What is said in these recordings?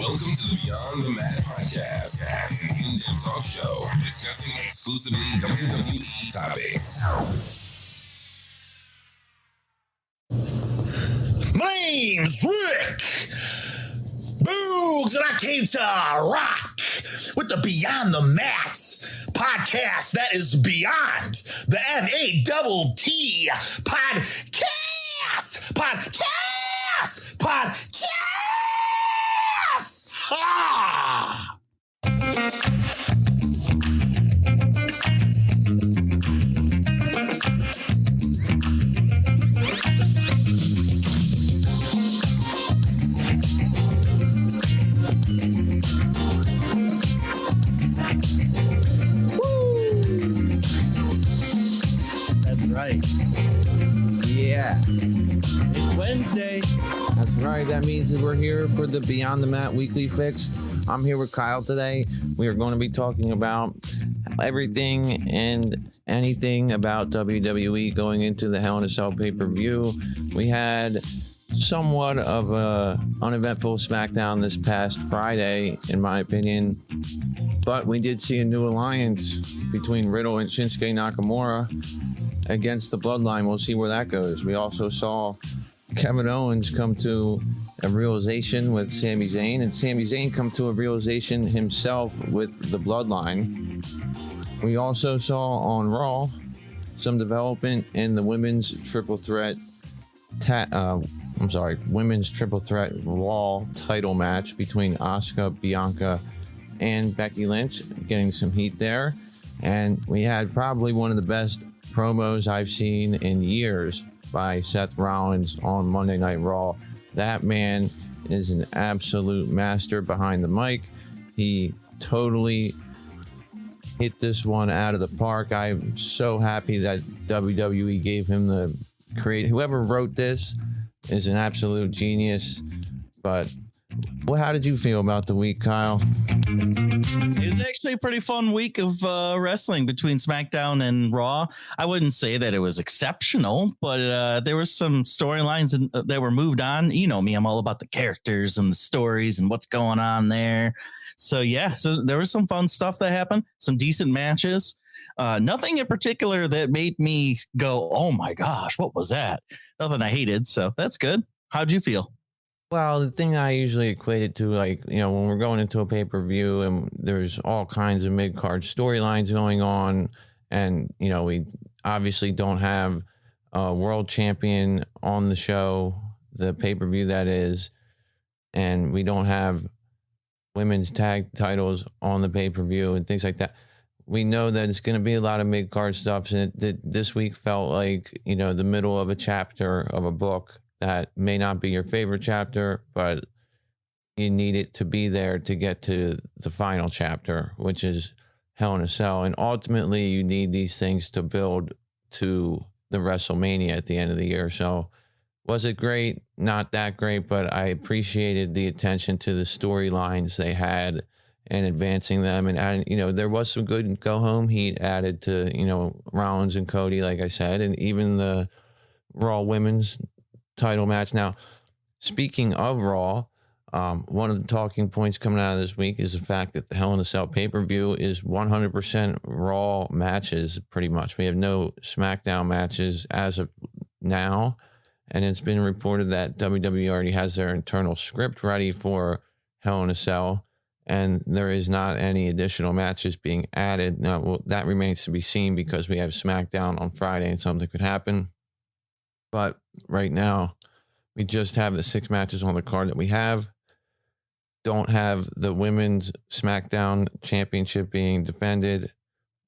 Welcome to the Beyond the Mat podcast, an in-depth talk show discussing exclusively WWE topics. My name's Rick Boogs, and I came to rock with the Beyond the Mats podcast that is beyond the M-A-T-T podcast. Ah! That's right. Yeah, It's Wednesday. that's right. That means that we're here for the Beyond the Mat Weekly Fix. I'm here with Kyle today. We are going to be talking about everything and anything about WWE going into the Hell in a Cell pay-per-view. We had somewhat of a uneventful Smackdown this past Friday, in my opinion. But we did see a new alliance between Riddle and Shinsuke Nakamura against the Bloodline. We'll see where that goes. We also saw Kevin Owens come to a realization with Sami Zayn, and Sami Zayn come to a realization himself with the Bloodline. We also saw on Raw some development in the women's triple threat women's triple threat Raw title match between Asuka, Bianca, and Becky Lynch, getting some heat there. And we had probably one of the best promos I've seen in years by Seth Rollins on Monday Night Raw. That man is an absolute master behind the mic. He totally hit this one out of the park. I'm so happy that WWE gave him the credit. Whoever wrote this is an absolute genius. But how did you feel about the week, Kyle? It was actually a pretty fun week of wrestling between SmackDown and Raw. I wouldn't say that it was exceptional, but there were some storylines that were moved on. You know me, I'm all about the characters and the stories and what's going on there. So yeah, so there was some fun stuff that happened, some decent matches. Nothing in particular that made me go, oh my gosh, what was that? Nothing I hated, so that's good. How'd you feel? Well, the thing I usually equate it to, like, when we're going into a pay-per-view and there's all kinds of mid-card storylines going on, and, we obviously don't have a world champion on the show, the pay-per-view that is, and we don't have women's tag titles on the pay-per-view and things like that. We know that it's going to be a lot of mid-card stuff, and this week felt like, the middle of a chapter of a book that may not be your favorite chapter, but you need it to be there to get to the final chapter, which is Hell in a Cell. And ultimately, you need these things to build to the WrestleMania at the end of the year. So was it great? Not that great, but I appreciated the attention to the storylines they had and advancing them. And there was some good go-home heat added to, Rollins and Cody, like I said, and even the Raw Women's title match. Now, speaking of Raw, one of the talking points coming out of this week is the fact that the Hell in a Cell pay-per-view is 100% Raw matches, pretty much. We have no SmackDown matches as of now, and it's been reported that WWE already has their internal script ready for Hell in a Cell, and there is not any additional matches being added. Now, that remains to be seen because we have SmackDown on Friday and something could happen. But right now, we just have the 6 matches on the card that we have. Don't have the women's SmackDown championship being defended.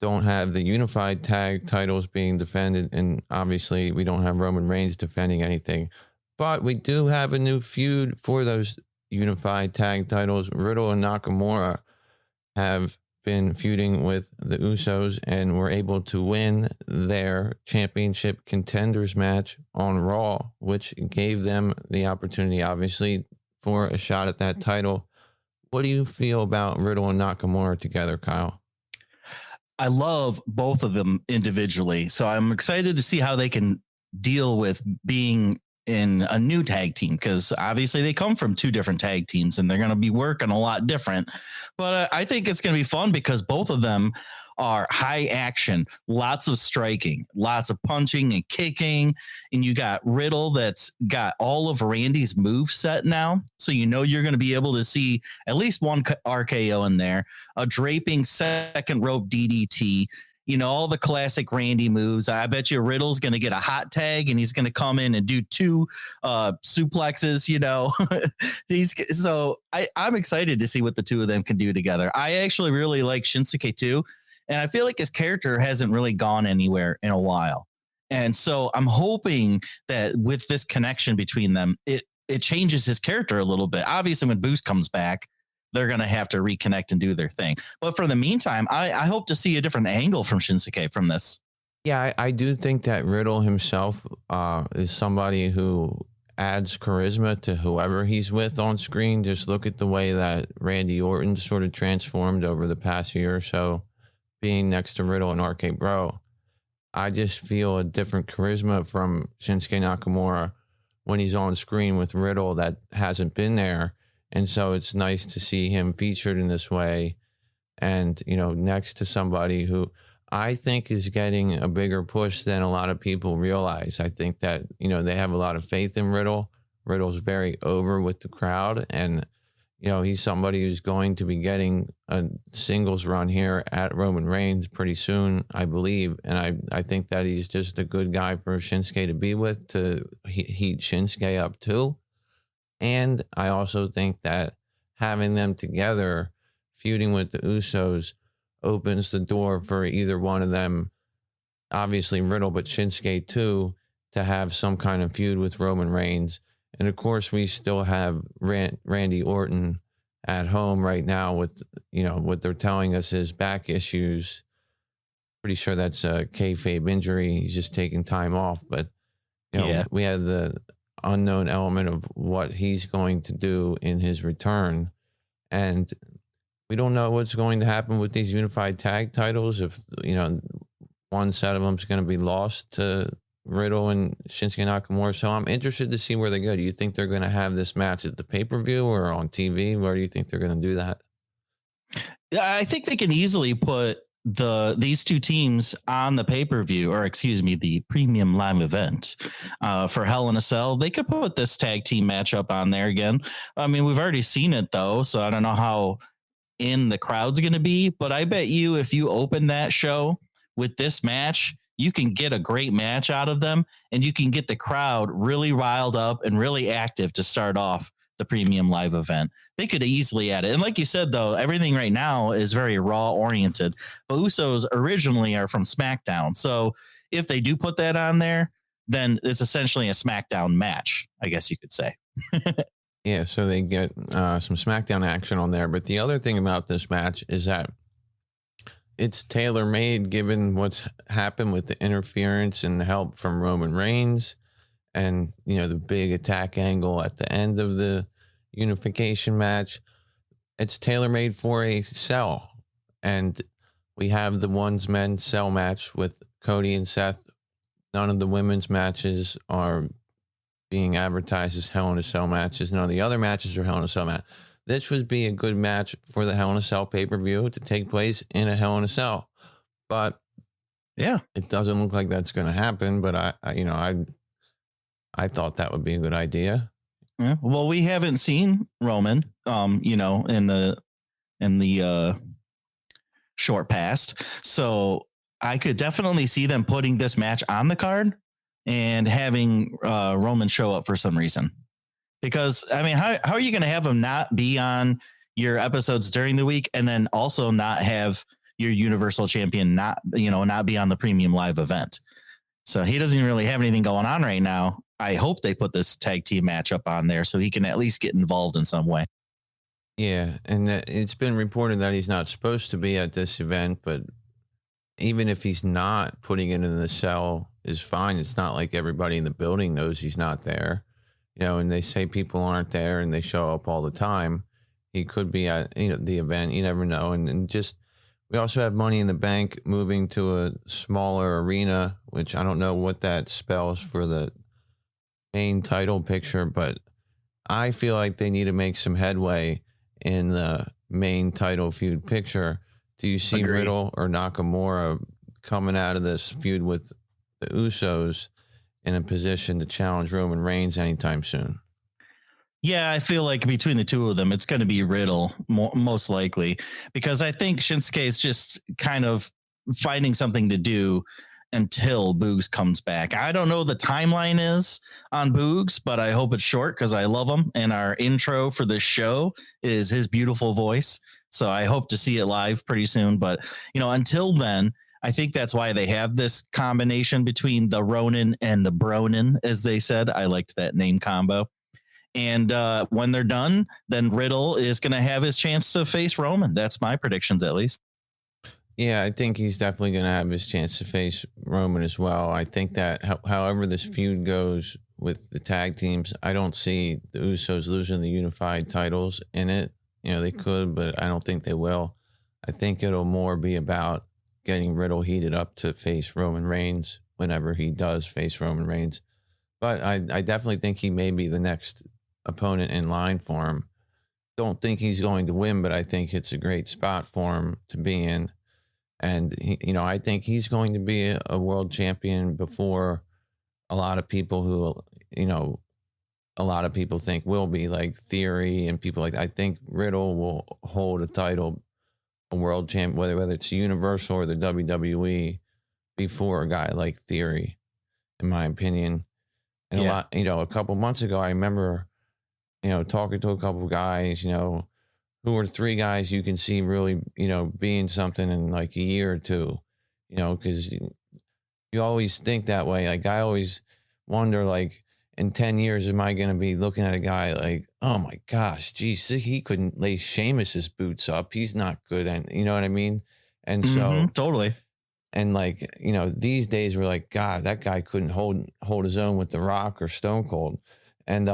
Don't have the unified tag titles being defended. And obviously, we don't have Roman Reigns defending anything. But we do have a new feud for those unified tag titles. Riddle and Nakamura have been feuding with the Usos and were able to win their championship contenders match on Raw, which gave them the opportunity, obviously, for a shot at that title. What do you feel about Riddle and Nakamura together, Kyle? I love both of them individually, so I'm excited to see how they can deal with being in a new tag team, because obviously they come from two different tag teams and they're going to be working a lot different. But I think it's going to be fun because both of them are high action, lots of striking, lots of punching and kicking. And you got Riddle that's got all of Randy's move set now. So you know you're going to be able to see at least one RKO in there, a draping second rope DDT, you know, all the classic Randy moves. I bet you Riddle's going to get a hot tag and he's going to come in and do two suplexes, you know. I'm excited to see what the two of them can do together. I actually really like Shinsuke too. And I feel like his character hasn't really gone anywhere in a while. And so I'm hoping that with this connection between them, it changes his character a little bit. Obviously, when Boost comes back, they're going to have to reconnect and do their thing. But for the meantime, I hope to see a different angle from Shinsuke from this. Yeah, I do think that Riddle himself is somebody who adds charisma to whoever he's with on screen. Just look at the way that Randy Orton sort of transformed over the past year or so, being next to Riddle and RK Bro. I just feel a different charisma from Shinsuke Nakamura when he's on screen with Riddle that hasn't been there. And so it's nice to see him featured in this way and, you know, next to somebody who I think is getting a bigger push than a lot of people realize. I think that, you know, they have a lot of faith in Riddle. Riddle's very over with the crowd, and, you know, he's somebody who's going to be getting a singles run here at Roman Reigns pretty soon, I believe. And I think that he's just a good guy for Shinsuke to be with, to heat Shinsuke up too. And I also think that having them together, feuding with the Usos, opens the door for either one of them, obviously Riddle, but Shinsuke too, to have some kind of feud with Roman Reigns. And of course, we still have Randy Orton at home right now with, you know, what they're telling us is back issues. Pretty sure that's a kayfabe injury. He's just taking time off. But, you know, we had the unknown element of what he's going to do in his return. And we don't know what's going to happen with these unified tag titles. If, you know, one set of them is going to be lost to Riddle and Shinsuke Nakamura. So I'm interested to see where they go. Do you think they're going to have this match at the pay-per-view or on TV? Where do you think they're going to do that? Yeah, I think they can easily put these two teams on the pay-per-view, or excuse me, the premium live event for Hell in a Cell. They could put this tag team matchup on there again. I mean, we've already seen it though, so I don't know how in the crowd's going to be, but I bet you if you open that show with this match, you can get a great match out of them, and you can get the crowd really riled up and really active to start off the premium live event. They could easily add it. And like you said, though, everything right now is very Raw oriented, but Usos originally are from SmackDown. So if they do put that on there, then it's essentially a SmackDown match, I guess you could say. Yeah, so they get some SmackDown action on there. But the other thing about this match is that it's tailor-made given what's happened with the interference and the help from Roman Reigns and, you know, the big attack angle at the end of the unification match. It's tailor-made for a cell. And we have the men's cell match with Cody and Seth. None of the women's matches are being advertised as Hell in a Cell matches. None of the other matches are Hell in a Cell match. This would be a good match for the Hell in a Cell pay-per-view to take place in a Hell in a Cell. But yeah, it doesn't look like that's going to happen. But I thought that would be a good idea. Yeah. Well, we haven't seen Roman, you know, in the short past. So I could definitely see them putting this match on the card and having Roman show up for some reason. Because, I mean, how are you going to have him not be on your episodes during the week and then also not have your Universal Champion not be on the premium live event? So he doesn't really have anything going on right now. I hope they put this tag team matchup on there so he can at least get involved in some way. Yeah, and it's been reported that he's not supposed to be at this event, but even if he's not, putting it in the cell is fine. It's not like everybody in the building knows he's not there. You know, and they say people aren't there and they show up all the time. He could be at, you know, the event. You never know. And just, we also have Money in the Bank moving to a smaller arena, which I don't know what that spells for the main title picture, but I feel like they need to make some headway in the main title feud picture. Do you see Agree. Riddle or Nakamura coming out of this feud with the Usos in a position to challenge Roman Reigns anytime soon? Yeah, I feel like between the two of them, it's going to be Riddle most likely, because I think Shinsuke is just kind of finding something to do until Boogs comes back. I don't know the timeline is on Boogs, but I hope it's short because I love him. And our intro for this show is his beautiful voice. So I hope to see it live pretty soon. But, until then, I think that's why they have this combination between the Ronin and the Bronin, as they said. I liked that name combo. And when they're done, then Riddle is going to have his chance to face Roman. That's my predictions, at least. Yeah, I think he's definitely going to have his chance to face Roman as well. I think that however this feud goes with the tag teams, I don't see the Usos losing the unified titles in it. They could, but I don't think they will. I think it'll more be about getting Riddle heated up to face Roman Reigns whenever he does face Roman Reigns. But I definitely think he may be the next opponent in line for him. Don't think he's going to win, but I think it's a great spot for him to be in. And, I think he's going to be a world champion before a lot of people who, a lot of people think will be, like Theory and people like that. I think Riddle will hold a title, a world champ, whether it's Universal or the WWE, before a guy like Theory, in my opinion. And a couple months ago, I remember, talking to a couple of guys, who are three guys you can see really, being something in like a year or two, because you always think that way. Like, I always wonder, like, in 10 years, am I going to be looking at a guy like, oh my gosh, geez, he couldn't lay Sheamus's boots up. He's not good. And you know what I mean? And so totally. And like, these days we're like, God, that guy couldn't hold his own with The Rock or Stone Cold. And,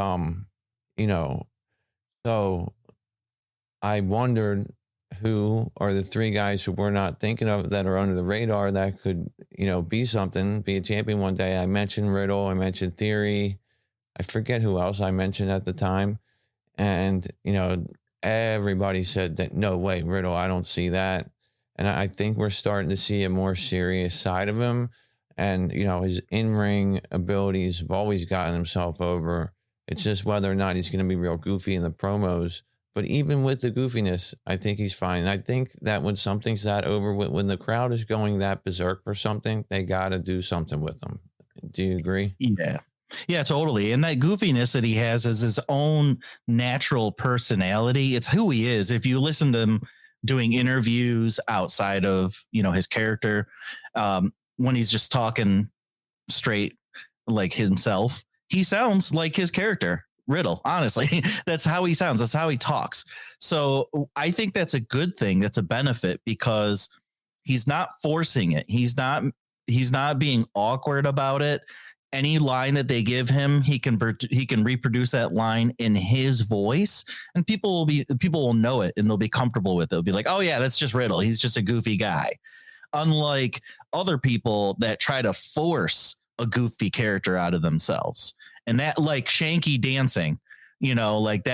so I wondered who are the three guys who we're not thinking of that are under the radar that could, be something, be a champion one day. I mentioned Riddle. I mentioned Theory. I forget who else I mentioned at the time. And, everybody said that, no way, Riddle, I don't see that. And I think we're starting to see a more serious side of him. And, his in-ring abilities have always gotten himself over. It's just whether or not he's going to be real goofy in the promos. But even with the goofiness, I think he's fine. I think that when something's that over, when the crowd is going that berserk for something, they got to do something with them. Do you agree? Yeah, totally. And that goofiness that he has is his own natural personality. It's who he is. If you listen to him doing interviews outside of, his character, when he's just talking straight like himself, he sounds like his character. Riddle, honestly, that's how he sounds. That's how he talks. So I think that's a good thing. That's a benefit because he's not forcing it. He's not being awkward about it. Any line that they give him, he can reproduce that line in his voice, and people will know it and they'll be comfortable with it. They'll be like, oh yeah, that's just Riddle. He's just a goofy guy. Unlike other people that try to force a goofy character out of themselves. And that, like Shanky dancing, like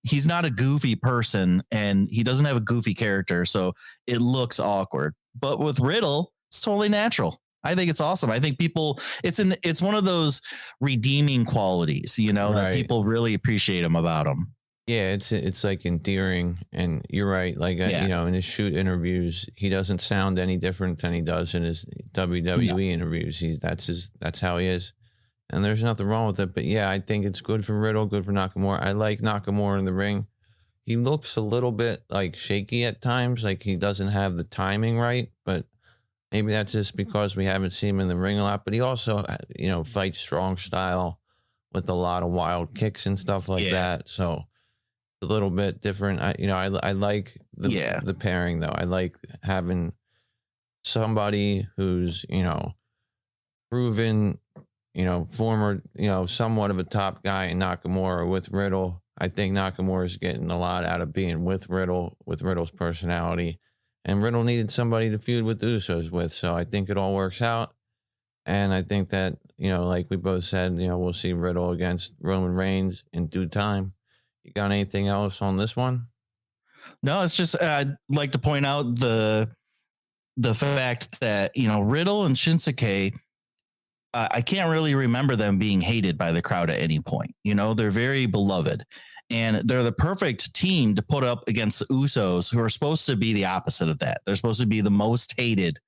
he's not a goofy person and he doesn't have a goofy character. So it looks awkward, but with Riddle, it's totally natural. I think it's awesome. I think it's one of those redeeming qualities, that people really appreciate about him. Yeah, it's like endearing, and you're right. Like in his shoot interviews, he doesn't sound any different than he does in his WWE interviews. That's how he is, and there's nothing wrong with it. But yeah, I think it's good for Riddle, good for Nakamura. I like Nakamura in the ring. He looks a little bit like shaky at times, like he doesn't have the timing right. But maybe that's just because we haven't seen him in the ring a lot. But he also, fights strong style with a lot of wild kicks and stuff like that. So a little bit different. I like the pairing though. I like having somebody who's, proven, former, somewhat of a top guy in Nakamura with Riddle. I think Nakamura is getting a lot out of being with Riddle, with Riddle's personality, and Riddle needed somebody to feud with the Usos with. So I think it all works out. And I think that, like we both said, we'll see Riddle against Roman Reigns in due time. You got anything else on this one? No, it's just I'd like to point out the fact that Riddle and Shinsuke, I can't really remember them being hated by the crowd at any point. They're very beloved, and they're the perfect team to put up against the Usos, who are supposed to be the opposite of that. They're supposed to be the most hated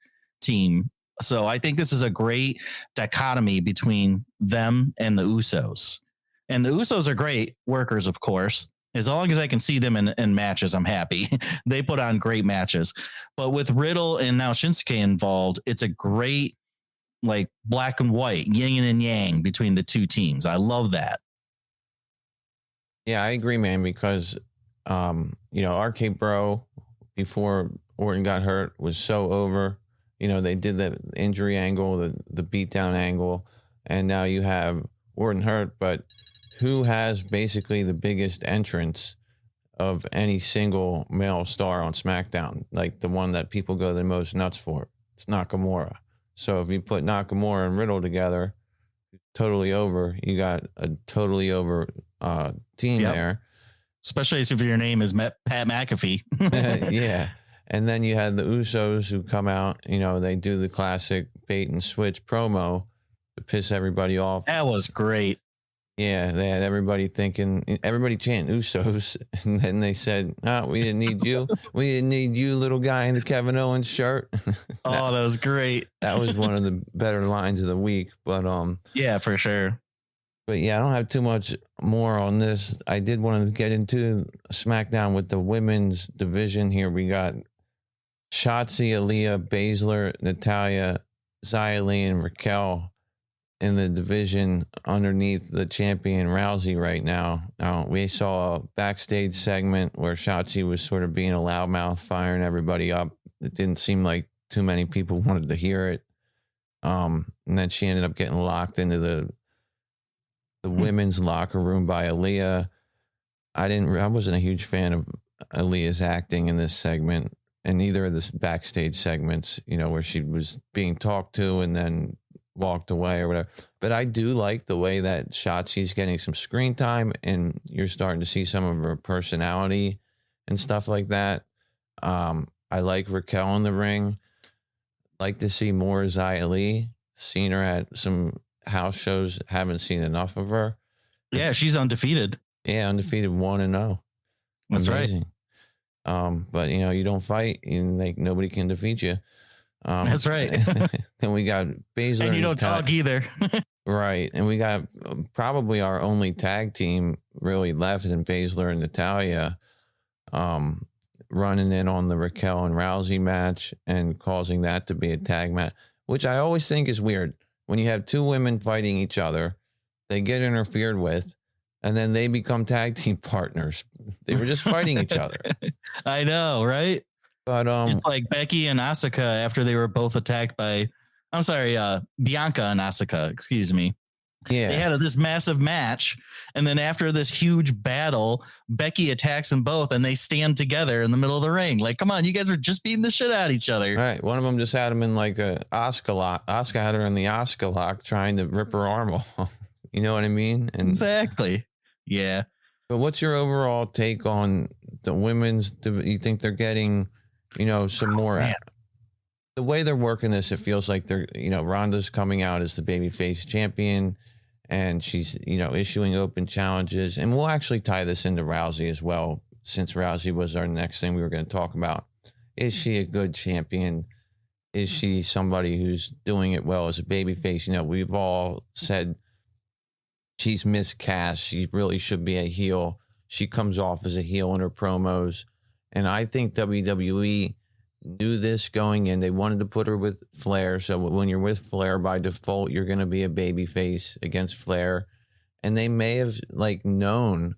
team. So I think this is a great dichotomy between them and the Usos. And the Usos are great workers, of course. As long as I can see them in matches, I'm happy. They put on great matches. But with Riddle and now Shinsuke involved, it's a great, like, black and white, yin and yang between the two teams. I love that. Yeah, I agree, man, because, RK Bro, before Orton got hurt, was so over. They did the injury angle, the beatdown angle, and now you have Orton hurt, but who has basically the biggest entrance of any single male star on SmackDown? Like the one that people go the most nuts for. It's Nakamura. So if you put Nakamura and Riddle together, totally over, you got a totally over team there. Especially if your name is Pat McAfee. Yeah. And then you had the Usos who come out, they do the classic bait and switch promo to piss everybody off. That was great. Yeah, they had everybody chanting Usos. And then they said, "No, we didn't need you. We didn't need you, little guy in the Kevin Owens shirt." That was great. That was one of the better lines of the week. But yeah, for sure. But yeah, I don't have too much more on this. I did want to get into SmackDown with the women's division here. We got Shotzi, Aaliyah, Baszler, Natalya, Xia Li, and Raquel in the division underneath the champion Rousey right now. Now, we saw a backstage segment where Shotzi was sort of being a loudmouth, firing everybody up. It didn't seem like too many people wanted to hear it. And then she ended up getting locked into the women's locker room by Aaliyah. I wasn't a huge fan of Aaliyah's acting in this segment, and neither of the backstage segments, where she was being talked to and then walked away or whatever. But I do like the way that Shotzi's getting some screen time, and you're starting to see some of her personality and stuff like that. I like Raquel in the ring. Like to see more Xia Li. Seen her at some house shows. Haven't seen enough of her. Yeah, she's undefeated. Yeah, undefeated 1-0. That's amazing. Right. But you don't fight, and nobody can defeat you. That's right. Then we got Baszler, and you don't talk either. Right, and we got probably our only tag team really left in Baszler and Natalya, running in on the Raquel and Rousey match and causing that to be a tag match, which I always think is weird. When you have two women fighting each other, they get interfered with, and then they become tag team partners. They were just fighting each other. I know, right? But it's like Becky and Asuka after they were both attacked by, Bianca and Asuka, excuse me. Yeah. They had this massive match, and then after this huge battle, Becky attacks them both, and they stand together in the middle of the ring. Like, come on, you guys are just beating the shit out of each other. All right, one of them just had him in like a Asuka lock. Asuka had her in the Asuka lock, trying to rip her arm off. You know what I mean? And exactly. Yeah. But what's your overall take on the women's? Do you think they're getting, some more? The way they're working this, it feels like they're, Ronda's coming out as the babyface champion, and she's, issuing open challenges. And we'll actually tie this into Rousey as well, since Rousey was our next thing we were going to talk about. Is she a good champion? Is she somebody who's doing it well as a babyface? We've all said she's miscast. She really should be a heel. She comes off as a heel in her promos. And I think WWE knew this going in. They wanted to put her with Flair. So when you're with Flair, by default, you're going to be a babyface against Flair. And they may have known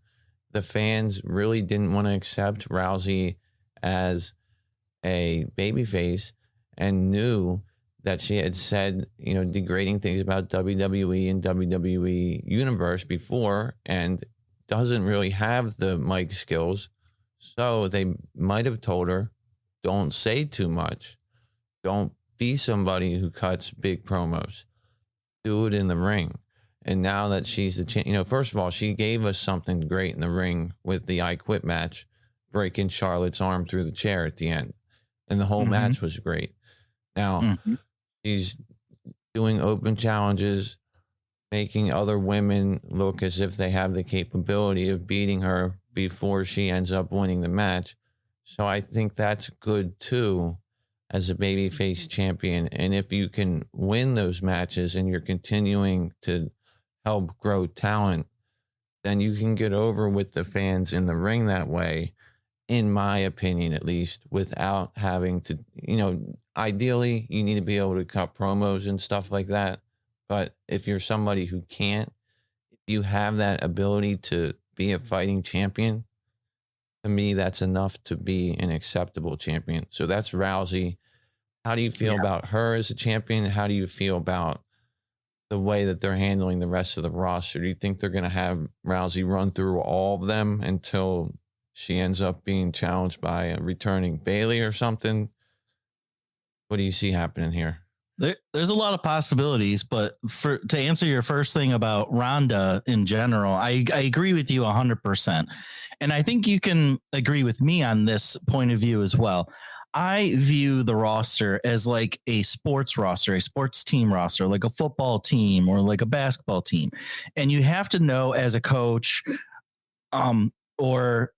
the fans really didn't want to accept Rousey as a babyface, and knew that she had said, degrading things about WWE and WWE Universe before, and doesn't really have the mic skills. So they might have told her, don't say too much. Don't be somebody who cuts big promos. do it in the ring. And now that she's the first of all, she gave us something great in the ring with the I Quit match, breaking Charlotte's arm through the chair at the end. And the whole match was great. Now she's doing open challenges, making other women look as if they have the capability of beating her before she ends up winning the match. So I think that's good too as a babyface champion. And if you can win those matches and you're continuing to help grow talent, then you can get over with the fans in the ring that way, in my opinion, at least, without having to, ideally you need to be able to cut promos and stuff like that. But if you're somebody who can't, if you have that ability to be a fighting champion, to me, that's enough to be an acceptable champion. So that's Rousey. How do you feel about her as a champion? How do you feel about the way that they're handling the rest of the roster? Do you think they're going to have Rousey run through all of them until she ends up being challenged by a returning Bayley or something? What do you see happening here? There's a lot of possibilities, but to answer your first thing about Ronda in general, I agree with you 100%. And I think you can agree with me on this point of view as well. I view the roster as like a sports roster, a sports team roster, like a football team or like a basketball team. And you have to know as a coach, or,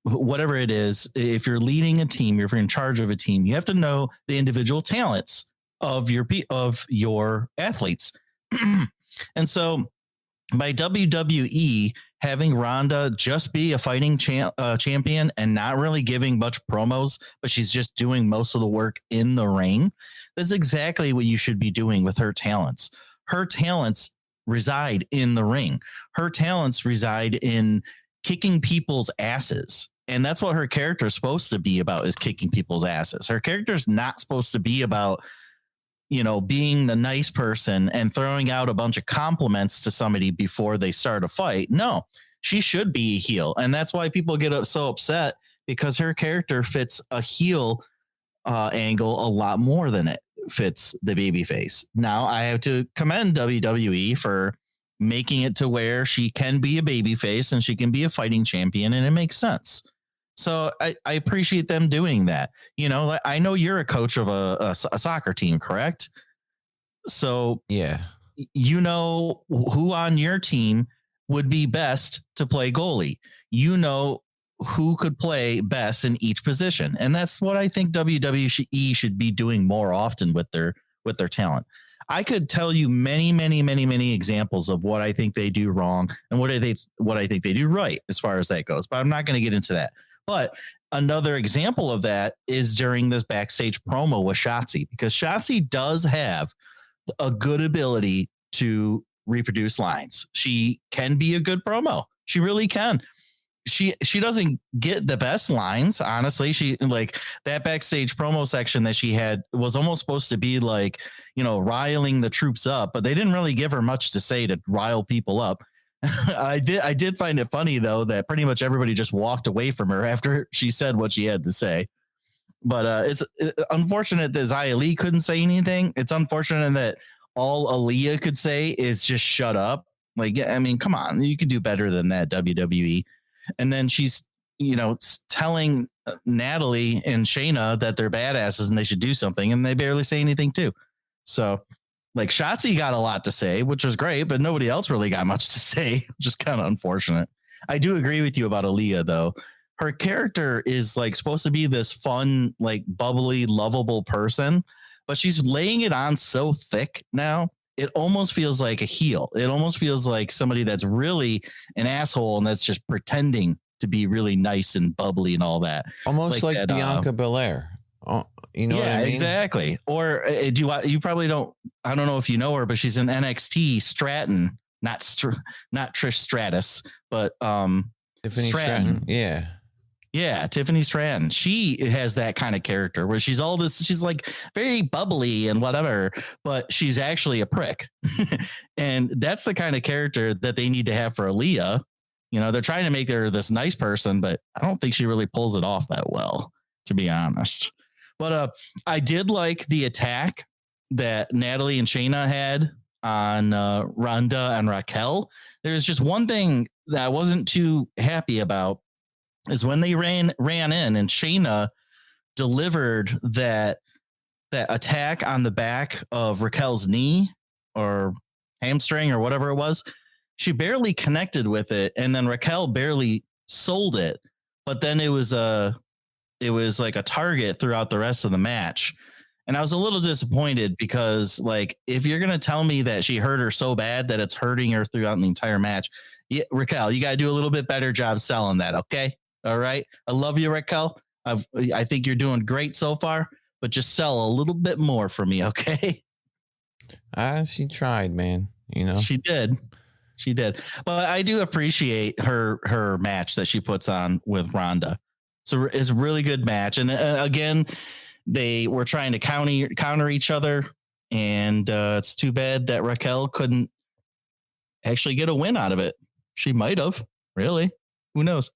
whatever it is, if you're leading a team, if you're in charge of a team, you have to know the individual talents of your athletes. And so by WWE having Ronda just be a fighting champion and not really giving much promos, but she's just doing most of the work in the ring, that's exactly what you should be doing with her talents. Her talents reside in the ring. Her talents reside in kicking people's asses. And that's what her character is supposed to be about, is kicking people's asses. Her character is not supposed to be about, being the nice person and throwing out a bunch of compliments to somebody before they start a fight. No, she should be a heel. And that's why people get so upset, because her character fits a heel angle a lot more than it fits the babyface. Now, I have to commend WWE for making it to where she can be a babyface and she can be a fighting champion, and it makes sense. So I appreciate them doing that. I know you're a coach of a soccer team, correct? So yeah, who on your team would be best to play goalie. Who could play best in each position. And that's what I think WWE should be doing more often with their talent. I could tell you many, many, many, many examples of what I think they do wrong and what I think they do right as far as that goes, but I'm not going to get into that. But another example of that is during this backstage promo with Shotzi, because Shotzi does have a good ability to reproduce lines. She can be a good promo. She really can. She doesn't get the best lines, honestly. She, like, that backstage promo section that she had was almost supposed to be like, riling the troops up, but they didn't really give her much to say to rile people up. I did find it funny, though, that pretty much everybody just walked away from her after she said what she had to say. But it's unfortunate that Xia Li couldn't say anything. It's unfortunate that all Aaliyah could say is just shut up. Like, I mean, come on, you can do better than that, WWE. And then she's, telling Natalie and Shayna that they're badasses and they should do something, and they barely say anything too. So, like, Shotzi got a lot to say, which was great, but nobody else really got much to say, which is kind of unfortunate. I do agree with you about Aaliyah, though. Her character is like supposed to be this fun, like, bubbly, lovable person, but she's laying it on so thick now. It almost feels like a heel. It almost feels like somebody that's really an asshole and that's just pretending to be really nice and bubbly and all that. Almost like that, Bianca Belair. Oh, what I mean? Exactly. Or you probably don't. I don't know if you know her, but she's in NXT. Stratton, not Trish Stratus, but Tiffany Stratton. Yeah, Tiffany Stratton. She has that kind of character where she's all this. She's like very bubbly and whatever, but she's actually a prick. And that's the kind of character that they need to have for Aaliyah. They're trying to make her this nice person, but I don't think she really pulls it off that well, to be honest. But I did like the attack that Natalie and Shayna had on Ronda and Raquel. There's just one thing that I wasn't too happy about is when they ran in and Shayna delivered that attack on the back of Raquel's knee or hamstring or whatever it was. She barely connected with it, and then Raquel barely sold it. But then it was like a target throughout the rest of the match. And I was a little disappointed because, like, if you're going to tell me that she hurt her so bad that it's hurting her throughout the entire match, Raquel, you got to do a little bit better job selling that. Okay. All right. I love you, Raquel. I think you're doing great so far, but just sell a little bit more for me. Okay. She tried, man. You know, she did. But I do appreciate her match that she puts on with Ronda. So it's a really good match. And again, they were trying to counter each other. And it's too bad that Raquel couldn't actually get a win out of it. She might have, really. Who knows?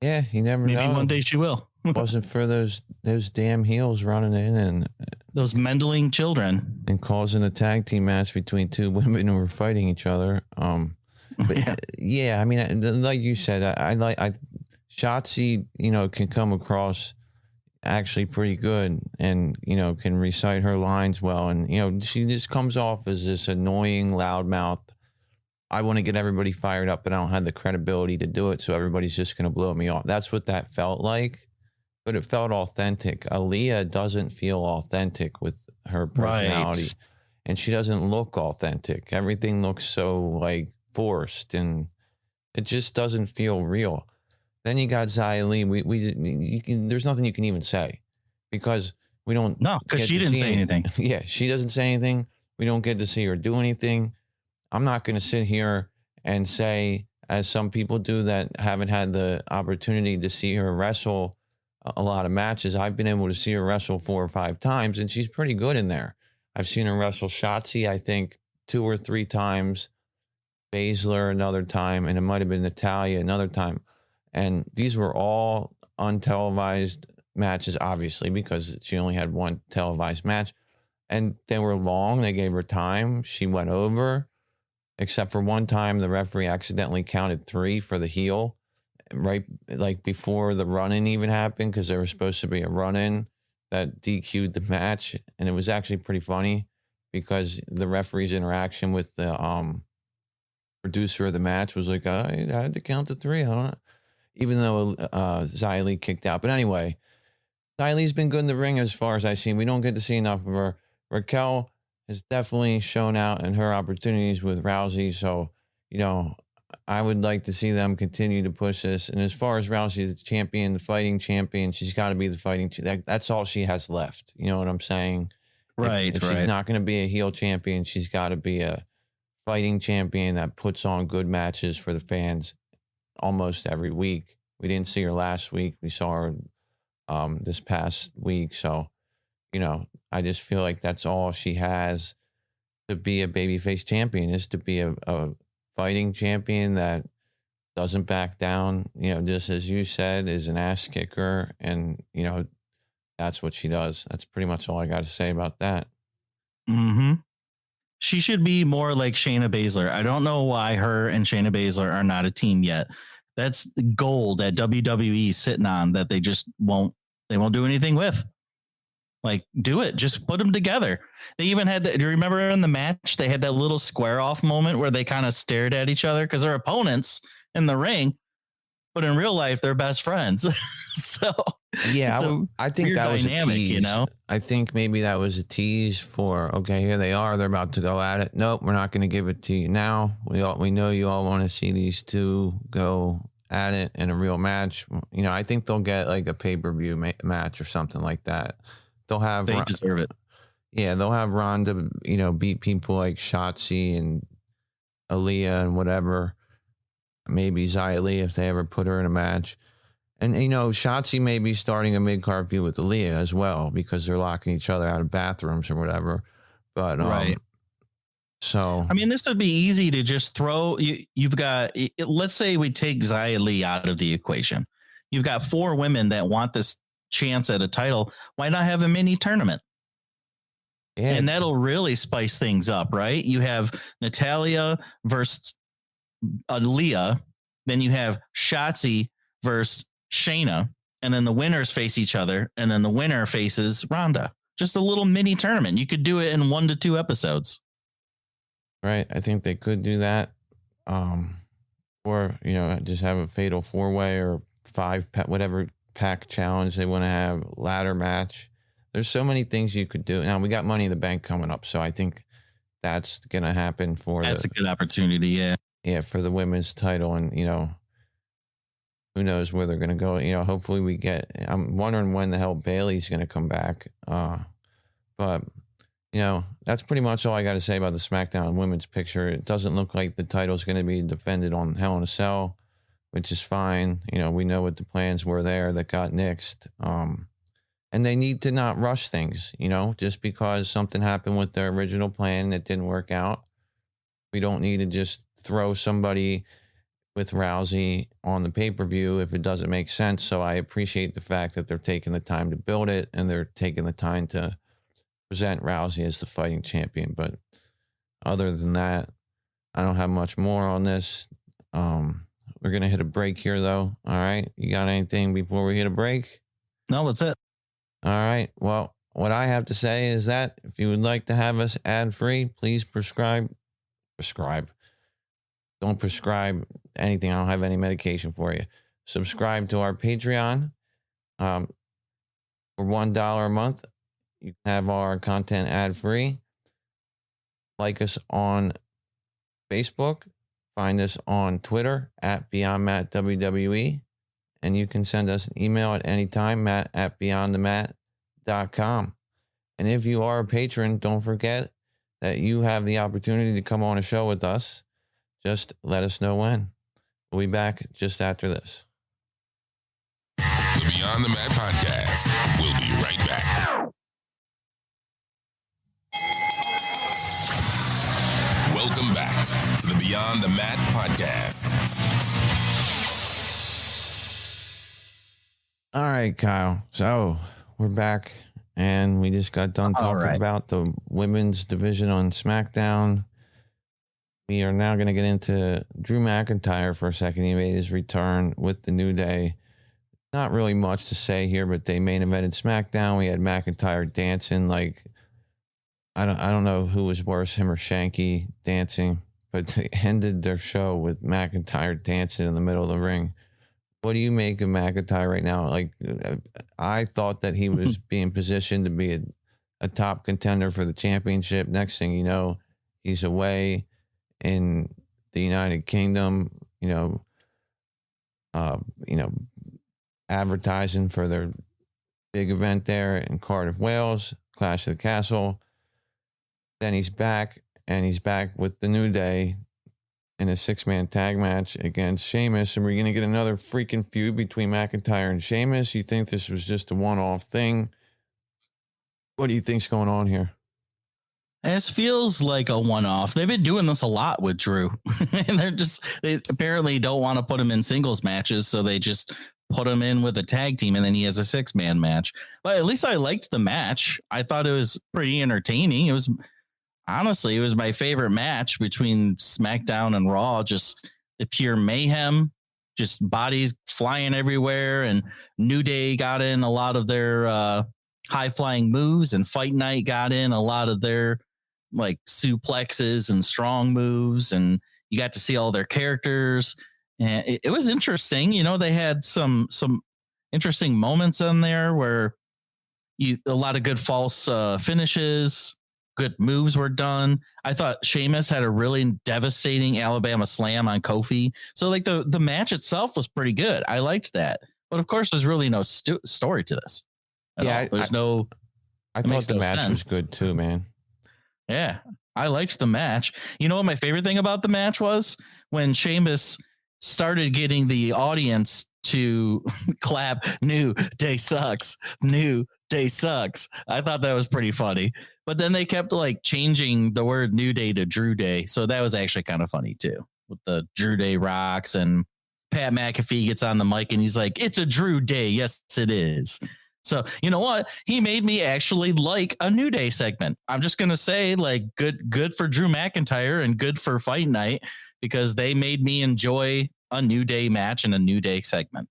Yeah, you never know. Maybe one day she will. Wasn't for those damn heels running in and those meddling children and causing a tag team match between two women who were fighting each other. But yeah, I mean, like you said, I Shotzi, you know, can come across actually pretty good and, you know, can recite her lines well. And, you know, she just comes off as this annoying loudmouth. I want to get everybody fired up, but I don't have the credibility to do it. So everybody's just going to blow me off. That's what that felt like, but it felt authentic. Aaliyah doesn't feel authentic with her personality, right. And she doesn't look authentic. Everything looks so like forced and it just doesn't feel real. Then you got Xia Li. There's nothing you can even say because we don't. No, because she didn't say anything. Yeah, she doesn't say anything. We don't get to see her do anything. I'm not going to sit here and say, as some people do that haven't had the opportunity to see her wrestle a lot of matches. I've been able to see her wrestle 4 or 5 times, and she's pretty good in there. I've seen her wrestle Shotzi, I think, 2 or 3 times, Baszler another time, and it might have been Natalya another time. And these were all untelevised matches, obviously, because she only had one televised match. And they were long. They gave her time. She went over. Except for one time, the referee accidentally counted 3 for the heel, right, like before the run-in even happened, because there was supposed to be a run-in that DQ'd the match, and it was actually pretty funny because the referee's interaction with the producer of the match was like, I had to count to 3. I don't know, even though Xia Li kicked out. But anyway, Xia Li's been good in the ring as far as I've seen. We don't get to see enough of her. Raquel has definitely shown out in her opportunities with Rousey. So, you know, I would like to see them continue to push this. And as far as Rousey, the champion, the fighting champion, she's got to be the fighting. That's all she has left. You know what I'm saying? Right. If she's not going to be a heel champion, she's got to be a fighting champion that puts on good matches for the fans almost every week. We didn't see her last week. We saw her this past week. So, you know, I just feel like that's all she has to be a babyface champion, is to be a fighting champion that doesn't back down, you know, just as you said, is an ass kicker. And, you know, that's what she does. That's pretty much all I got to say about that. Mm-hmm. She should be more like Shayna Baszler. I don't know why her and Shayna Baszler are not a team yet. That's gold that WWE is sitting on that they just won't do anything with. Like, do it. Just put them together. They even had do you remember in the match, they had that little square off moment where they kind of stared at each other because they're opponents in the ring, but in real life, they're best friends. So yeah, I think that was dynamic, a tease. You know? I think maybe that was a tease for, okay, here they are. They're about to go at it. Nope, we're not going to give it to you now. We know you all want to see these two go at it in a real match. You know, I think they'll get like a pay-per-view match or something like that. They deserve it. Yeah, they'll have Ronda, you know, beat people like Shotzi and Aaliyah and whatever. Maybe Xia Li if they ever put her in a match. And, you know, Shotzi may be starting a mid-card feud with Aaliyah as well because they're locking each other out of bathrooms or whatever. But, right. So, I mean, this would be easy to just throw. You've got, let's say we take Xia Li out of the equation. You've got 4 women that want this chance at a title. Why not have a mini tournament? Yeah. And that'll really spice things up, right? You have Natalia versus Leah. Then you have Shotzi versus Shayna. And then the winners face each other. And then the winner faces Ronda. Just a little mini tournament. You could do it in 1 to 2 episodes. Right. I think they could do that. Or, just have a fatal 4-way or 5 whatever pack challenge they want to have, ladder match. There's so many things you could do. Now we got Money in the Bank coming up, so I think that's going to happen That's a good opportunity, yeah. Yeah, for the women's title, and who knows where they're going to go. Hopefully we get. I'm wondering when the hell Bailey's going to come back. But that's pretty much all I got to say about the SmackDown women's picture. It doesn't look like the title's going to be defended on Hell in a Cell, which is fine. We know what the plans were there that got nixed. And they need to not rush things, just because something happened with their original plan that didn't work out. We don't need to just throw somebody with Rousey on the pay-per-view if it doesn't make sense. So I appreciate the fact that they're taking the time to build it and they're taking the time to present Rousey as the fighting champion. But other than that, I don't have much more on this. We're going to hit a break here, though. All right. You got anything before we hit a break? No, that's it. All right. Well, what I have to say is that if you would like to have us ad-free, please prescribe. Don't prescribe anything. I don't have any medication for you. Subscribe to our Patreon. For $1 a month, you can have our content ad-free. Like us on Facebook. Find us on Twitter at BeyondMattWWE. And you can send us an email at any time, matt@beyondthemat.com. And if you are a patron, don't forget that you have the opportunity to come on a show with us. Just let us know when. We'll be back just after this. The Beyond the Mat Podcast. We'll be right back. Welcome back to the Beyond the Mat Podcast. All right, Kyle. So we're back, and we just got done talking about the women's division on SmackDown. We are now going to get into Drew McIntyre for a second. He made his return with the New Day. Not really much to say here, but they main evented SmackDown. We had McIntyre dancing like I don't know who was worse, him or Shanky dancing, but they ended their show with McIntyre dancing in the middle of the ring. What do you make of McIntyre right now? Like, I thought that he was being positioned to be a top contender for the championship. Next thing you know, he's away in the United Kingdom, advertising for their big event there in Cardiff, Wales, Clash of the Castle. Then he's back, and he's back with the New Day in a 6-man tag match against Sheamus. And we're going to get another freaking feud between McIntyre and Sheamus. You think this was just a one-off thing? What do you think's going on here? This feels like a one-off. They've been doing this a lot with Drew. And they apparently don't want to put him in singles matches, so they just put him in with a tag team, and then he has a 6-man match. But at least I liked the match. I thought it was pretty entertaining. It was my favorite match between SmackDown and Raw. Just the pure mayhem, just bodies flying everywhere, and New Day got in a lot of their high-flying moves, and Fight Night got in a lot of their like suplexes and strong moves, and you got to see all their characters. And it was interesting. They had some interesting moments in there where a lot of good false finishes, good moves were done. I thought Sheamus had a really devastating Alabama slam on Kofi. So like the match itself was pretty good. I liked that. But of course, there's really no story to this. Yeah, there's no. I thought the match was good too, man. Yeah, I liked the match. You know what my favorite thing about the match was? When Sheamus started getting the audience to clap, "New Day sucks, New Day sucks." I thought that was pretty funny. But then they kept like changing the word New Day to Drew Day. So that was actually kind of funny too, with the Drew Day rocks, and Pat McAfee gets on the mic and he's like, "It's a Drew Day. Yes, it is." So you know what? He made me actually like a New Day segment. I'm just gonna say, like, good for Drew McIntyre and good for Fight Night, because they made me enjoy a New Day match and a New Day segment.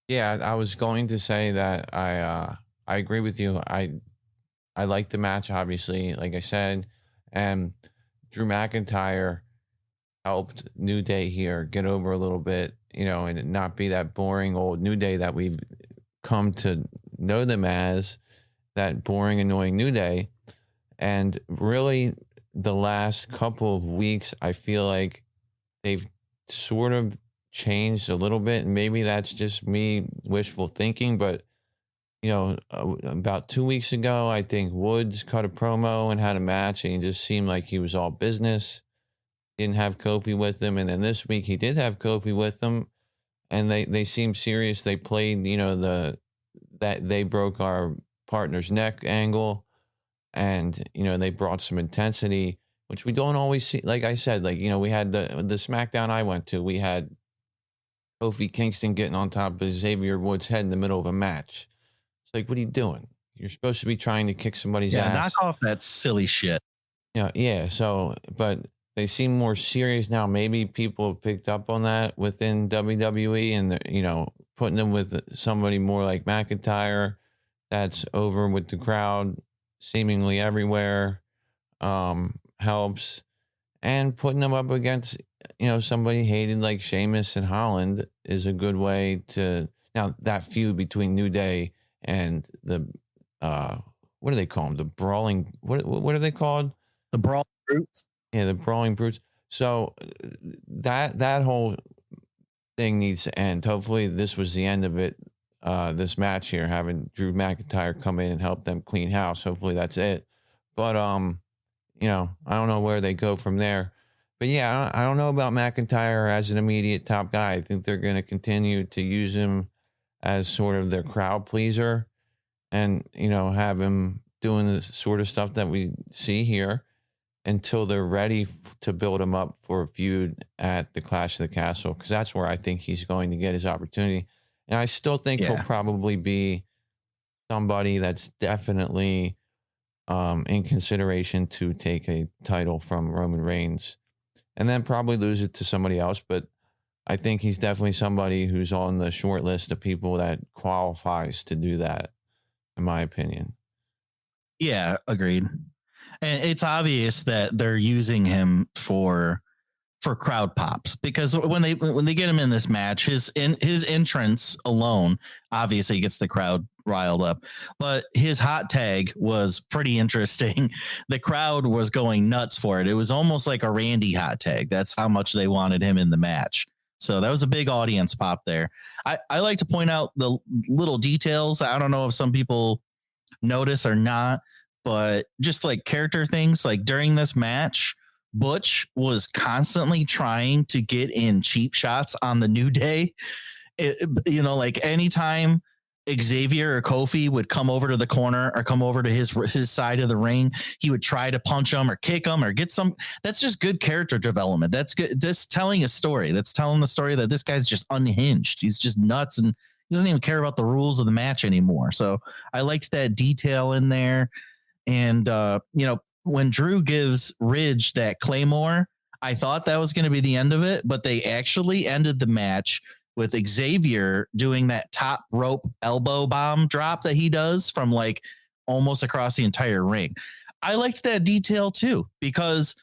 Yeah, I was going to say that I agree with you. I like the match, obviously, like I said, and Drew McIntyre helped New Day here get over a little bit, and not be that boring old New Day that we've come to know them as, that boring, annoying New Day. And really, the last couple of weeks, I feel like they've sort of changed a little bit. And maybe that's just me wishful thinking, but about 2 weeks ago, I think Woods cut a promo and had a match, and he just seemed like he was all business. Didn't have Kofi with him. And then this week he did have Kofi with him, and they seemed serious. They played, that they broke our partner's neck angle, and, they brought some intensity, which we don't always see. Like I said, we had the Smackdown I went to, we had Kofi Kingston getting on top of Xavier Woods' head in the middle of a match. It's like, what are you doing? You're supposed to be trying to kick somebody's ass. Knock off that silly shit. Yeah. So, but they seem more serious now. Maybe people have picked up on that within WWE, and putting them with somebody more like McIntyre, that's over with the crowd seemingly everywhere, helps, and putting them up against somebody hated like Sheamus and Holland is a good way to. Now that feud between New Day and the what do they call them? The brawling. What are they called? The Brawling Brutes. Yeah, the Brawling Brutes. So that whole thing needs to end. Hopefully, this was the end of it. This match here, having Drew McIntyre come in and help them clean house. Hopefully, that's it. But I don't know where they go from there. But yeah, I don't know about McIntyre as an immediate top guy. I think they're going to continue to use him as sort of their crowd pleaser, and have him doing the sort of stuff that we see here until they're ready to build him up for a feud at the Clash of the Castle, because that's where I think he's going to get his opportunity. And I still think he'll probably be somebody that's definitely in consideration to take a title from Roman Reigns, and then probably lose it to somebody else. But I think he's definitely somebody who's on the short list of people that qualifies to do that, in my opinion. Yeah, agreed. And it's obvious that they're using him for crowd pops, because when they get him in this match, his entrance alone obviously gets the crowd riled up, but his hot tag was pretty interesting. The crowd was going nuts for it. It was almost like a Randy hot tag. That's how much they wanted him in the match. So that was a big audience pop there. I like to point out the little details. I don't know if some people notice or not, but just like character things, like during this match, Butch was constantly trying to get in cheap shots on the New Day. Like anytime Xavier or Kofi would come over to the corner or come over to his side of the ring, he would try to punch him or kick him or get some. That's just good character development. That's good. That's telling a story. That's telling the story that this guy's just unhinged. He's just nuts, and he doesn't even care about the rules of the match anymore. So I liked that detail in there. And, when Drew gives Ridge that Claymore, I thought that was going to be the end of it, but they actually ended the match with Xavier doing that top rope elbow bomb drop that he does from like almost across the entire ring. I liked that detail too, because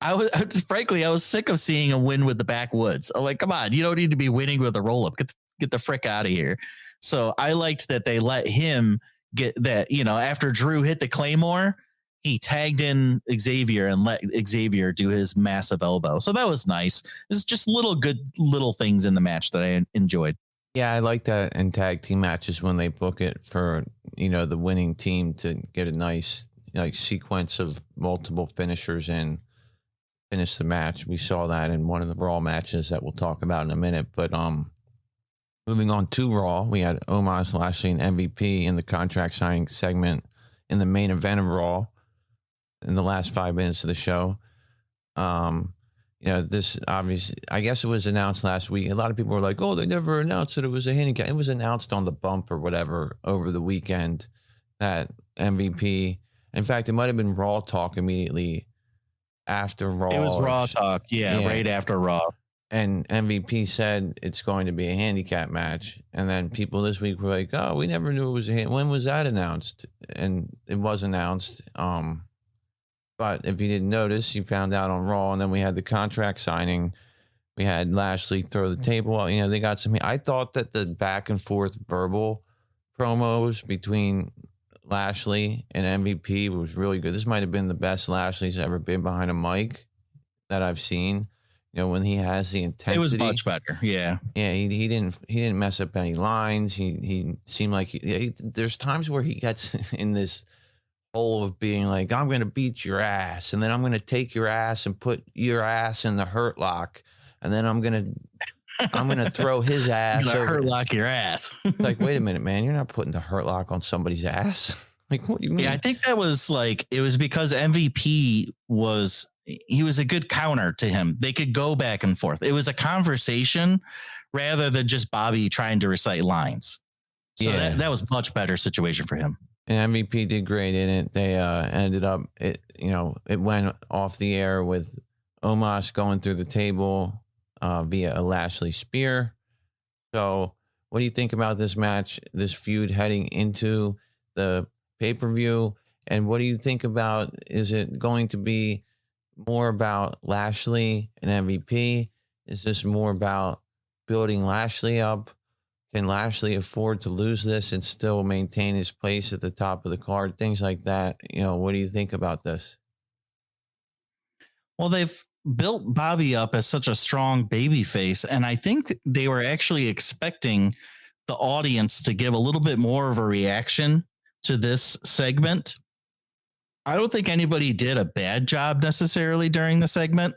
I was sick of seeing him win with the backwoods. I'm like, come on, you don't need to be winning with a roll up. Get the frick out of here. So I liked that they let him get that, after Drew hit the Claymore, he tagged in Xavier and let Xavier do his massive elbow. So that was nice. It's just little things in the match that I enjoyed. Yeah, I like that in tag team matches when they book it for, the winning team to get a nice sequence of multiple finishers and finish the match. We saw that in one of the Raw matches that we'll talk about in a minute. But moving on to Raw, we had Omos, Lashley, and MVP in the contract signing segment in the main event of Raw in the last 5 minutes of the show. this obviously, I guess it was announced last week. A lot of people were like, oh, they never announced that it was a handicap. It was announced on the bump or whatever over the weekend that MVP, in fact, it might have been Raw Talk immediately after Raw. It was Raw Talk. Yeah, right after Raw. And MVP said it's going to be a handicap match. And then people this week were like, oh, we never knew it was when was that announced? And it was announced. But if you didn't notice, you found out on Raw, and then we had the contract signing. We had Lashley throw the table. They got some. I thought that the back and forth verbal promos between Lashley and MVP was really good. This might have been the best Lashley's ever been behind a mic that I've seen. When he has the intensity, it was much better. Yeah. He didn't mess up any lines. He seemed like there's times where he gets in this hole of being like, I'm going to beat your ass, and then I'm going to take your ass and put your ass in the hurt lock, and then I'm going to throw his ass over. Hurt lock your ass. Like, wait a minute, man, you're not putting the hurt lock on somebody's ass. Like, what do you mean? Yeah, I think that was it was because MVP was a good counter to him. They could go back and forth. It was a conversation rather than just Bobby trying to recite lines. So that was much better situation for him. And MVP did great in it. They ended up, it went off the air with Omos going through the table via a Lashley spear. So what do you think about this match, this feud heading into the pay-per-view? And what do you think about, is it going to be more about Lashley and MVP? Is this more about building Lashley up? Can Lashley afford to lose this and still maintain his place at the top of the card? Things like that. What do you think about this? Well, they've built Bobby up as such a strong baby face, and I think they were actually expecting the audience to give a little bit more of a reaction to this segment. I don't think anybody did a bad job necessarily during the segment,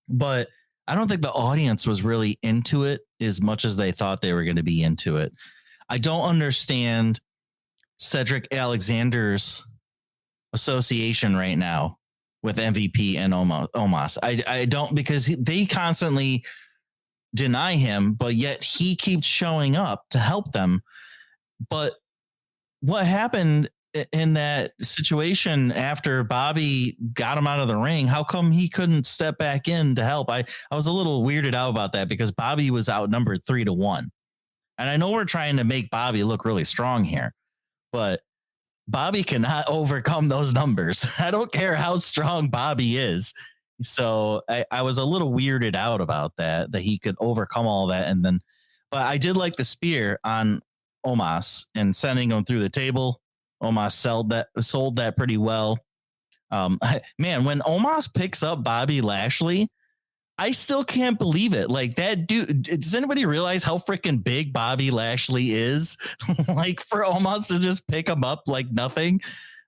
but I don't think the audience was really into it as much as they thought they were going to be into it. I don't understand Cedric Alexander's association right now with MVP and Omos. I don't, because they constantly deny him, but yet he keeps showing up to help them. But what happened in that situation after Bobby got him out of the ring? How come he couldn't step back in to help? I was a little weirded out about that because Bobby was outnumbered 3-1. And I know we're trying to make Bobby look really strong here, but Bobby cannot overcome those numbers. I don't care how strong Bobby is. So I was a little weirded out about that he could overcome all that. And then, but I did like the spear on Omos and sending him through the table. Omos sold that pretty well. Man, when Omos picks up Bobby Lashley, I still can't believe it. Like, that dude, does anybody realize how freaking big Bobby Lashley is? Like, for Omos to just pick him up like nothing,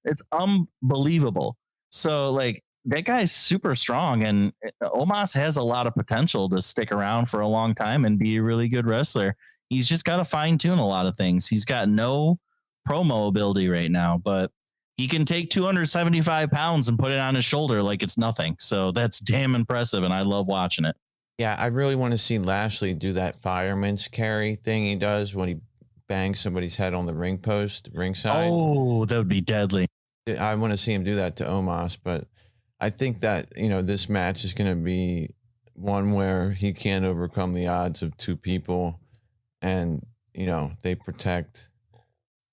it's unbelievable. So, like, that guy's super strong, and Omos has a lot of potential to stick around for a long time and be a really good wrestler. He's just got to fine tune a lot of things. He's got no promo ability right now, but he can take 275 pounds and put it on his shoulder like it's nothing. So that's damn impressive, and I love watching it. Yeah, I really want to see Lashley do that fireman's carry thing he does when he bangs somebody's head on the ring post ringside. Oh, that would be deadly. I want to see him do that to Omos, but I think that, this match is going to be one where he can't overcome the odds of two people, and, they protect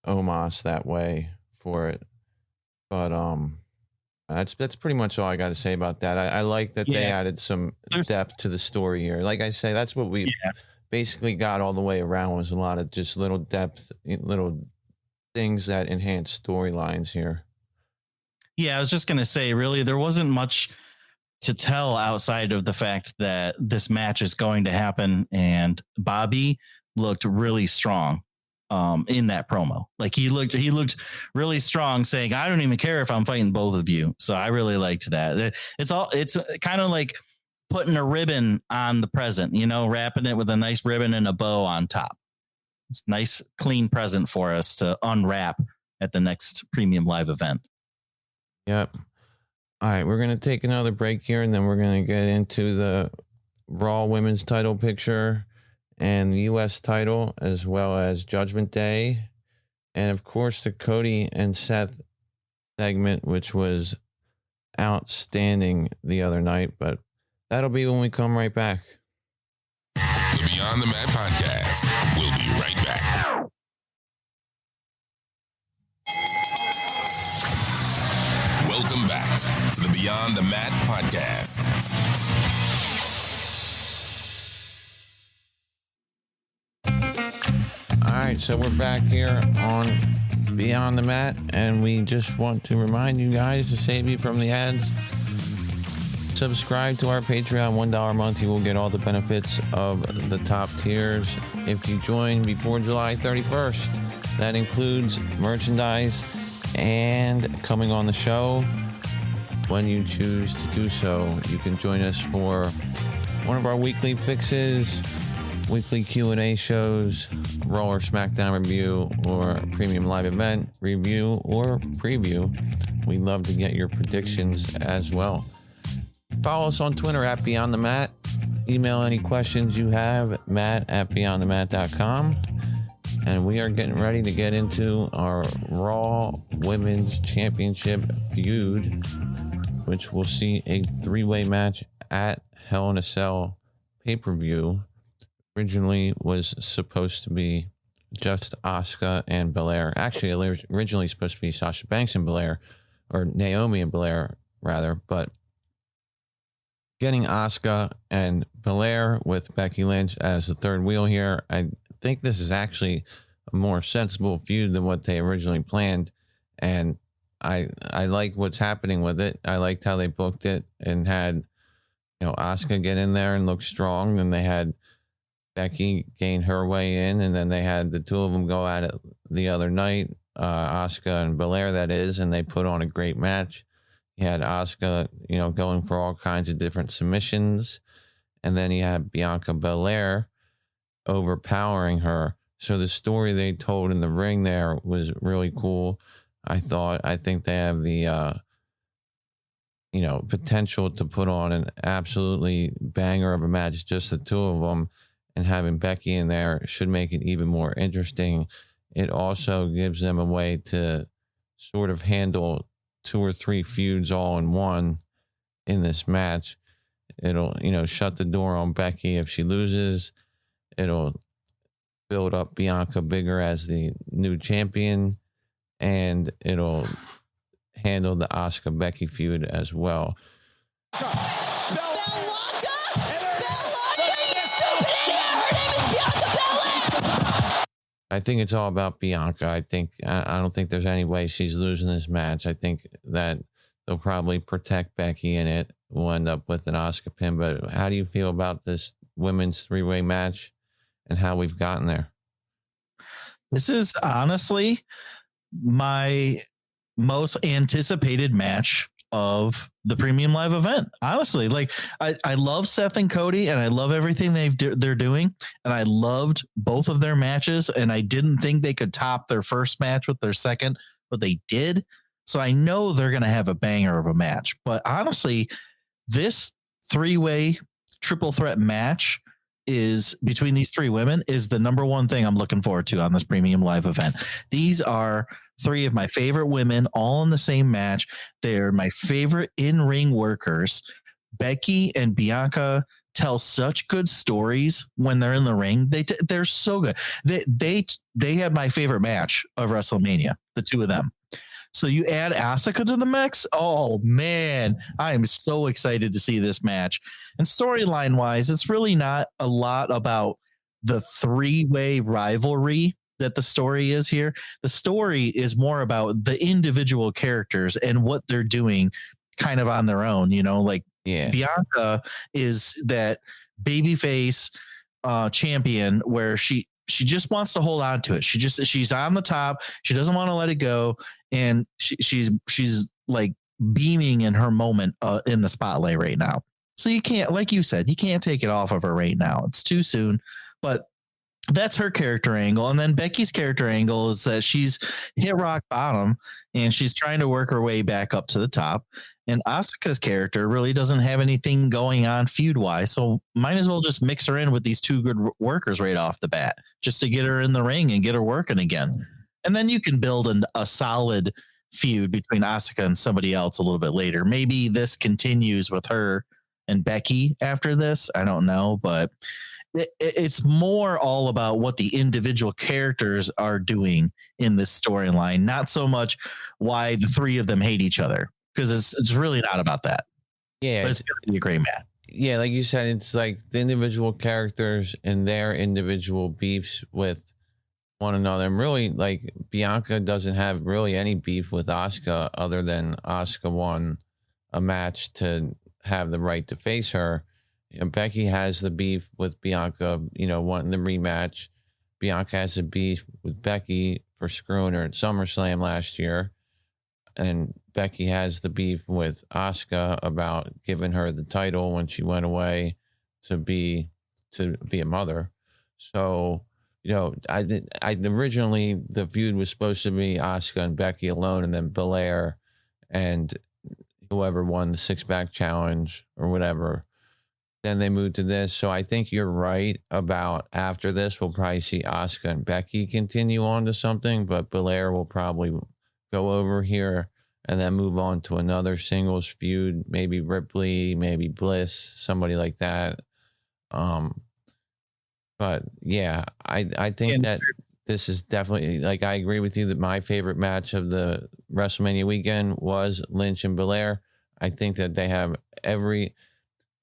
Omos that way for it. But that's pretty much all I got to say about that. I like that they added some depth to the story here. Like I say, that's what we basically got all the way around, was a lot of just little depth, little things that enhance storylines here. Yeah, I was just going to say, really, there wasn't much to tell outside of the fact that this match is going to happen, and Bobby looked really strong in that promo. Like, he looked really strong, saying, I don't even care if I'm fighting both of you. So I really liked that. It's kind of like putting a ribbon on the present, wrapping it with a nice ribbon and a bow on top. It's a nice, clean present for us to unwrap at the next Premium Live event. Yep. All right, we're going to take another break here, and then we're going to get into the Raw Women's title picture and the U.S. title, as well as Judgment Day. And, of course, the Cody and Seth segment, which was outstanding the other night. But that'll be when we come right back. The Beyond the Mat Podcast. We'll be right back. Welcome back to the Beyond the Mat Podcast. All right, so we're back here on Beyond the Mat, and we just want to remind you guys to save you from the ads. Subscribe to our Patreon, $1 a month. You will get all the benefits of the top tiers if you join before July 31st. That includes merchandise and coming on the show when you choose to do so. You can join us for one of our weekly fixes, weekly Q&A shows, Raw or Smackdown review, or premium live event review or preview. We'd love to get your predictions as well. Follow us on Twitter at Beyond the Mat. Email any questions you have, matt@beyondthemat.com. And we are getting ready to get into our Raw Women's Championship feud, which will see a 3-way match at Hell in a Cell pay-per-view. Originally was supposed to be just Asuka and Belair. Actually, it was originally supposed to be Sasha Banks and Belair, or Naomi and Belair, rather. But getting Asuka and Belair with Becky Lynch as the third wheel here, I think this is actually a more sensible feud than what they originally planned, and I like what's happening with it. I liked how they booked it and had, Asuka get in there and look strong, and they had Becky gain her way in, and then they had the two of them go at it the other night, Asuka and Belair, that is, and they put on a great match. You had Asuka, going for all kinds of different submissions, and then you had Bianca Belair overpowering her. So the story they told in the ring there was really cool. I think they have the potential to put on an absolutely banger of a match, just the two of them, and having Becky in there should make it even more interesting. It also gives them a way to sort of handle 2 or 3 feuds all in one in this match. It'll, shut the door on Becky if she loses. It'll build up Bianca bigger as the new champion, and it'll handle the Asuka Becky feud as well. Bella, you stupid idiot! Her name is Bianca Belair! I think it's all about Bianca. I don't think there's any way she's losing this match. I think that they'll probably protect Becky in it. We'll end up with an Asuka pin. But how do you feel about this women's 3-way match and how we've gotten there? This is honestly my most anticipated match of the premium live event. Honestly, I love Seth and Cody, and I love everything they're doing, and I loved both of their matches, and I didn't think they could top their first match with their second, but they did. So I know they're going to have a banger of a match. But honestly, this 3-way triple threat match is between these 3 women is the number one thing I'm looking forward to on this premium live event. These are 3 of my favorite women all in the same match. They're my favorite in-ring workers. Becky and Bianca tell such good stories when they're in the ring. They're so good. They had my favorite match of WrestleMania, the 2 of them. So you add Asuka to the mix. Oh man, I am so excited to see this match. And storyline wise, it's really not a lot about the 3-way rivalry that the story is here. The story is more about the individual characters and what they're doing kind of on their own, Bianca is that babyface champion where she just wants to hold on to it. She's on the top. She doesn't want to let it go. And she's like beaming in her moment in the spotlight right now. So you can't, like you said, you can't take it off of her right now. It's too soon, but that's her character angle. And then Becky's character angle is that she's hit rock bottom and she's trying to work her way back up to the top. And Asuka's character really doesn't have anything going on feud wise. So might as well just mix her in with these two good workers right off the bat, just to get her in the ring and get her working again. And then you can build a solid feud between Asuka and somebody else a little bit later. Maybe this continues with her and Becky after this. I don't know, but it's more all about what the individual characters are doing in this storyline, not so much why the three of them hate each other, because it's really not about that. Yeah, but it's going to be a great match. Yeah, like you said, it's like the individual characters and their individual beefs with one another. And really, like, Bianca doesn't have really any beef with Asuka other than Asuka won a match to have the right to face her. And Becky has the beef with Bianca, wanting the rematch. Bianca has a beef with Becky for screwing her at SummerSlam last year. And Becky has the beef with Asuka about giving her the title when she went away to be a mother. So, I originally the feud was supposed to be Asuka and Becky alone, and then Belair and whoever won the 6-pack challenge or whatever. Then they moved to this. So I think you're right about after this, we'll probably see Asuka and Becky continue on to something, but Belair will probably go over here and then move on to another singles feud, maybe Ripley, maybe Bliss, somebody like that. But yeah, I think that this is definitely, like, I agree with you that my favorite match of the WrestleMania weekend was Lynch and Belair. I think that they have every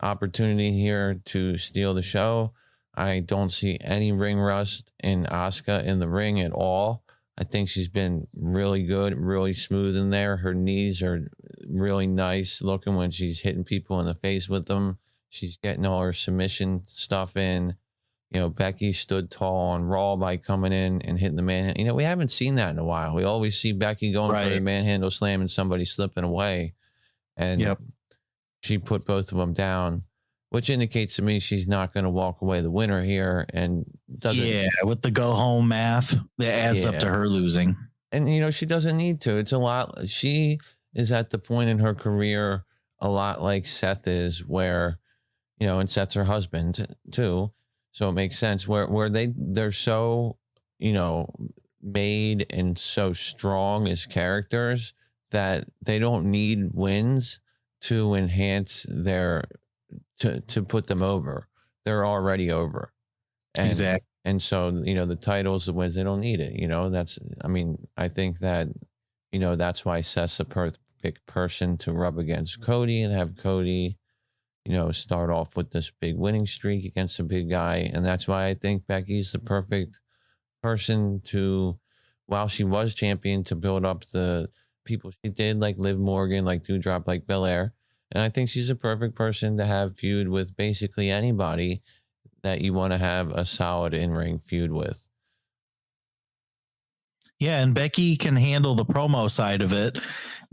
opportunity here to steal the show. I don't see any ring rust in Asuka in the ring at all. I think she's been really good, really smooth in there. Her knees are really nice looking when she's hitting people in the face with them. She's getting all her submission stuff in. Becky stood tall on Raw by coming in and hitting the manhandle. We haven't seen that in a while. We always see Becky going for the manhandle slam and somebody slipping away. And she put both of them down, which indicates to me she's not going to walk away the winner here. And with the go home math, that adds up to her losing. And, she doesn't need to. It's a lot. She is at the point in her career a lot like Seth is, where, and Seth's her husband too. So it makes sense where they're so, made and so strong as characters that they don't need wins to enhance to put them over. They're already over. Exactly. And so, the titles, the wins, they don't need it. I think that, that's why Seth's a perfect person to rub against Cody and have Cody, start off with this big winning streak against a big guy. And that's why I think Becky's the perfect person to, while she was champion, to build up the people she did, like Liv Morgan, like Doudrop, like Belair. And I think she's a perfect person to have feud with basically anybody that you want to have a solid in-ring feud with. Yeah, and Becky can handle the promo side of it.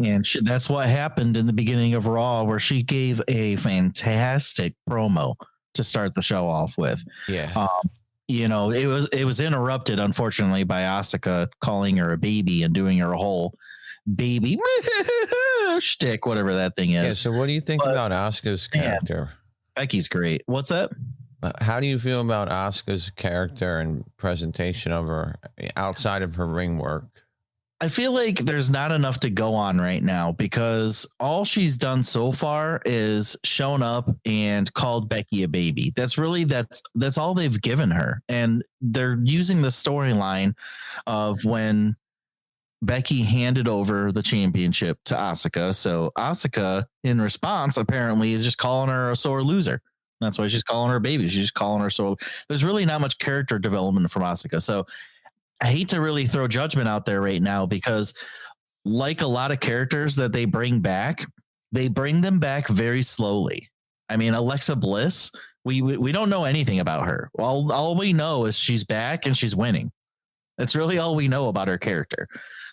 And that's what happened in the beginning of Raw, where she gave a fantastic promo to start the show off with. Yeah. It was interrupted, unfortunately, by Asuka calling her a baby and doing her whole baby shtick, whatever that thing is. Yeah, so what do you think about Asuka's character? Becky's great. What's up? How do you feel about Asuka's character and presentation of her outside of her ring work? I feel like there's not enough to go on right now, because all she's done so far is shown up and called Becky a baby. That's all they've given her. And they're using the storyline of when Becky handed over the championship to Asuka. So Asuka, in response, apparently is just calling her a sore loser. That's why she's calling her a baby. She's just calling her sore. There's really not much character development from Asuka. So I hate to really throw Judgment out there right now, because like a lot of characters that they bring them back very slowly. I mean, Alexa Bliss, we don't know anything about her. All we know is she's back and she's winning. That's really all we know about her character.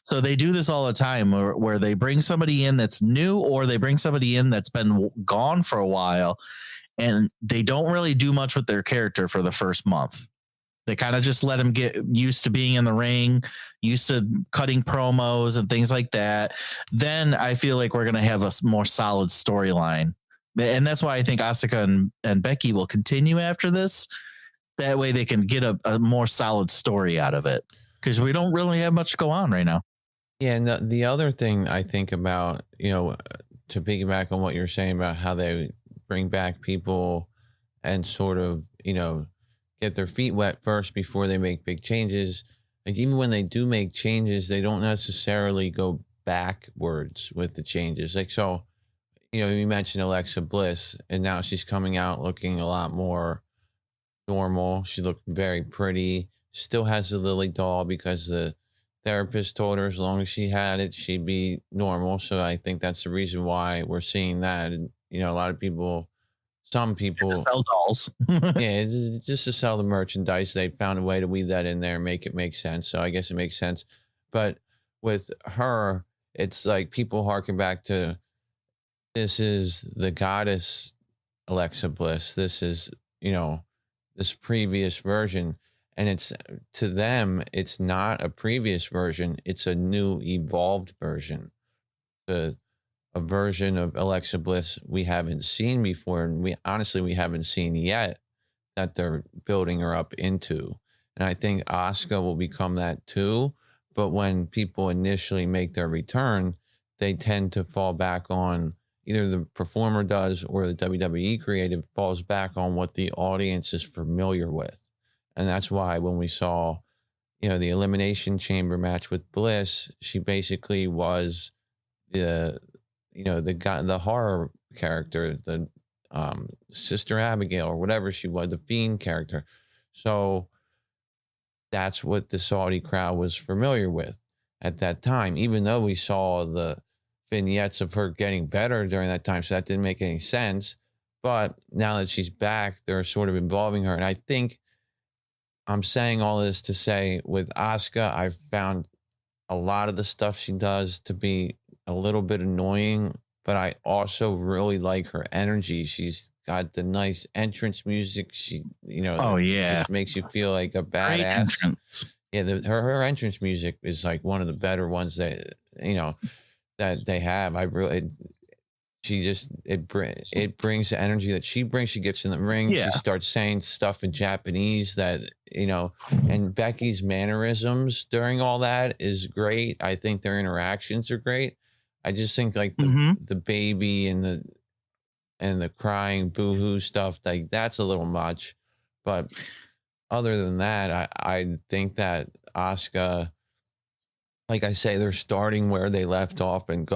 So they do this all the time where they bring somebody in that's new, or they bring somebody in that's been gone for a while, and they don't really do much with their character for the first month. They kind of just let him get used to being in the ring, used to cutting promos and things like that. Then I feel like we're going to have a more solid storyline. And that's why I think Asuka and Becky will continue after this. That way they can get a more solid story out of it, because we don't really have much go on right now. Yeah, and the other thing I think about, to piggyback on what you're saying about how they bring back people and sort of, get their feet wet first before they make big changes. Like, even when they do make changes, they don't necessarily go backwards with the changes. Like, so, you mentioned Alexa Bliss, and now she's coming out looking a lot more normal. She looked very pretty. Still has the Lily doll because the therapist told her as long as she had it, she'd be normal. So I think that's the reason why we're seeing that. And, a lot of people, some people sell dolls. yeah, just to sell the merchandise. They found a way to weave that in there and make it make sense. So I guess it makes sense. But with her, it's like people harken back to, this is the goddess Alexa Bliss. This is, this previous version. And it's, to them, it's not a previous version. It's a new evolved version. A version of Alexa Bliss we haven't seen before. And we haven't seen yet, that they're building her up into. And I think Asuka will become that too. But when people initially make their return, they tend to fall back on, either the performer does or the WWE creative falls back on what the audience is familiar with. And that's why when we saw, the Elimination Chamber match with Bliss, she basically was the horror character, the Sister Abigail or whatever she was, the Fiend character. So that's what the Saudi crowd was familiar with at that time, even though we saw the vignettes of her getting better during that time. So that didn't make any sense. But now that she's back, they're sort of involving her. And I think I'm saying all this to say, with Asuka, I've found a lot of the stuff she does to be a little bit annoying, but I also really like her energy. She's got the nice entrance music. She, just makes you feel like a badass. Yeah, her entrance music is like one of the better ones that, that they have. It brings the energy that she brings. She gets in the ring. Yeah. She starts saying stuff in Japanese that, and Becky's mannerisms during all that is great. I think their interactions are great. I just think like the baby and the crying boohoo stuff, like that's a little much. But other than that, I think that Asuka, like I say, they're starting where they left off and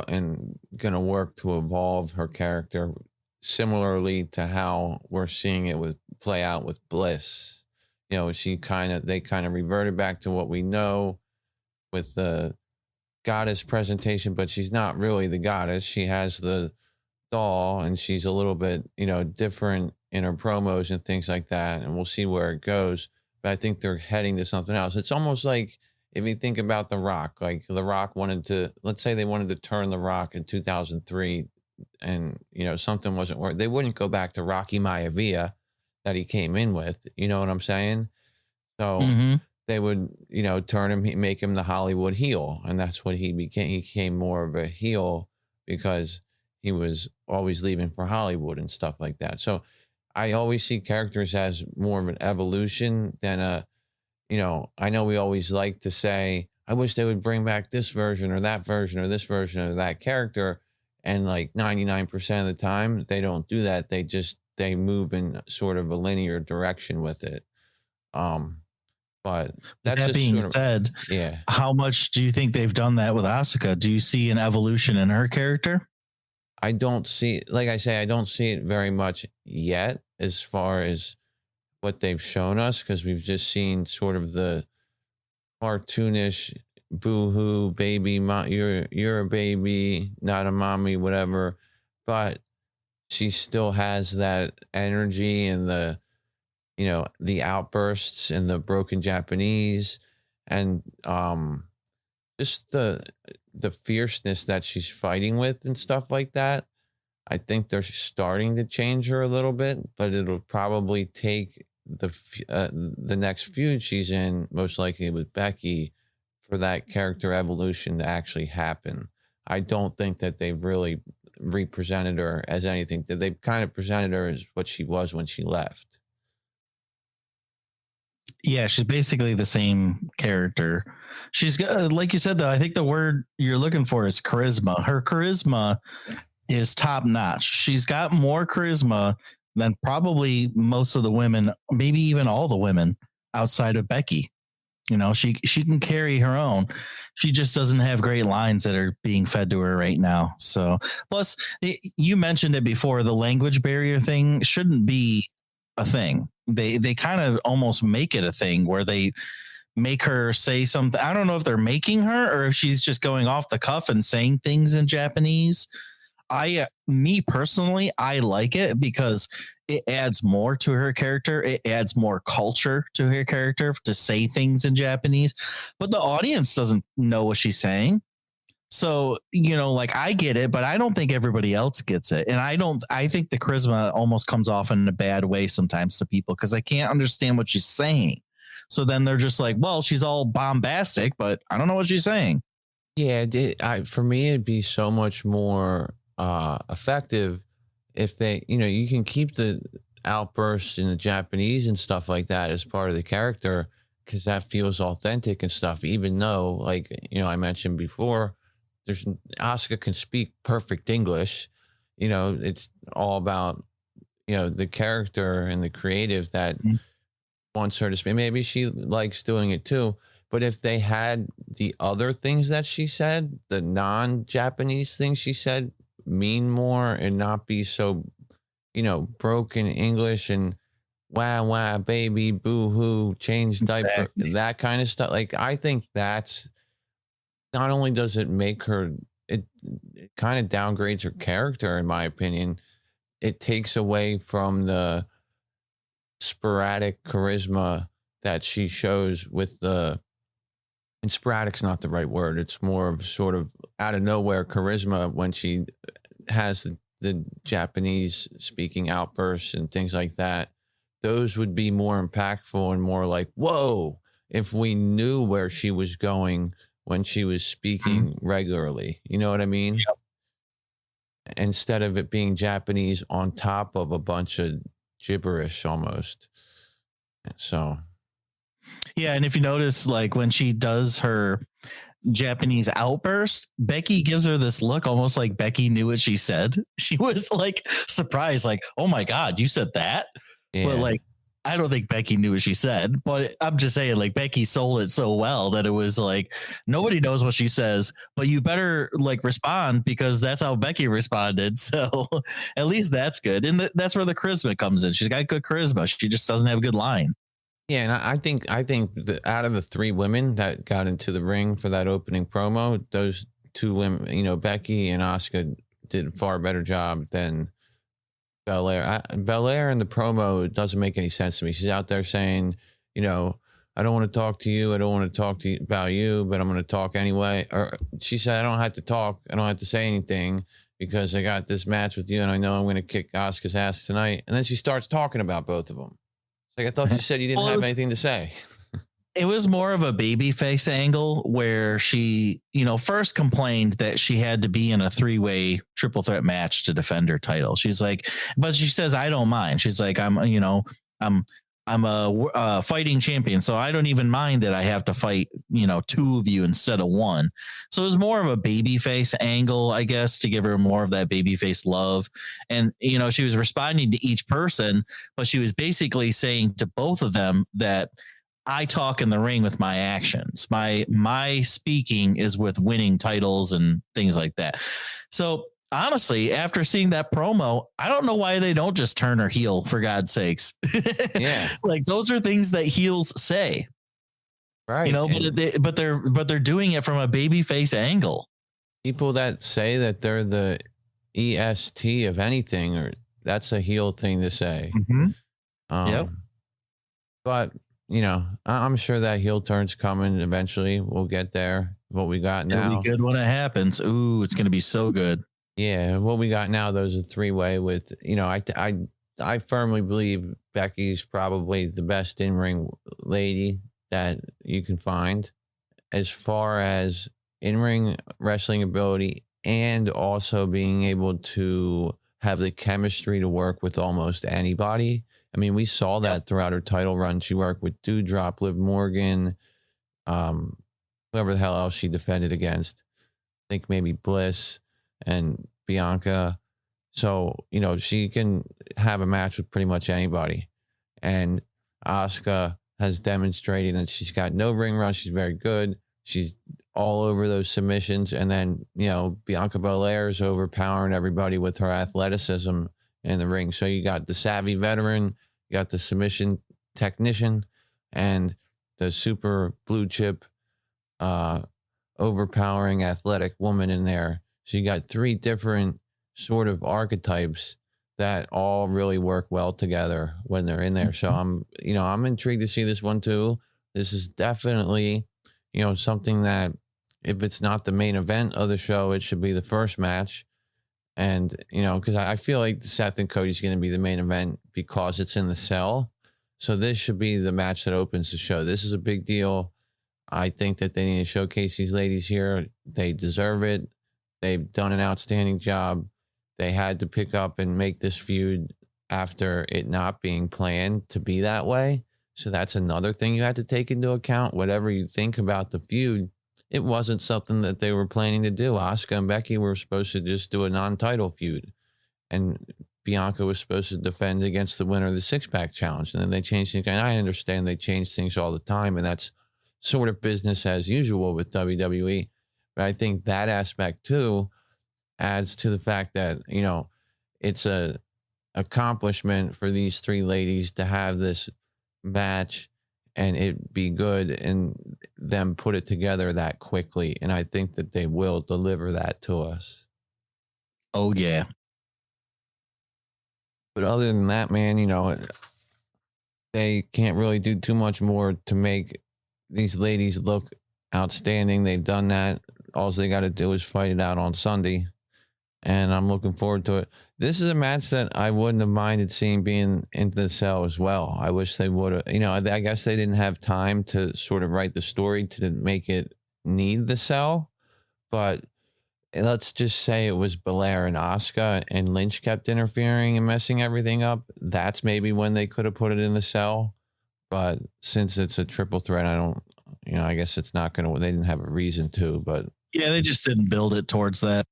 gonna work to evolve her character similarly to how we're seeing it play out with Bliss. They kind of reverted back to what we know with the goddess presentation, but she's not really the goddess. She has the doll, and she's a little bit, different in her promos and things like that. And we'll see where it goes. But I think they're heading to something else. It's almost like, if you think about The Rock, like The Rock let's say they wanted to turn The Rock in 2003 and, something wasn't working. They wouldn't go back to Rocky Maivia that he came in with. You know what I'm saying? So they would, turn him, make him the Hollywood heel. And that's what he became. He became more of a heel because he was always leaving for Hollywood and stuff like that. So I always see characters as more of an evolution than I know we always like to say, I wish they would bring back this version or that version or this version of that character. And like 99% of the time, they don't do that. They move in sort of a linear direction with it. But that being said, yeah. How much do you think they've done that with Asuka? Do you see an evolution in her character? I don't see, like I say, I don't see it very much yet as far as what they've shown us, because we've just seen sort of the cartoonish boohoo baby, you're a baby, not a mommy, whatever. But she still has that energy and the outbursts and the broken Japanese and just the fierceness that she's fighting with and stuff like that. I think they're starting to change her a little bit, but it'll probably take the next feud she's in, most likely with Becky, for that character evolution to actually happen. I don't think that they've really represented her as anything. That they've kind of presented her as what she was when she left. Yeah, she's basically the same character. She's got, like you said, though, I think the word you're looking for is charisma. Her charisma is top notch. She's got more charisma than probably most of the women, maybe even all the women outside of Becky. You know, she can carry her own. She just doesn't have great lines that are being fed to her right now. So, plus, you mentioned it before, the language barrier thing shouldn't be a thing. They kind of almost make it a thing where they make her say something. I don't know if they're making her or if she's just going off the cuff and saying things in Japanese. Me personally, I like it because it adds more to her character. It adds more culture to her character to say things in Japanese, but the audience doesn't know what she's saying. So, you know, like I get it, but I don't think everybody else gets it. And I think the charisma almost comes off in a bad way sometimes to people because I can't understand what she's saying. So then they're just like, well, she's all bombastic, but I don't know what she's saying. Yeah, for me, it'd be so much more effective if they, you know, you can keep the outbursts in the Japanese and stuff like that as part of the character because that feels authentic and stuff, even though, like, you know, I mentioned before, Asuka can speak perfect English. You know, it's all about, you know, the character and the creative that wants her to speak. Maybe she likes doing it too. But if they had the other things that she said, the non-Japanese things she said, mean more and not be so, you know, broken English and wah, baby, boo-hoo, change diaper, that kind of stuff. Like, I think that's, not only does it make her, it kind of downgrades her character, in my opinion. It takes away from the sporadic charisma that she shows with and sporadic's not the right word. It's more of sort of out of nowhere charisma when she has the Japanese speaking outbursts and things like that. Those would be more impactful and more like, whoa, if we knew where she was going when she was speaking regularly. You know what I mean? Yep. Instead of it being Japanese on top of a bunch of gibberish almost. So. Yeah. And if you notice, like when she does her Japanese outburst, Becky gives her this look almost like Becky knew what she said. She was like surprised, like, oh my God, you said that? Yeah. But like, I don't think Becky knew what she said, but I'm just saying, like, Becky sold it so well that it was like, nobody knows what she says, but you better like respond because that's how Becky responded. So at least that's good. And that's where the charisma comes in. She's got good charisma. She just doesn't have good lines. Yeah. And I think out of the three women that got into the ring for that opening promo, those two women, you know, Becky and Asuka did a far better job than Belair. Belair in the promo doesn't make any sense to me. She's out there saying, you know, I don't want to talk to you. I don't want to talk to you about you, but I'm going to talk anyway. Or she said, I don't have to talk. I don't have to say anything because I got this match with you and I know I'm going to kick Asuka's ass tonight. And then she starts talking about both of them. It's like, I thought you said you didn't have anything to say. It was more of a babyface angle where she, you know, first complained that she had to be in a 3-way triple threat match to defend her title. She's like, but she says, I don't mind. She's like, I'm a fighting champion, so I don't even mind that I have to fight, you know, two of you instead of one. So it was more of a babyface angle, I guess, to give her more of that babyface love. And, you know, she was responding to each person, but she was basically saying to both of them that I talk in the ring with my actions. My speaking is with winning titles and things like that. So honestly, after seeing that promo, I don't know why they don't just turn her heel, for God's sakes. Yeah. Like those are things that heels say. Right. You know, but they're doing it from a babyface angle. People that say that they're the EST of anything, or that's a heel thing to say. Mm-hmm. Yep. But you know, I'm sure that heel turn's coming eventually. We'll get there. What we got now. It'll be good when it happens. Ooh, it's going to be so good. Yeah. What we got now, those are 3-way with, you know, I I firmly believe Becky's probably the best in-ring lady that you can find as far as in-ring wrestling ability and also being able to have the chemistry to work with almost anybody. I mean, we saw that throughout her title run. She worked with Doudrop, Liv Morgan, whoever the hell else she defended against. I think maybe Bliss and Bianca. So, you know, she can have a match with pretty much anybody. And Asuka has demonstrated that she's got no ring rust. She's very good. She's all over those submissions. And then, you know, Bianca Belair is overpowering everybody with her athleticism in the ring. So you got the savvy veteran, you got the submission technician, and the super blue chip, overpowering athletic woman in there. So you got three different sort of archetypes that all really work well together when they're in there. So I'm intrigued to see this one too. This is definitely, you know, something that if it's not the main event of the show, it should be the first match. And, you know, because I feel like Seth and Cody's going to be the main event because it's in the cell. So this should be the match that opens the show. This is a big deal. I think that they need to showcase these ladies here. They deserve it. They've done an outstanding job. They had to pick up and make this feud after it not being planned to be that way. So that's another thing you had to take into account. Whatever you think about the feud, it wasn't something that they were planning to do. Asuka and Becky were supposed to just do a non-title feud. And Bianca was supposed to defend against the winner of the six-pack challenge. And then they changed things. And I understand they change things all the time. And that's sort of business as usual with WWE. But I think that aspect too adds to the fact that, you know, it's a accomplishment for these three ladies to have this match and it be good and them put it together that quickly. And I think that they will deliver that to us. Oh, yeah. But other than that, man, you know, they can't really do too much more to make these ladies look outstanding. They've done that. All they got to do is fight it out on Sunday. And I'm looking forward to it. This is a match that I wouldn't have minded seeing being into the cell as well. I wish they would have, you know, I guess they didn't have time to sort of write the story to make it need the cell. But let's just say it was Belair and Asuka and Lynch kept interfering and messing everything up. That's maybe when they could have put it in the cell. But since it's a triple threat, I guess it's not going to, they didn't have a reason to, but. Yeah, they just didn't build it towards that.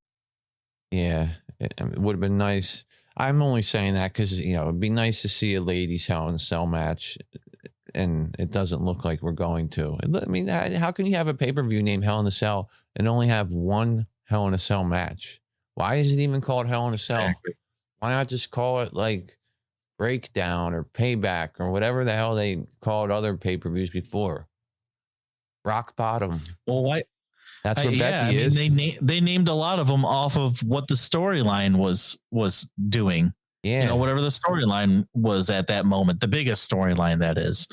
Yeah, it would have been nice. I'm only saying that because, you know, it'd be nice to see a ladies' Hell in a Cell match, and it doesn't look like we're going to. I mean, how can you have a pay-per-view named Hell in a Cell and only have one Hell in a Cell match? Why is it even called Hell in a Cell? Exactly. Why not just call it like Breakdown or Payback or whatever the hell they called other pay-per-views before? Rock Bottom. Well, why? That's what Becky is. They named a lot of them off of what the storyline was doing. Yeah. You know, whatever the storyline was at that moment, the biggest storyline that is.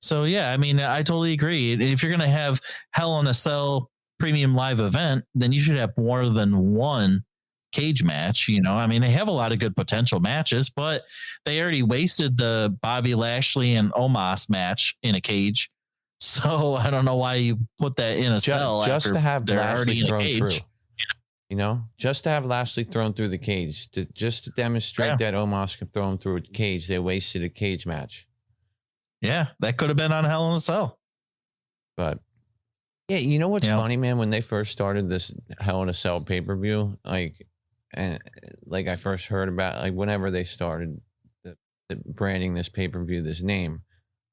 So, yeah, I mean, I totally agree. If you're going to have Hell in a Cell premium live event, then you should have more than one cage match. You know, I mean, they have a lot of good potential matches, but they already wasted the Bobby Lashley and Omos match in a cage. So I don't know why you put that in a cell just to have Lashley thrown through. You know, just to have Lashley thrown through the cage, just to demonstrate that Omos can throw him through a cage. They wasted a cage match. Yeah, that could have been on Hell in a Cell. But yeah, you know what's funny, man? When they first started this Hell in a Cell pay-per-view, I first heard about, like, whenever they started the branding this pay-per-view, this name,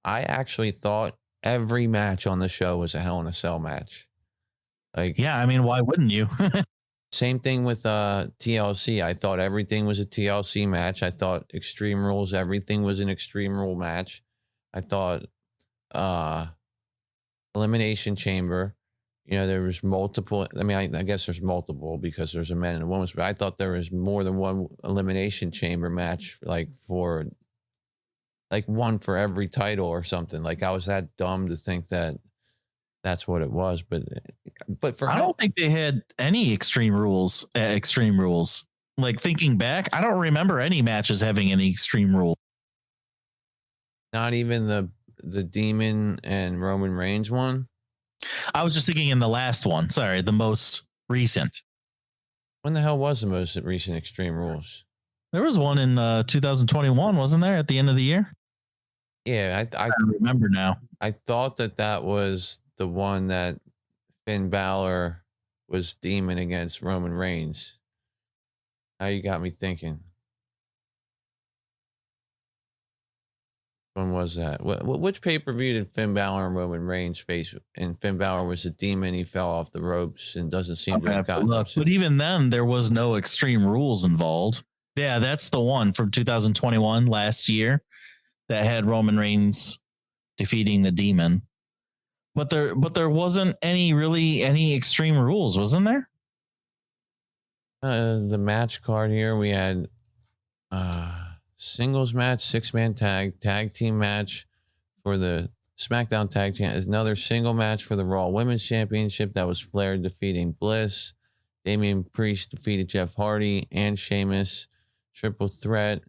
I actually thought every match on the show was a Hell in a Cell match. Like, yeah, I mean, why wouldn't you? Same thing with TLC. I thought everything was a TLC match. I thought Extreme Rules, everything was an Extreme Rule match. I thought Elimination Chamber, you know, there was multiple. I mean, I guess there's multiple because there's a men and a women's, but I thought there was more than one Elimination Chamber match, like one for every title or something. Like, I was that dumb to think that that's what it was. But for I don't think they had any Extreme Rules. like thinking back, I don't remember any matches having any Extreme Rules. Not even the Demon and Roman Reigns one. I was just thinking in the last one. Sorry, the most recent. When the hell was the most recent Extreme Rules? There was one in 2021, wasn't there, at the end of the year? Yeah, I remember now. I thought that was the one that Finn Balor was Demon against Roman Reigns. Now you got me thinking. When was that? Which pay-per-view did Finn Balor and Roman Reigns face? And Finn Balor was a demon. He fell off the ropes and doesn't seem to have gotten up. But even then, there was no Extreme Rules involved. Yeah, that's the one from 2021, last year, that had Roman Reigns defeating the demon. But there wasn't any Extreme Rules, wasn't there? The match card here, we had singles match, 6-man tag team match for the SmackDown Tag Team. Another single match for the Raw Women's Championship. That was Flair defeating Bliss. Damian Priest defeated Jeff Hardy and Sheamus. Triple threat.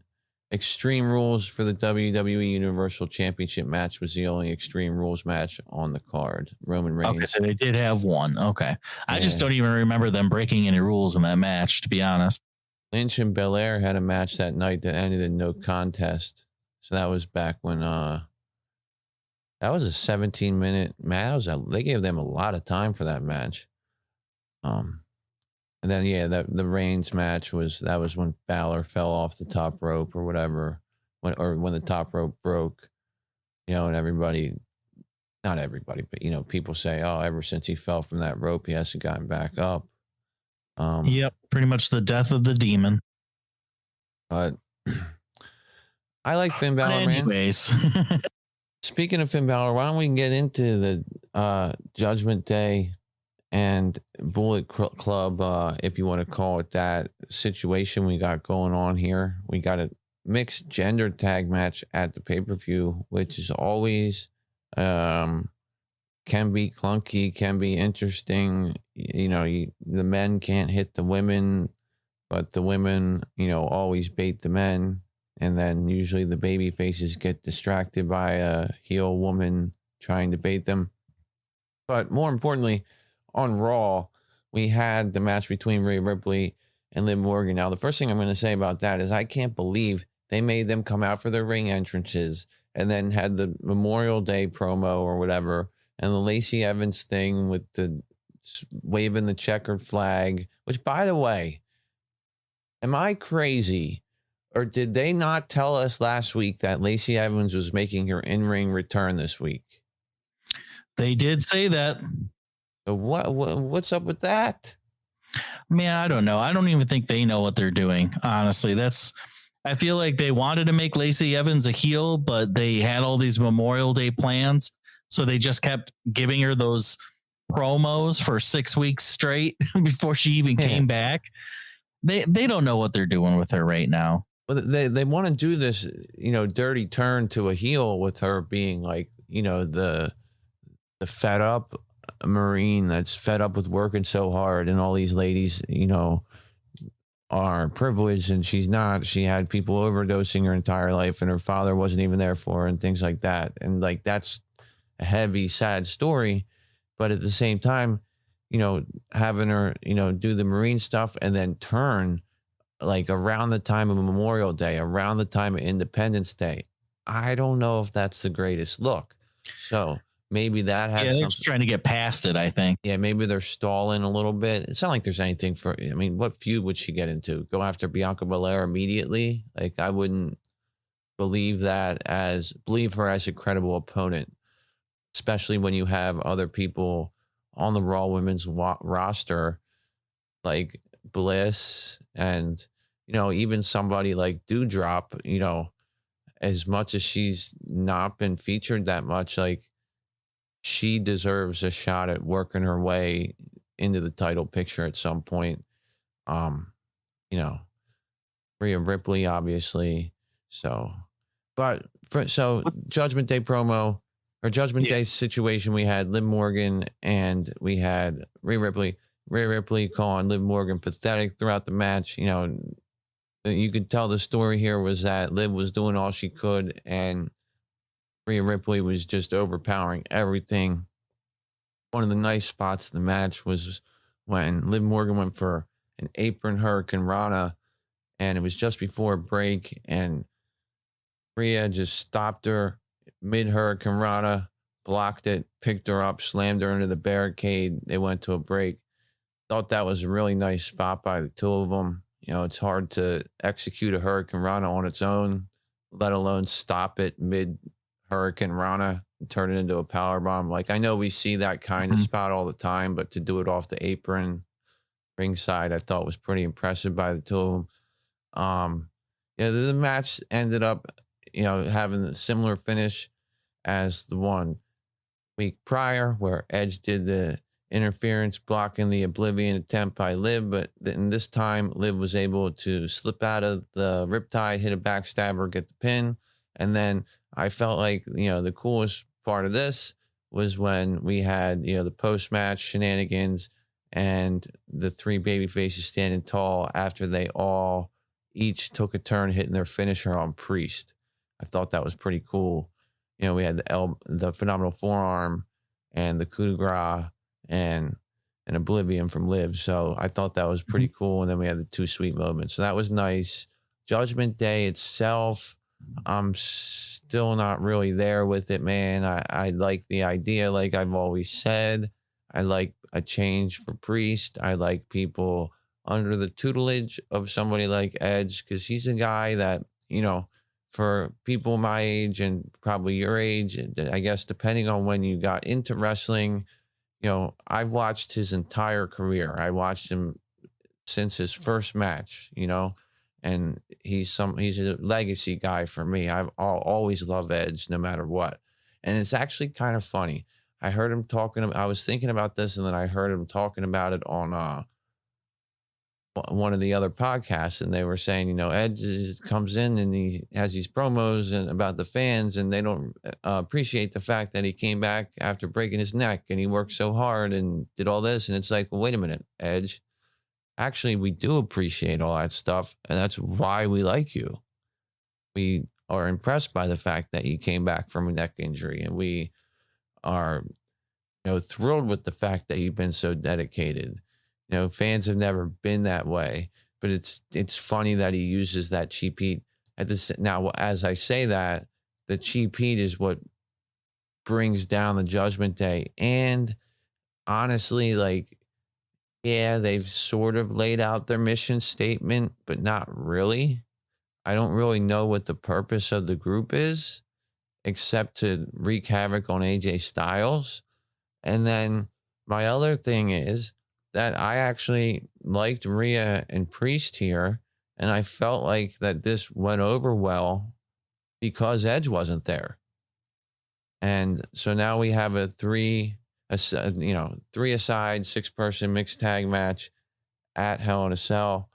Extreme Rules for the WWE Universal Championship match was the only Extreme Rules match on the card. Roman Reigns. Okay, so they did have one. Okay. I just don't even remember them breaking any rules in that match, to be honest. Lynch and Belair had a match that night that ended in no contest. So that was back when that was a 17-minute match. They gave them a lot of time for that match. And then the Reigns match was when Balor fell off the top rope or whatever, when the top rope broke, and everybody, not everybody, but people say, oh, ever since he fell from that rope, he hasn't gotten back up. Yep, pretty much the death of the demon. But I like Finn Balor, anyways. Man. Speaking of Finn Balor, why don't we get into the Judgment Day and Bullet Club, if you want to call it that, situation we got going on here. We got a mixed gender tag match at the pay-per-view, which is always can be clunky, can be interesting. The men can't hit the women, but the women, always bait the men. And then usually the baby faces get distracted by a heel woman trying to bait them. But more importantly, on Raw, we had the match between Rhea Ripley and Liv Morgan. Now, the first thing I'm going to say about that is I can't believe they made them come out for their ring entrances and then had the Memorial Day promo or whatever, and the Lacey Evans thing with the waving the checkered flag, which, by the way, am I crazy? Or did they not tell us last week that Lacey Evans was making her in-ring return this week? They did say that. So what's up with that? Man, I don't know. I don't even think they know what they're doing. Honestly, I feel like they wanted to make Lacey Evans a heel, but they had all these Memorial Day plans. So they just kept giving her those promos for 6 weeks straight before she even came back. They don't know what they're doing with her right now. Well, they want to do this, dirty turn to a heel with her being like, the fed up Marine that's fed up with working so hard, and all these ladies, are privileged and she's not. She had people overdosing her entire life and her father wasn't even there for her and things like that. And like, that's a heavy, sad story. But at the same time, having her, do the Marine stuff and then turn like around the time of Memorial Day, around the time of Independence Day. I don't know if that's the greatest look. So maybe that has they're just trying to get past it, I think. Yeah, maybe they're stalling a little bit. It's not like there's anything what feud would she get into? Go after Bianca Belair immediately? Like, I wouldn't believe her as a credible opponent, especially when you have other people on the Raw Women's roster like Bliss and, even somebody like Doudrop, as much as she's not been featured that much, like, she deserves a shot at working her way into the title picture at some point. Rhea Ripley, obviously. So Judgment Day promo or Judgment Day situation, we had Liv Morgan and we had Rhea Ripley. Rhea Ripley calling Liv Morgan pathetic throughout the match. You know, you could tell the story here was that Liv was doing all she could and Rhea Ripley was just overpowering everything. One of the nice spots of the match was when Liv Morgan went for an apron Hurricane Rana, and it was just before a break, and Rhea just stopped her mid Hurricane Rana, blocked it, picked her up, slammed her into the barricade. They went to a break. Thought that was a really nice spot by the two of them. You know, it's hard to execute a Hurricane Rana on its own, let alone stop it mid Hurricane Rana and turn it into a power bomb. Like, I know we see that kind of spot all the time, but to do it off the apron ringside, I thought was pretty impressive by the two of them. Yeah, the match ended up, you know, having a similar finish as the one week prior, where Edge did the interference blocking the Oblivion attempt by Liv, but then this time Liv was able to slip out of the riptide, hit a backstabber, get the pin. And then I felt like, you know, the coolest part of this was when we had, you know, the post-match shenanigans and the three baby faces standing tall after they all each took a turn hitting their finisher on Priest. I thought that was pretty cool. You know, we had the phenomenal forearm and the coup de grace and an Oblivion from Liv. So I thought that was pretty cool. And then we had the two sweet moments. So that was nice. Judgment Day itself, I'm still not really there with it, man. I like the idea, like I've always said. I like a change for Priest. I like people under the tutelage of somebody like Edge, because he's a guy that, you know, for people my age and probably your age, I guess, depending on when you got into wrestling, you know, I've watched his entire career. I watched him since his first match, you know, and he's a legacy guy for me. I'll always love Edge no matter what. And it's actually kind of funny. I heard him talking. I was thinking about this, and then I heard him talking about it on one of the other podcasts, and they were saying, you know, Edge comes in and he has these promos and about the fans, and they don't appreciate the fact that he came back after breaking his neck and he worked so hard and did all this. And it's like, well, wait a minute, Edge. Actually, we do appreciate all that stuff, and that's why we like you. We are impressed by the fact that he came back from a neck injury, and we are, you know, thrilled with the fact that you've been so dedicated. You know, fans have never been that way, but it's funny that he uses that cheap heat at this. Now, as I say that, the cheap heat is what brings down the Judgment Day. And honestly, like, yeah, they've sort of laid out their mission statement, but not really. I don't really know what the purpose of the group is, except to wreak havoc on AJ Styles. And then my other thing is that I actually liked Rhea and Priest here, and I felt like that this went over well because Edge wasn't there. And so now we have a three aside 6-person mixed tag match at Hell in a Cell.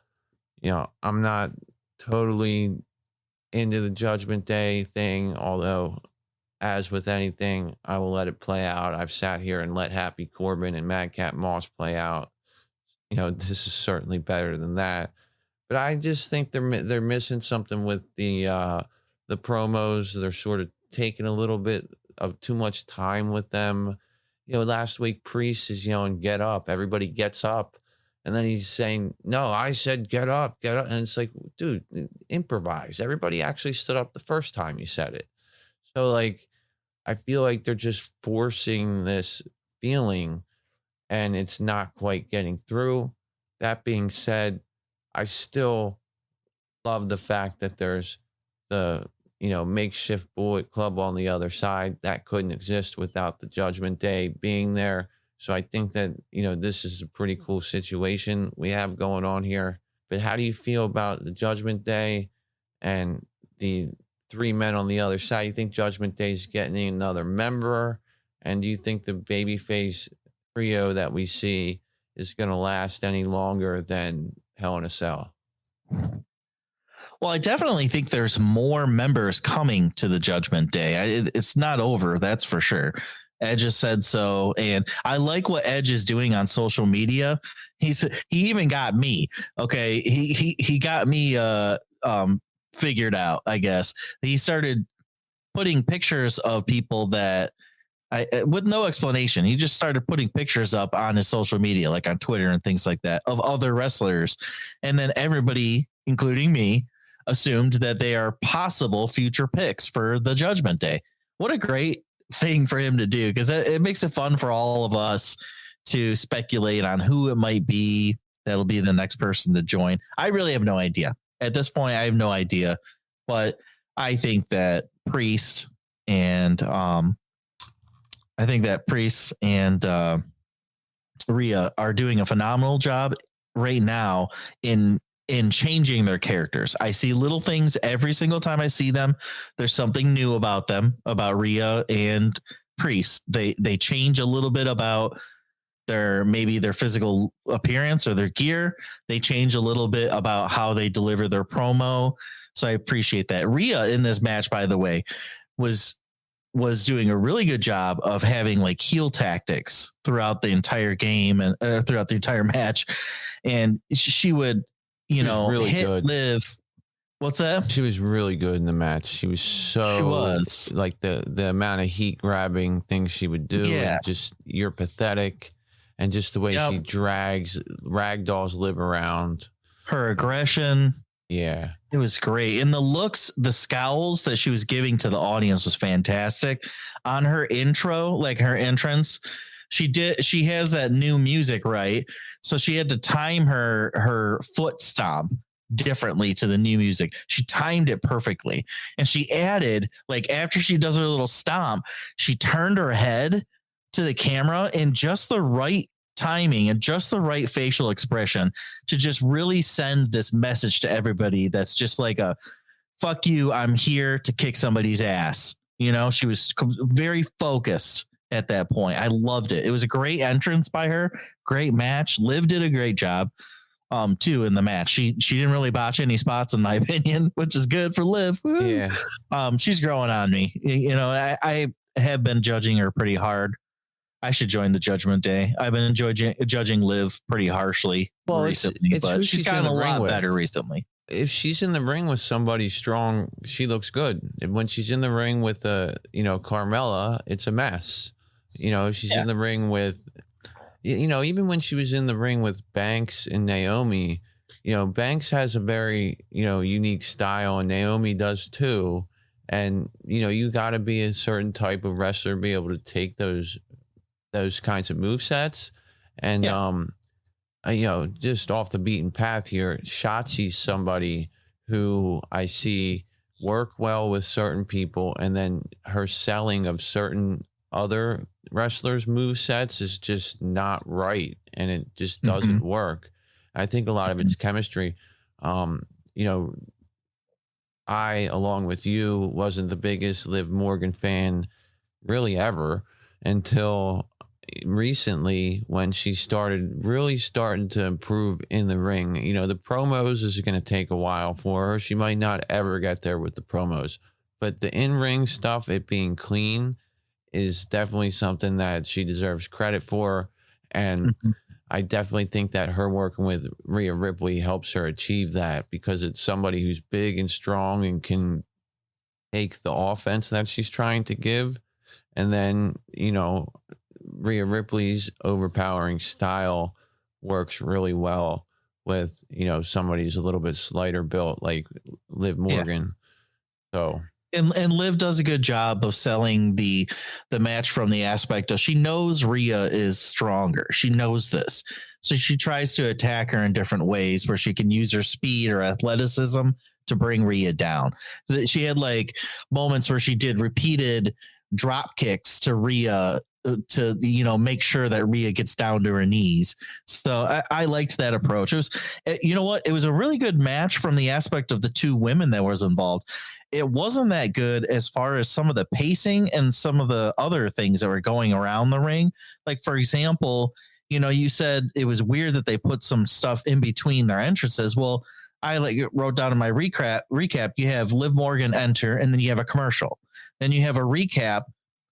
You know, I'm not totally into the Judgment Day thing, although as with anything, I will let it play out. I've sat here and let Happy Corbin and Madcap Moss play out. You know, this is certainly better than that. But I just think they're missing something with the promos. They're sort of taking a little bit of too much time with them. You know, last week Priest is yelling, "Get up!" Everybody gets up, and then he's saying, "No, I said get up, get up." And it's like, dude, improvise. Everybody actually stood up the first time you said it. So, like, I feel like they're just forcing this feeling, and it's not quite getting through. That being said, I still love the fact that there's the, you know, makeshift Bullet Club on the other side. That couldn't exist without the Judgment Day being there. So I think that, you know, this is a pretty cool situation we have going on here. But how do you feel about the Judgment Day and the three men on the other side? You think Judgment Day is getting another member? And do you think the babyface trio that we see is going to last any longer than Hell in a Cell? Well, I definitely think there's more members coming to the Judgment Day. It's not over, that's for sure. Edge has said so, and I like what Edge is doing on social media. He even got me. Okay, he got me figured out. I guess he started putting pictures of people that with no explanation. He just started putting pictures up on his social media, like on Twitter and things like that, of other wrestlers, and then everybody, including me, assumed that they are possible future picks for the Judgment Day. What a great thing for him to do, because it makes it fun for all of us to speculate on who it might be that'll be the next person to join. I really have no idea. At this point, I have no idea, but I think that Priest and Rhea are doing a phenomenal job right now in changing their characters. I see little things every single time I see them. There's something new about them, about Rhea and Priest. They change a little bit about their physical appearance or their gear. They change a little bit about how they deliver their promo. So I appreciate that. Rhea in this match, by the way, was doing a really good job of having like heel tactics throughout the entire game and throughout the entire match. And she would, really hit good. Liv. What's that? She was really good in the match. She was like the amount of heat grabbing things she would do. Yeah. And just, you're pathetic. And just the way she ragdolls Liv around. Her aggression. Yeah. It was great. And the looks, the scowls that she was giving to the audience was fantastic. On her intro, like her entrance, she has that new music, right? So she had to time her foot stomp differently to the new music. She timed it perfectly. And she added, like, after she does her little stomp, she turned her head to the camera in just the right timing and just the right facial expression to just really send this message to everybody that's just like a fuck you, I'm here to kick somebody's ass. She was very focused at that point. I loved it. It was a great entrance by her. Great match. Liv did a great job too in the match. She didn't really botch any spots in my opinion, which is good for Liv. Yeah. She's growing on me. I have been judging her pretty hard. I should join the Judgment Day. I've been judging Liv pretty harshly recently, but she's gotten a lot better recently. If she's in the ring with somebody strong, she looks good. And when she's in the ring with Carmella, it's a mess. If she's in the ring with, even when she was in the ring with Banks and Naomi, Banks has a very, unique style, and Naomi does too. And, you got to be a certain type of wrestler to be able to take those kinds of movesets. And, just off the beaten path here, Shotzi's somebody who I see work well with certain people, and then her selling of certain other wrestlers' movesets is just not right, and it just doesn't work. I think a lot of it's chemistry. I, along with you, wasn't the biggest Liv Morgan fan really ever until recently, when she starting to improve in the ring. The promos is going to take a while for her. She might not ever get there with the promos, but the in-ring stuff, it being clean, is definitely something that she deserves credit for. And I definitely think that her working with Rhea Ripley helps her achieve that, because it's somebody who's big and strong and can take the offense that she's trying to give. And then, Rhea Ripley's overpowering style works really well with, somebody who's a little bit slighter built like Liv Morgan. Yeah. So. And Liv does a good job of selling the match from the aspect of, she knows Rhea is stronger. She knows this. So she tries to attack her in different ways where she can use her speed or athleticism to bring Rhea down. She had like moments where she did repeated drop kicks to Rhea to make sure that Rhea gets down to her knees. So I liked that approach. It was, it was a really good match from the aspect of the two women that was involved. It wasn't that good as far as some of the pacing and some of the other things that were going around the ring. Like, for example, you said it was weird that they put some stuff in between their entrances. Well, I wrote down in my recap, you have Liv Morgan enter, and then you have a commercial. Then you have a recap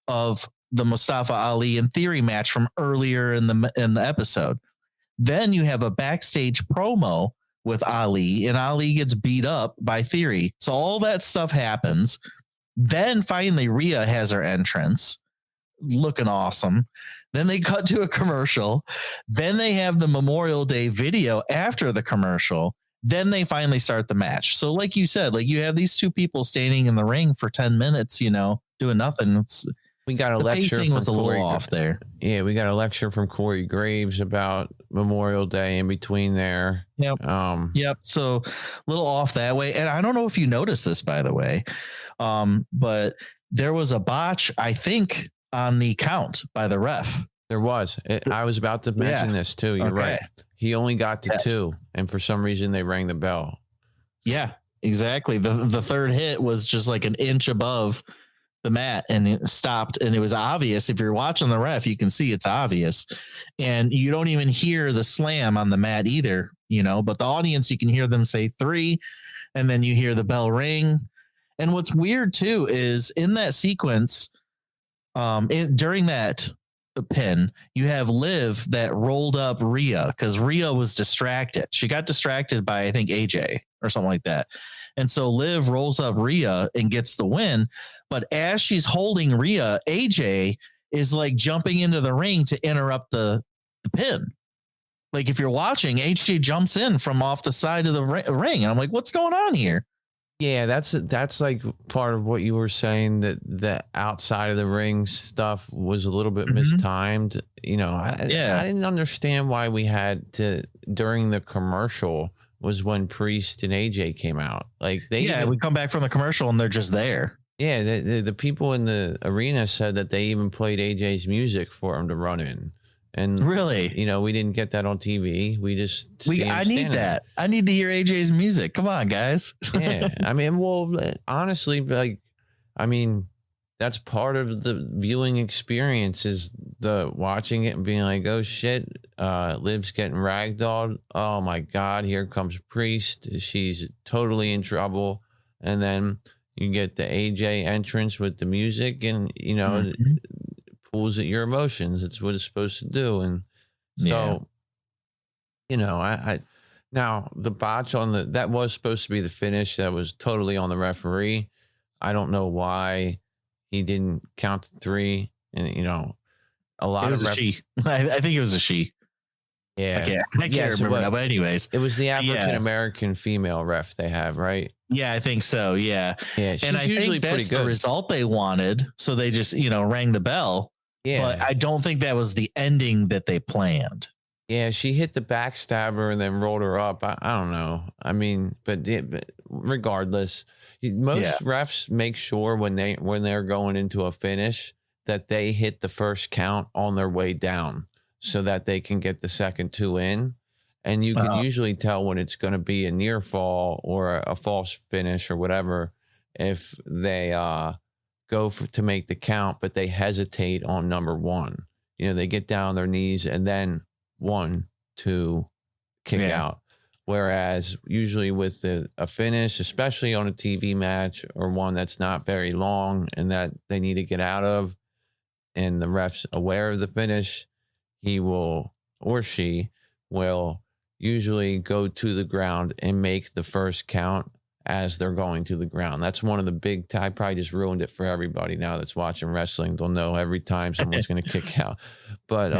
of the Mustafa Ali and Theory match from earlier in the episode. Then you have a backstage promo with Ali, and Ali gets beat up by Theory. So all that stuff happens. Then finally Rhea has her entrance, looking awesome. Then they cut to a commercial. Then they have the Memorial Day video after the commercial. Then they finally start the match. So like you said, like you have these two people standing in the ring for 10 minutes, you know, doing nothing. We got a lecture from was a little off there. Yeah, we got a lecture from Corey Graves about Memorial Day in between there. Yep. Yep. So a little off that way. And I don't know if you noticed this, by the way, but there was a botch, I think, on the count by the ref. There was. I was about to mention this too. You're right. He only got to 2, and for some reason they rang the bell. Yeah, exactly. The third hit was just like an inch above the mat, and it stopped, and it was obvious. If you're watching the ref, you can see it's obvious, and you don't even hear the slam on the mat either, you know, but the audience, you can hear them say 3, and then you hear the bell ring. And what's weird too is in that sequence, during that pin, you have Liv that rolled up Rhea because Rhea was distracted. She got distracted by, I think, AJ or something like that. And so Liv rolls up Rhea and gets the win. But as she's holding Rhea, AJ is like jumping into the ring to interrupt the pin. Like if you're watching, AJ jumps in from off the side of the ring. And I'm like, what's going on here? Yeah, that's like part of what you were saying, that the outside of the ring stuff was a little bit mistimed. You know, I didn't understand why we had to, during the commercial was when Priest and AJ came out. Like we come back from the commercial and they're just there. Yeah, the people in the arena said that they even played AJ's music for him to run in. And really, you know, we didn't get that on TV. We just I need that. I need to hear AJ's music. Come on, guys. Yeah, I mean, well, honestly, like, I mean, that's part of the viewing experience, is the watching it and being like, oh shit, Liv's getting ragdolled. Oh my God, here comes Priest. She's totally in trouble. And then you get the AJ entrance with the music, and you know. Pulls at your emotions. It's what it's supposed to do. And so, you know, I now the botch on that was supposed to be the finish. That was totally on the referee. I don't know why he didn't count to 3. And, you know, a lot of she. I think it was a she. Yeah. I can't remember now, but anyways. It was the African-American female ref they have, right? Yeah, I think so. Yeah. Yeah. She's and I usually think that's pretty good. The result they wanted. So they just, you know, rang the bell. Yeah. But I don't think that was the ending that they planned. Yeah, she hit the backstabber and then rolled her up. I don't know. I mean, but regardless, most refs make sure when they're going into a finish that they hit the first count on their way down so that they can get the second 2 in. And you can usually tell when it's going to be a near fall or a false finish or whatever if they go to make the count, but they hesitate on number 1. You know, they get down on their knees and then 1, 2, kick out. Whereas usually with a finish, especially on a TV match or one that's not very long and that they need to get out of, and the ref's aware of the finish, he will, or she will, usually go to the ground and make the first count as they're going to the ground. That's one of the big, I probably just ruined it for everybody now that's watching wrestling. They'll know every time someone's going to kick out. But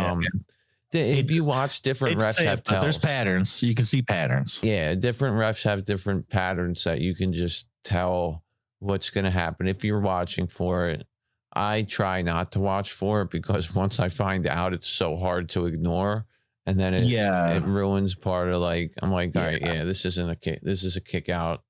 if you watch, different refs have tells. There's patterns. You can see patterns. Yeah, different refs have different patterns that you can just tell what's going to happen if you're watching for it. I try not to watch for it because once I find out, it's so hard to ignore. And then it ruins part of, like, I'm like, all right, this isn't a kick. This is a kick out.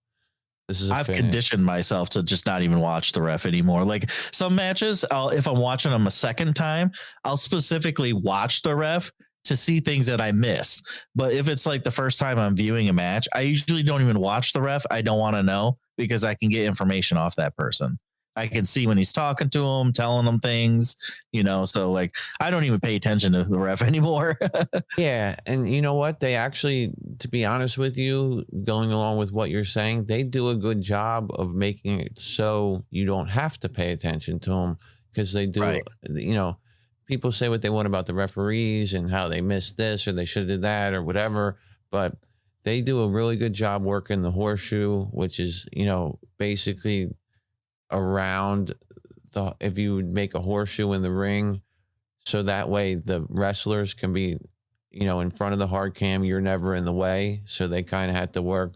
This is I've conditioned myself to just not even watch the ref anymore. Like some matches, if I'm watching them a second time, I'll specifically watch the ref to see things that I miss. But if it's like the first time I'm viewing a match, I usually don't even watch the ref. I don't want to know because I can get information off that person. I can see when he's talking to him, telling them things, you know, so like I don't even pay attention to the ref anymore. Yeah. And you know what? They actually, to be honest with you, going along with what you're saying, they do a good job of making it so you don't have to pay attention to them. because they do, Right. you know, people say what they want about the referees and how they missed this or they should have did that or whatever, but they do a really good job working the horseshoe, which is, you know, basically around if you would make a horseshoe in the ring, so that way the wrestlers can be, you know, in front of the hard cam, you're never in the way. So they kind of had to work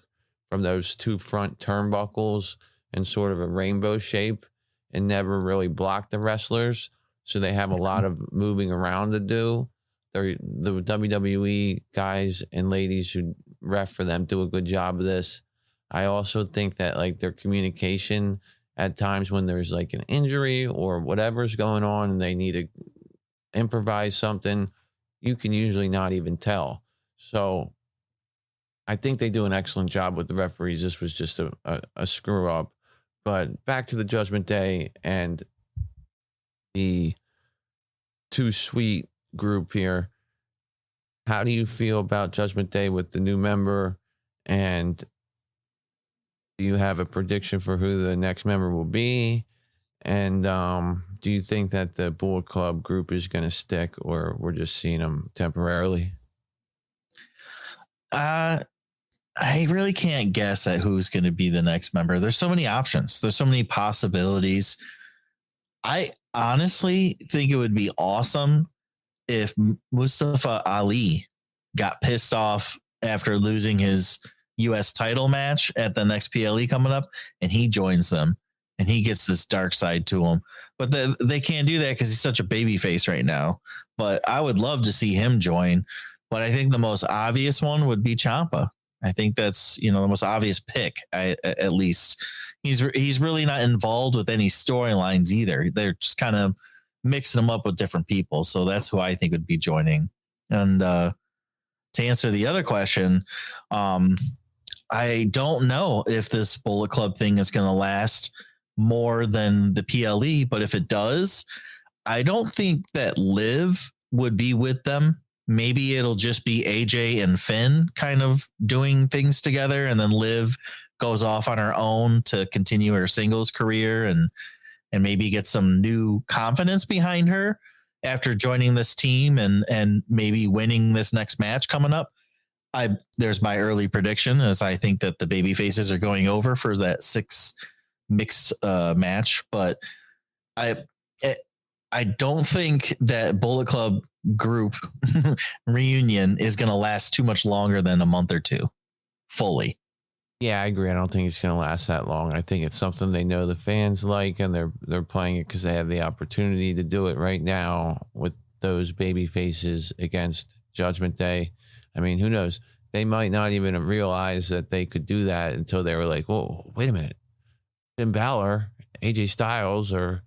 from those two front turnbuckles in sort of a rainbow shape and never really block the wrestlers. So they have a lot of moving around to do. The WWE guys and ladies who ref for them do a good job of this. I also think that like their communication at times when there's like an injury or whatever's going on and they need to improvise something, you can usually not even tell. So I think they do an excellent job with the referees. This was just a screw up. But back to the Judgment Day and the Too Sweet group here. How do you feel about Judgment Day with the new member? And do you have a prediction for who the next member will be? And do you think that the Bullet Club group is going to stick, or we're just seeing them temporarily? I really can't guess at who's going to be the next member. There's so many options. There's so many possibilities. I honestly think it would be awesome if Mustafa Ali got pissed off after losing his U.S. title match at the next PLE coming up, and he joins them and he gets this dark side to him. But they can't do that because he's such a baby face right now. But I would love to see him join. But I think the most obvious one would be Ciampa. I think that's, you know, the most obvious pick. At least he's really not involved with any storylines either. They're just kind of mixing them up with different people. So that's who I think would be joining. And to answer the other question, I don't know if this Bullet Club thing is going to last more than the PLE, but if it does, I don't think that Liv would be with them. Maybe it'll just be AJ and Finn kind of doing things together, and then Liv goes off on her own to continue her singles career and maybe get some new confidence behind her after joining this team and maybe winning this next match coming up. There's my early prediction, as I think that the baby faces are going over for that 6 mixed match, but I don't think that Bullet Club group reunion is going to last too much longer than a month or two fully. Yeah, I agree. I don't think it's going to last that long. I think it's something they know the fans like, and they're playing it because they have the opportunity to do it right now with those baby faces against Judgment Day. I mean, who knows? They might not even realize that they could do that until they were like, whoa, wait a minute. Finn Balor, AJ Styles are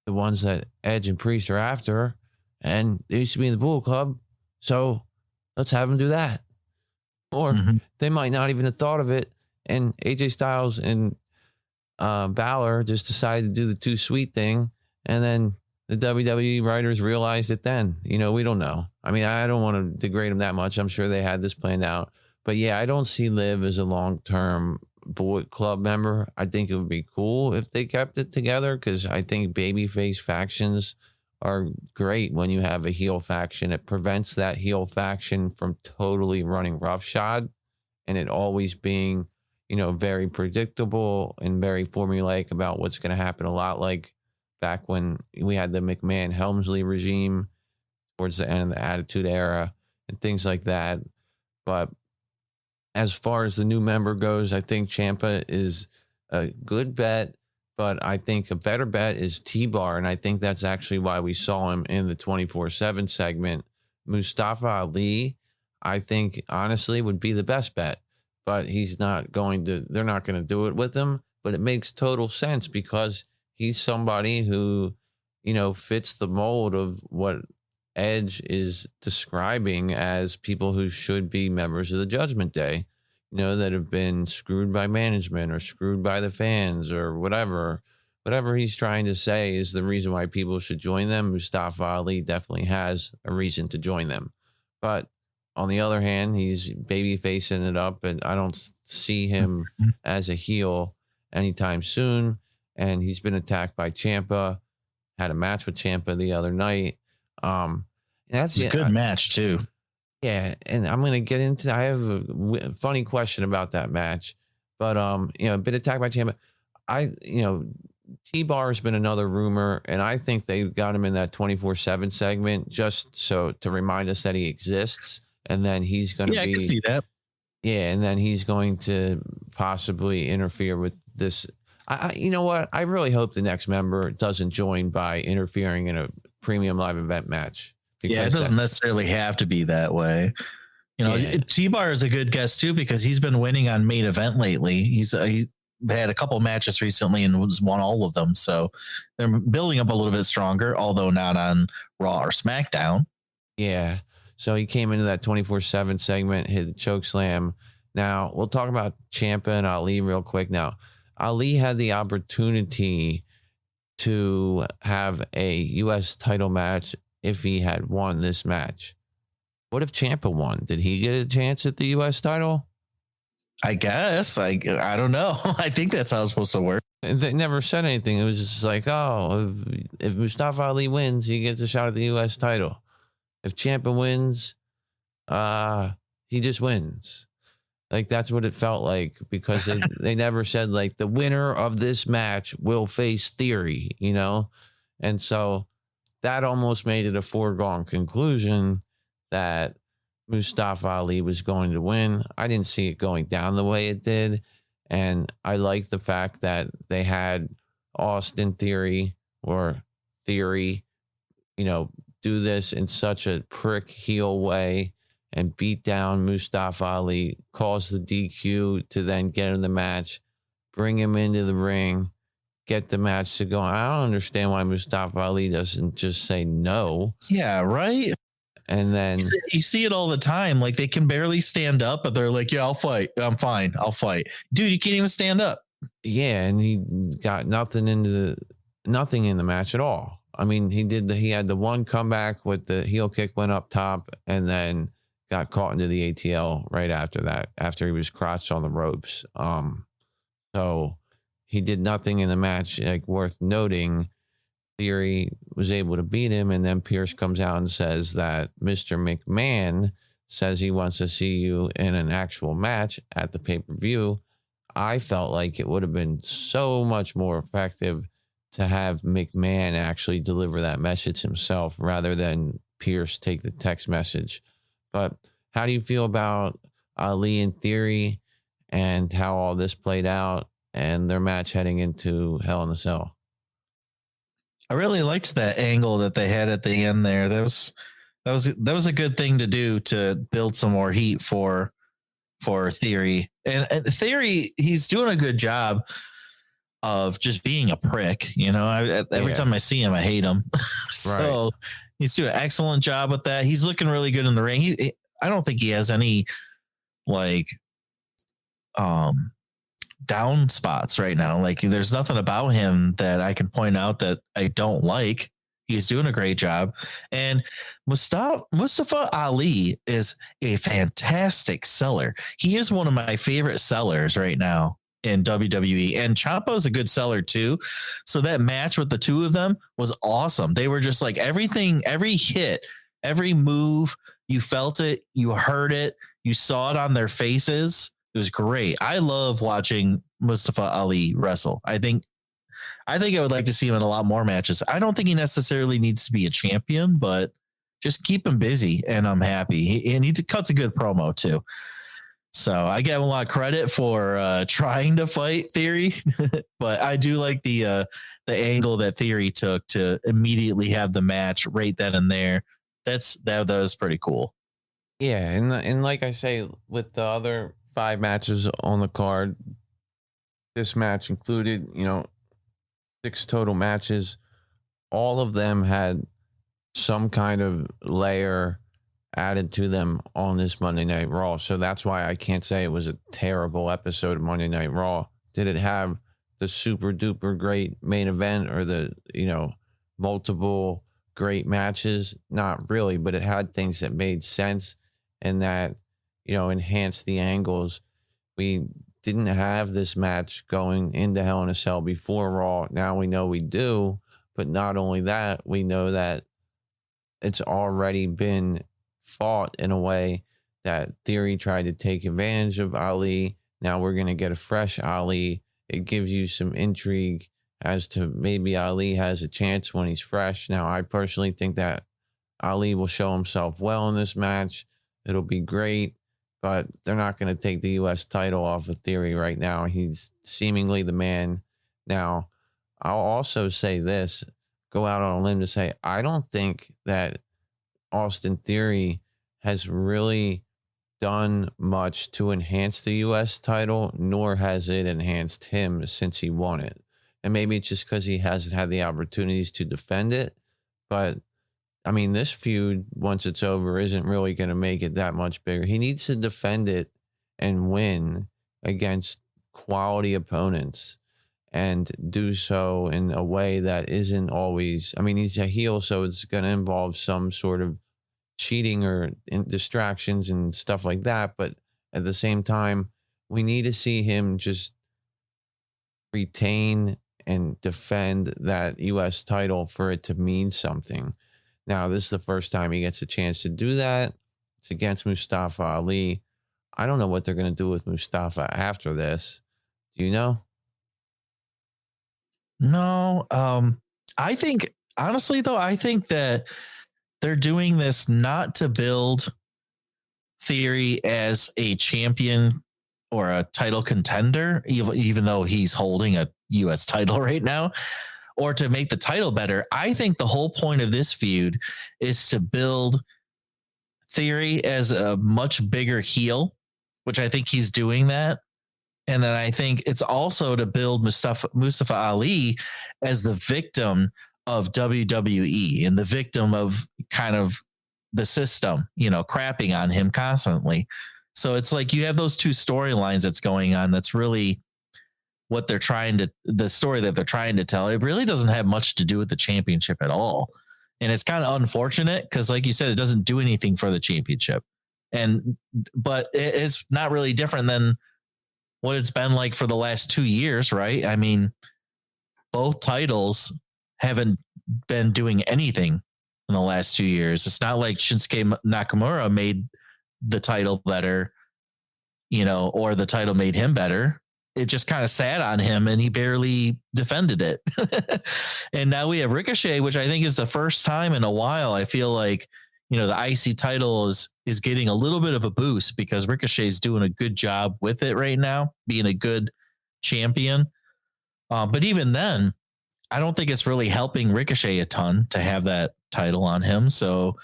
the ones that Edge and Priest are after, and they used to be in the Bullet Club, so let's have them do that. Or they might not even have thought of it, and AJ Styles and Balor just decided to do the Too Sweet thing, and then the WWE writers realized it then. You know, we don't know. I mean, I don't want to degrade them that much. I'm sure they had this planned out. But yeah, I don't see Liv as a long-term Bullet Club member. I think it would be cool if they kept it together, because I think babyface factions are great when you have a heel faction. It prevents that heel faction from totally running roughshod and it always being, you know, very predictable and very formulaic about what's going to happen. A lot like back when we had the McMahon Helmsley regime towards the end of the Attitude Era and things like that. But as far as the new member goes, I think Ciampa is a good bet, but I think a better bet is T-Bar, and I think that's actually why we saw him in the 24/7 segment. Mustafa Ali, I think, honestly, would be the best bet, but they're not going to do it with him, but it makes total sense because he's somebody who, you know, fits the mold of what Edge is describing as people who should be members of the Judgment Day, you know, that have been screwed by management or screwed by the fans or whatever. Whatever he's trying to say is the reason why people should join them. Mustafa Ali definitely has a reason to join them. But on the other hand, he's baby facing it up, and I don't see him as a heel anytime soon. And he's been attacked by Ciampa. had a match with Ciampa the other night. That's It's a good match too. Yeah, and I'm gonna get into. I have a funny question about that match, but been attacked by Ciampa. T-Bar has been another rumor, and I think they got him in that 24/7 segment just so to remind us that he exists, and then he's gonna be. I can see that. Yeah, and then he's going to possibly interfere with this. You know what? I really hope the next member doesn't join by interfering in a premium live event match. Yeah, it doesn't necessarily have to be that way. T-Bar is a good guess too because he's been winning on main event lately. He had a couple matches recently and won all of them. So they're building up a little bit stronger, although not on Raw or SmackDown. Yeah. So he came into that 24/7 segment, hit the choke slam. Now we'll talk about Ciampa and Ali real quick. Now, Ali had the opportunity to have a U.S. title match if he had won this match. What if Ciampa won? Did he get a chance at the U.S. title? I guess. I don't know. I think that's how it's supposed to work. They never said anything. It was just like, oh, if Mustafa Ali wins, he gets a shot at the U.S. title. If Ciampa wins, he just wins. Like, that's what it felt like because they never said, like, the winner of this match will face Theory, And so that almost made it a foregone conclusion that Mustafa Ali was going to win. I didn't see it going down the way it did. And I like the fact that they had Austin Theory do this in such a prick heel way and beat down Mustafa Ali, cause the DQ to then get in the match, bring him into the ring, get the match to go. I don't understand why Mustafa Ali doesn't just say no. Yeah, right. And then you see it all the time. Like they can barely stand up, but they're like, yeah, I'll fight. I'm fine. I'll fight. Dude, you can't even stand up. Yeah. And he got nothing in the match at all. I mean, he had the one comeback with the heel kick went up top and then got caught into the ATL right after that, after he was crotched on the ropes. So he did nothing in the match, like worth noting. Theory was able to beat him, and then Pierce comes out and says that Mr. McMahon says he wants to see you in an actual match at the pay-per-view. I felt like it would have been so much more effective to have McMahon actually deliver that message himself rather than Pierce take the text message. But how do you feel about Ali and Theory and how all this played out and their match heading into Hell in a Cell? I really liked that angle that they had at the end there. That was a good thing to do to build some more heat for Theory. And Theory, he's doing a good job of just being a prick. Every time I see him, I hate him. So he's doing an excellent job with that. He's looking really good in the ring. I don't think he has any down spots right now. Like there's nothing about him that I can point out that I don't like. He's doing a great job. And Mustafa Ali is a fantastic seller. He is one of my favorite sellers right now in WWE. And Ciampa is a good seller too. So that match with the two of them was awesome. They were just like everything, every hit, every move, you felt it, you heard it, you saw it on their faces. It was great. I love watching Mustafa Ali wrestle. I think I would like to see him in a lot more matches. I don't think he necessarily needs to be a champion, but just keep him busy and I'm happy. He cuts a good promo too. So I give him a lot of credit for trying to fight Theory, but I do like the angle that Theory took to immediately have the match right then and there. That was pretty cool. Yeah, and like I say, with the other 5 matches on the card, this match included, 6 total matches. All of them had some kind of layer added to them on this Monday Night Raw. So that's why I can't say it was a terrible episode of Monday Night Raw. Did it have the super duper great main event or the, multiple great matches? Not really, but it had things that made sense and that, enhanced the angles. We didn't have this match going into Hell in a Cell before Raw. Now we know we do, But not only that, we know that it's already been fought in a way that Theory tried to take advantage of Ali. Now we're going to get a fresh Ali. It gives you some intrigue as to maybe Ali has a chance when he's fresh. Now, I personally think that Ali will show himself well in this match. It'll be great, but they're not going to take the U.S. title off of Theory right now. He's seemingly the man. Now, I'll also say this, go out on a limb to say, I don't think that Austin Theory has really done much to enhance the U.S. title, nor has it enhanced him since he won it. And maybe it's just because he hasn't had the opportunities to defend it. But, I mean, this feud, once it's over, isn't really going to make it that much bigger. He needs to defend it and win against quality opponents and do so in a way that isn't always, I mean, he's a heel, so it's going to involve some sort of cheating or distractions and stuff like that. But at the same time, we need to see him just retain and defend that U.S. title for it to mean something. Now, this is the first time he gets a chance to do that. It's against Mustafa Ali. I don't know what they're going to do with Mustafa after this. Do you know? No, I think, honestly, though, I think that they're doing this not to build Theory as a champion or a title contender, even though he's holding a U.S. title right now, or to make the title better. I think the whole point of this feud is to build Theory as a much bigger heel, which I think he's doing that. And then I think it's also to build Mustafa Ali as the victim of WWE and the victim of kind of the system, crapping on him constantly. So it's like you have those two storylines that's going on. That's really what they're the story that they're trying to tell. It really doesn't have much to do with the championship at all. And it's kind of unfortunate because, like you said, it doesn't do anything for the championship. But it's not really different than what it's been like for the last 2 years, right? I mean, both titles haven't been doing anything in the last 2 years. It's not like Shinsuke Nakamura made the title better, or the title made him better. It just kind of sat on him and he barely defended it. And now we have Ricochet, which I think is the first time in a while. I feel like, the IC title is getting a little bit of a boost because Ricochet's doing a good job with it right now, being a good champion. But even then, I don't think it's really helping Ricochet a ton to have that title on him. So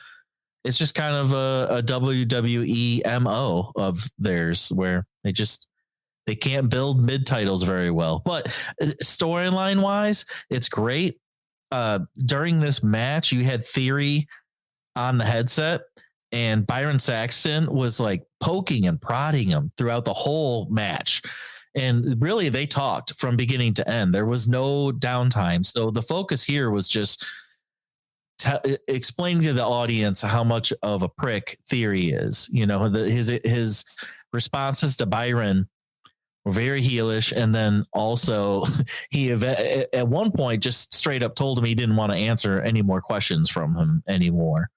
it's just kind of a WWE MO of theirs where they can't build mid titles very well. But storyline wise, it's great. During this match, you had Theory on the headset and Byron Saxton was like poking and prodding him throughout the whole match. And really they talked from beginning to end. There was no downtime. So the focus here was just explaining to the audience how much of a prick Theory is. His responses to Byron were very heelish. And then also he at one point just straight up told him he didn't want to answer any more questions from him anymore.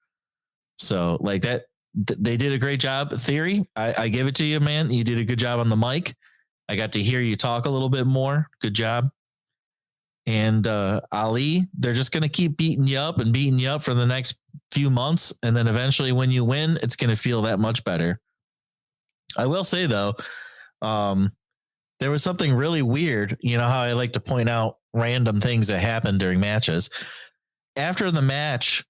So like that, they did a great job. Theory, I give it to you, man. You did a good job on the mic. I got to hear you talk a little bit more. Good job. And Ali, they're just going to keep beating you up for the next few months. And then eventually when you win, it's going to feel that much better. I will say though, there was something really weird. You know how I like to point out random things that happen during matches. After the match,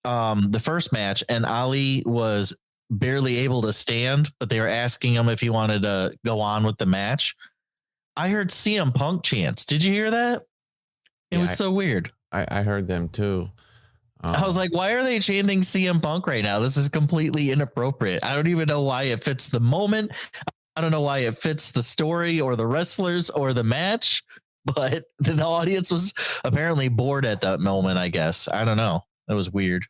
the first match, and Ali was barely able to stand, but they were asking him if he wanted to go on with the match. I heard CM Punk chants. Did you hear that? It was so weird. I heard them too. I was like, why are they chanting CM Punk right now? This is completely inappropriate. I don't even know why it fits the moment. I don't know why it fits the story or the wrestlers or the match, but the audience was apparently bored at that moment, I guess. I don't know. That was weird.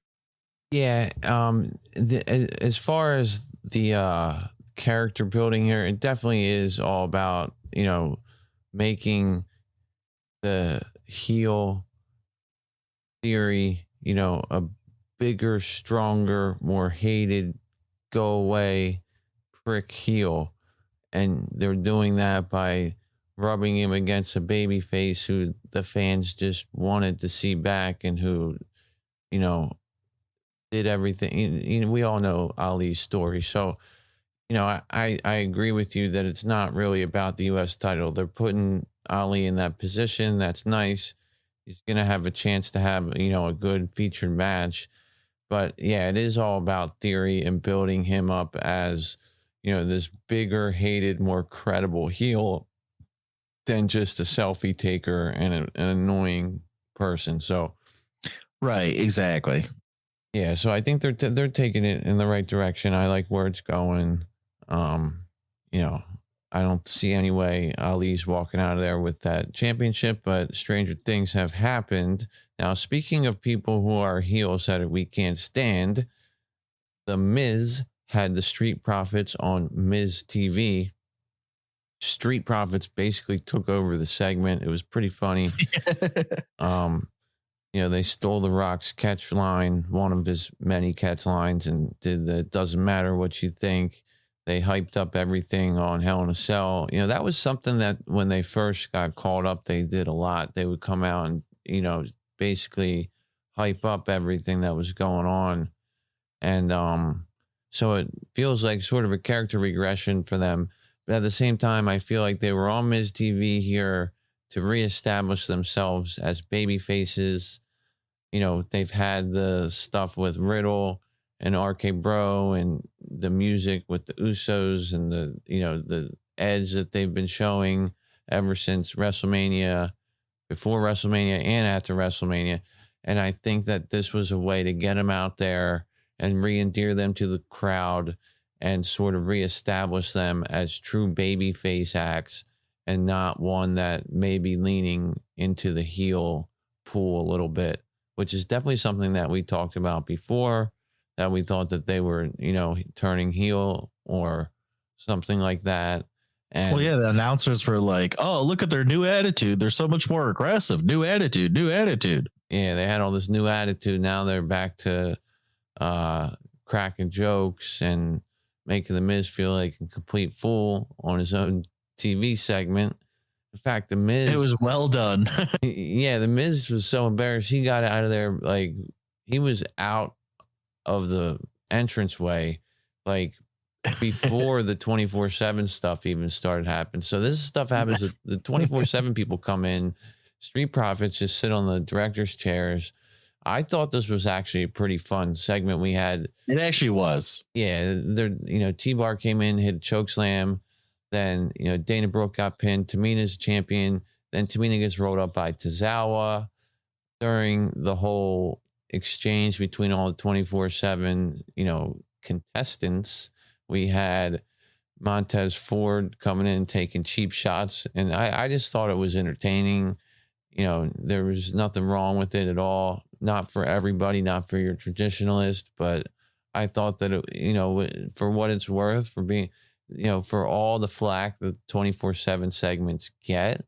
Yeah. As far as the character building here, it definitely is all about, making the heel Theory, a bigger, stronger, more hated, go away prick heel. And they're doing that by rubbing him against a baby face who the fans just wanted to see back and who, did everything. We all know Ali's story. So, I agree with you that it's not really about the U.S. title. They're putting Ali in that position. That's nice. He's going to have a chance to have, a good featured match. But yeah, it is all about theory and building him up as, this bigger, hated, more credible heel than just a selfie taker and an annoying person. So, right, exactly. Yeah, so I think they're taking it in the right direction. I like where it's going. I don't see any way Ali's walking out of there with that championship, but stranger things have happened. Now, speaking of people who are heels that we can't stand, The Miz had the Street Profits on Miz TV. Street Profits basically took over the segment. It was pretty funny. They stole The Rock's catch line, one of his many catch lines, and did the "doesn't matter what you think." They hyped up everything on Hell in a Cell. That was something that when they first got called up, they did a lot. They would come out and, basically hype up everything that was going on. And so it feels like sort of a character regression for them. But at the same time, I feel like they were on Miz TV here to reestablish themselves as baby faces. They've had the stuff with Riddle and RK Bro and the music with the Usos and the edge that they've been showing ever since WrestleMania, before WrestleMania and after WrestleMania. And I think that this was a way to get them out there and re-endear them to the crowd and sort of reestablish them as true babyface acts and not one that may be leaning into the heel pool a little bit, which is definitely something that we talked about before, that we thought that they were, turning heel or something like that. And well, yeah, the announcers were like, "Oh, look at their new attitude. They're so much more aggressive. New attitude, new attitude." Yeah, they had all this new attitude. Now they're back to cracking jokes and making the Miz feel like a complete fool on his own TV segment. In fact, the Miz, it was well done. Yeah, the Miz was so embarrassed. He got out of there like he was out of the entranceway like before the 24/7 stuff even started happening. So this stuff happens. The 24/7 people come in. Street Profits just sit on the director's chairs. I thought this was actually a pretty fun segment we had. It actually was. Yeah, T-Bar came in, hit a choke slam. Then, Dana Brooke got pinned. Tamina's champion. Then Tamina gets rolled up by Tozawa. During the whole exchange between all the 24/7, contestants, we had Montez Ford coming in, taking cheap shots. And I just thought it was entertaining. There was nothing wrong with it at all. Not for everybody, not for your traditionalist, but I thought that, for what it's worth, for being, for all the flack that 24/7 segments get,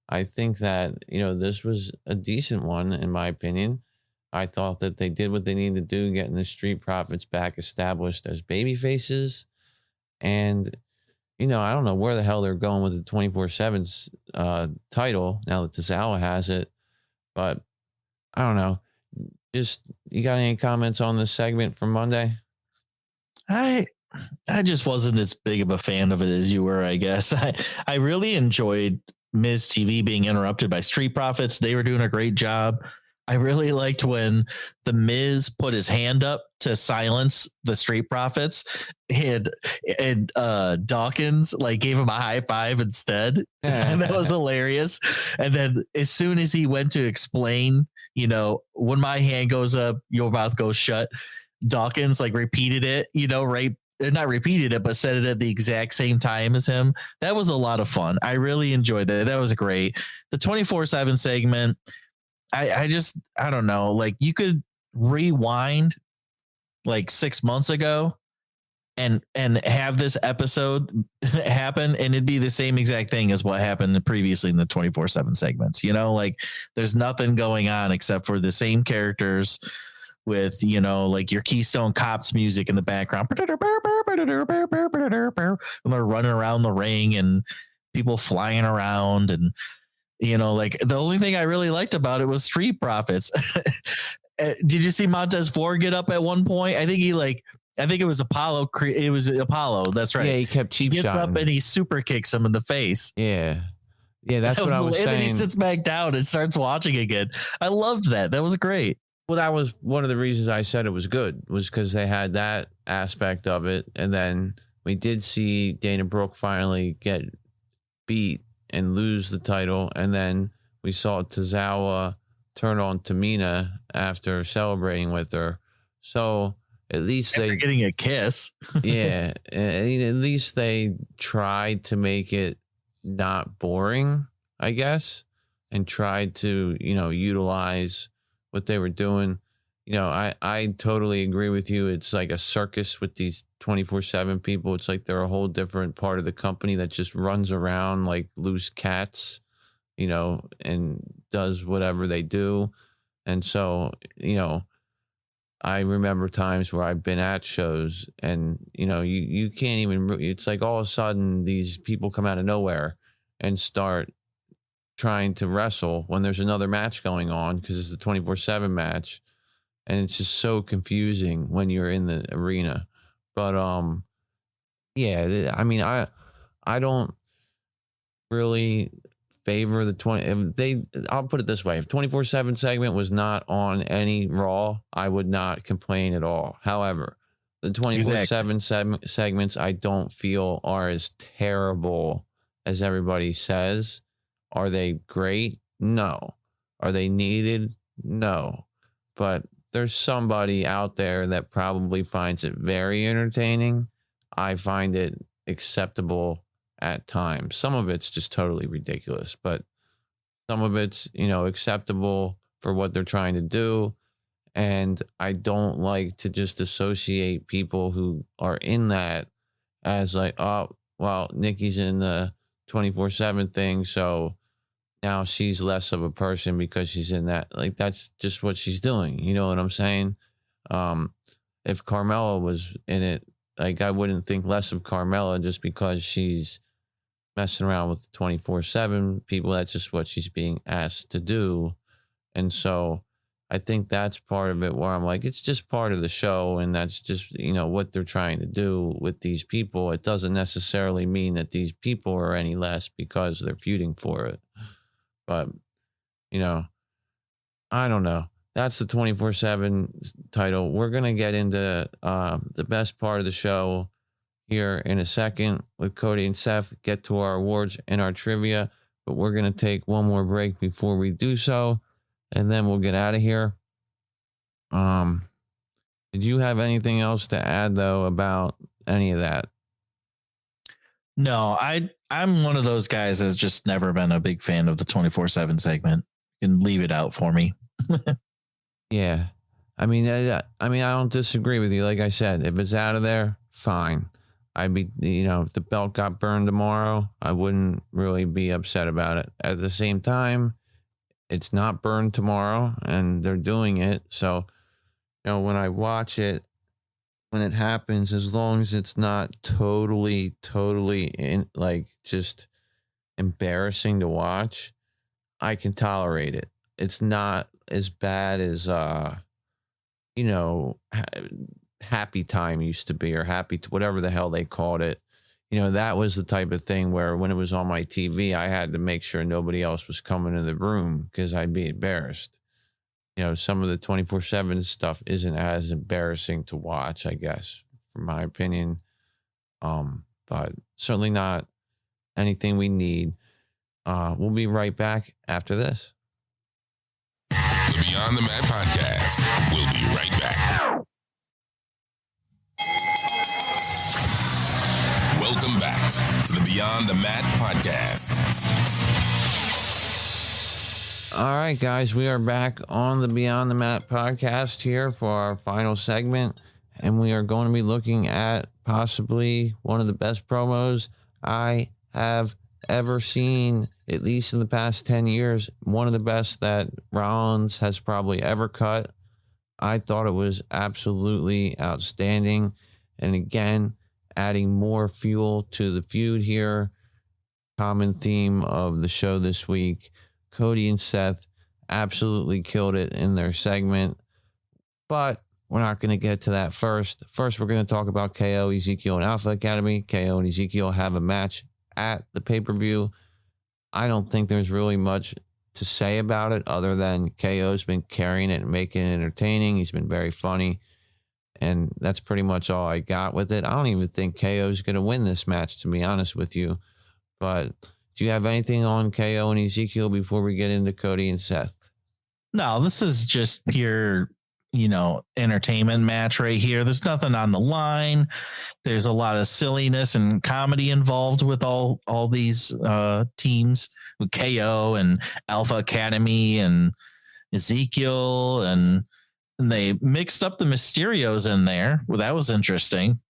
I think that, this was a decent one, in my opinion. I thought that they did what they needed to do, getting the Street Profits back established as baby faces. And, I don't know where the hell they're going with the 24/7's title now that Tozawa has it, but I don't know. Just, you got any comments on this segment from Monday? I just wasn't as big of a fan of it as you were, I guess. I really enjoyed Miz TV being interrupted by Street Profits. They were doing a great job. I really liked when the Miz put his hand up to silence the Street Profits, and Dawkins gave him a high five instead. And that was hilarious. And then as soon as he went to explain, when my hand goes up, your mouth goes shut, Dawkins repeated it, right. Not repeated it, but said it at the exact same time as him. That was a lot of fun. I really enjoyed that. That was great. The 24/7 segment, I don't know. You could rewind 6 months ago and have this episode happen, and it'd be the same exact thing as what happened previously in the 24/7 segments. You know, like there's nothing going on except for the same characters with, you know, like your Keystone Cops music in the background, and they're running around the ring and people flying around. And, you know, like the only thing I really liked about it was Street Profits. Did you see Montez Ford get up at one point? I think it was Apollo. It was Apollo. That's right. Yeah, he kept cheap gets shotting. up and he super kicks him in the face. Yeah, that's what I was saying. And then he sits back down and starts watching again. I loved that. That was great. Well, that was one of the reasons I said it was good, was because they had that aspect of it. And then we did see Dana Brooke finally get beat and lose the title. And then we saw Tozawa turn on Tamina after celebrating with her. So at least After getting a kiss. Yeah. At least they tried to make it not boring, I guess, and tried to, you know, utilize what they were doing. You know, I totally agree with you. It's like a circus with these 24/7 people. It's like they're a whole different part of the company that just runs around like loose cats, you know, and does whatever they do. And so, you know, I remember times where I've been at shows and, you know, you can't even, it's like all of a sudden these people come out of nowhere and start trying to wrestle when there's another match going on, because it's a 24/7 match, and it's just so confusing when you're in the arena. But yeah, I mean, I don't really favor the I'll put it this way: if 24/7 segment was not on any Raw, I would not complain at all. However, the 24/7 segments I don't feel are as terrible as everybody says. Are they great? No. Are they needed? No. But there's somebody out there that probably finds it very entertaining. I find it acceptable at times. Some of it's just totally ridiculous, but some of it's, you know, acceptable for what they're trying to do. And I don't like to just associate people who are in that as like, oh, well, Nikki's in the 24/7 thing, so now she's less of a person because she's in that. Like, that's just what she's doing. You know what I'm saying? If Carmella was in it, like, I wouldn't think less of Carmella just because she's messing around with 24/7 people. That's just what she's being asked to do. And so I think that's part of it where I'm like, it's just part of the show. And that's just, you know, what they're trying to do with these people. It doesn't necessarily mean that these people are any less because they're feuding for it. But, you know, I don't know. That's the 24/7 title. We're going to get into the best part of the show here in a second with Cody and Seth, get to our awards and our trivia. But we're going to take one more break before we do so, and then we'll get out of here. Did you have anything else to add, though, about any of that? No, I'm one of those guys that's just never been a big fan of the 24/7 segment. You can leave it out for me. Yeah. I mean, I don't disagree with you. Like I said, if it's out of there, fine. I'd be, you know, if the belt got burned tomorrow, I wouldn't really be upset about it. At the same time, it's not burned tomorrow and they're doing it. So, you know, when I watch it, when it happens, as long as it's not totally like just embarrassing to watch, I can tolerate it. It's not as bad as, you know, Happy Time used to be, or whatever the hell they called it. You know, that was the type of thing where when it was on my TV, I had to make sure nobody else was coming in the room because I'd be embarrassed. You know, some of the 24/7 stuff isn't as embarrassing to watch, I guess, from my opinion. But certainly not anything we need. We'll be right back after this. The Beyond the Mat Podcast. We'll be right back. Welcome back to the Beyond the Mat Podcast. All right, guys, we are back on the Beyond the Mat podcast here for our final segment, and we are going to be looking at possibly one of the best promos I have ever seen, at least in the past 10 years. One of the best that Rollins has probably ever cut. I thought it was absolutely outstanding. And again, adding more fuel to the feud here. Common theme of the show this week. Cody and Seth absolutely killed it in their segment. But we're not going to get to that first. First, we're going to talk about KO, Ezekiel, and Alpha Academy. KO and Ezekiel have a match at the pay-per-view. I don't think there's really much to say about it other than KO's been carrying it and making it entertaining. He's been very funny. And that's pretty much all I got with it. I don't even think KO's going to win this match, to be honest with you. But do you have anything on KO and Ezekiel before we get into Cody and Seth? No, this is just pure, entertainment match right here. There's nothing on the line. There's a lot of silliness and comedy involved with all these teams, with KO and Alpha Academy and Ezekiel, and they mixed up the Mysterios in there. Well, that was interesting.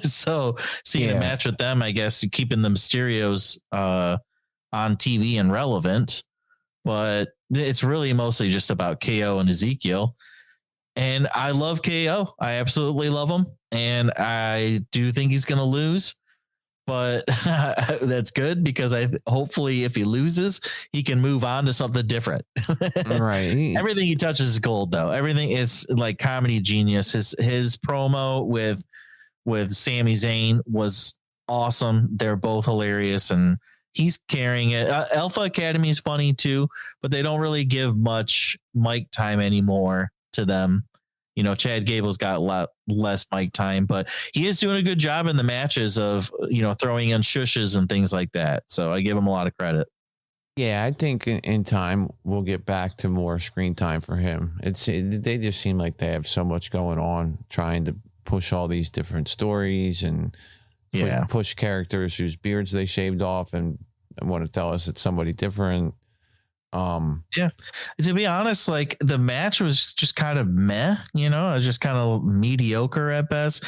So seeing a match with them, I guess keeping the Mysterios on TV and relevant, but it's really mostly just about KO and Ezekiel. And I love KO. I absolutely love him. And I do think he's going to lose, but that's good because hopefully if he loses, he can move on to something different. Right. Everything he touches is gold, though. Everything is like comedy genius. His promo with Sami Zayn was awesome. They're both hilarious, and he's carrying it. Alpha Academy is funny too, but they don't really give much mic time anymore to them. Chad Gable's got a lot less mic time, but he is doing a good job in the matches of, throwing in shushes and things like that. So I give him a lot of credit. Yeah, I think in time we'll get back to more screen time for him. They just seem like they have so much going on, trying to push all these different stories and push characters whose beards they shaved off and want to tell us it's somebody different. To be honest, like the match was just kind of meh, it was just kind of mediocre at best.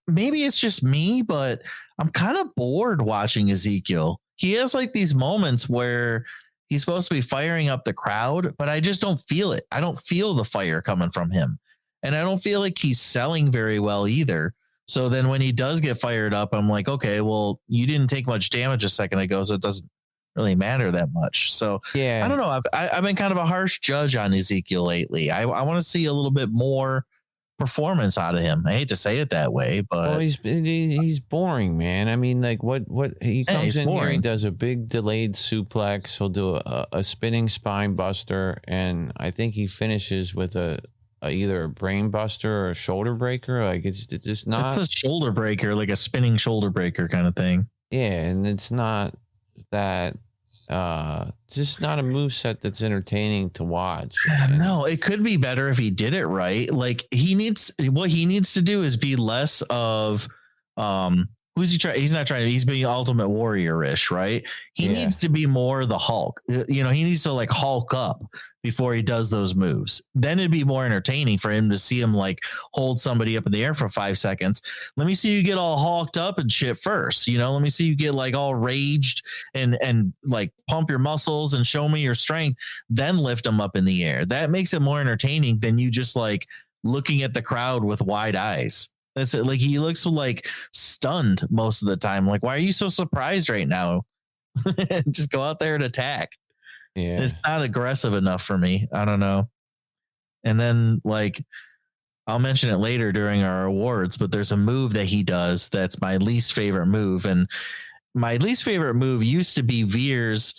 Maybe it's just me, but I'm kind of bored watching Ezekiel. He has like these moments where he's supposed to be firing up the crowd, but I just don't feel it. I don't feel the fire coming from him, and I don't feel like he's selling very well either. So then when he does get fired up, I'm like, okay, well, you didn't take much damage a second ago, so it doesn't really matter that much. So I don't know. I've been kind of a harsh judge on Ezekiel lately. I want to see a little bit more performance out of him. I hate to say it that way, but he's boring, man. I mean, like what he comes in here, he does a big delayed suplex. He'll do a spinning spine buster, and I think he finishes with either a brain buster or a shoulder breaker. Like it's just not. It's a shoulder breaker, like a spinning shoulder breaker kind of thing. Yeah, and it's not that. Just not a moveset that's entertaining to watch. No, it could be better if he did it right. Like what he needs to do is be less of who's he trying? He's not trying to, he's being Ultimate Warrior-ish, right? He needs to be more the Hulk. He needs to like Hulk up before he does those moves. Then it'd be more entertaining for him to see him like hold somebody up in the air for 5 seconds. Let me see you get all hulked up and shit first. Let me see you get like all raged and like pump your muscles and show me your strength, then lift them up in the air. That makes it more entertaining than you just like looking at the crowd with wide eyes. That's it. Like he looks like stunned most of the time. Like, why are you so surprised right now? Just go out there and attack. Yeah. It's not aggressive enough for me. I don't know. And then like, I'll mention it later during our awards, but there's a move that he does that's my least favorite move. And my least favorite move used to be Veer's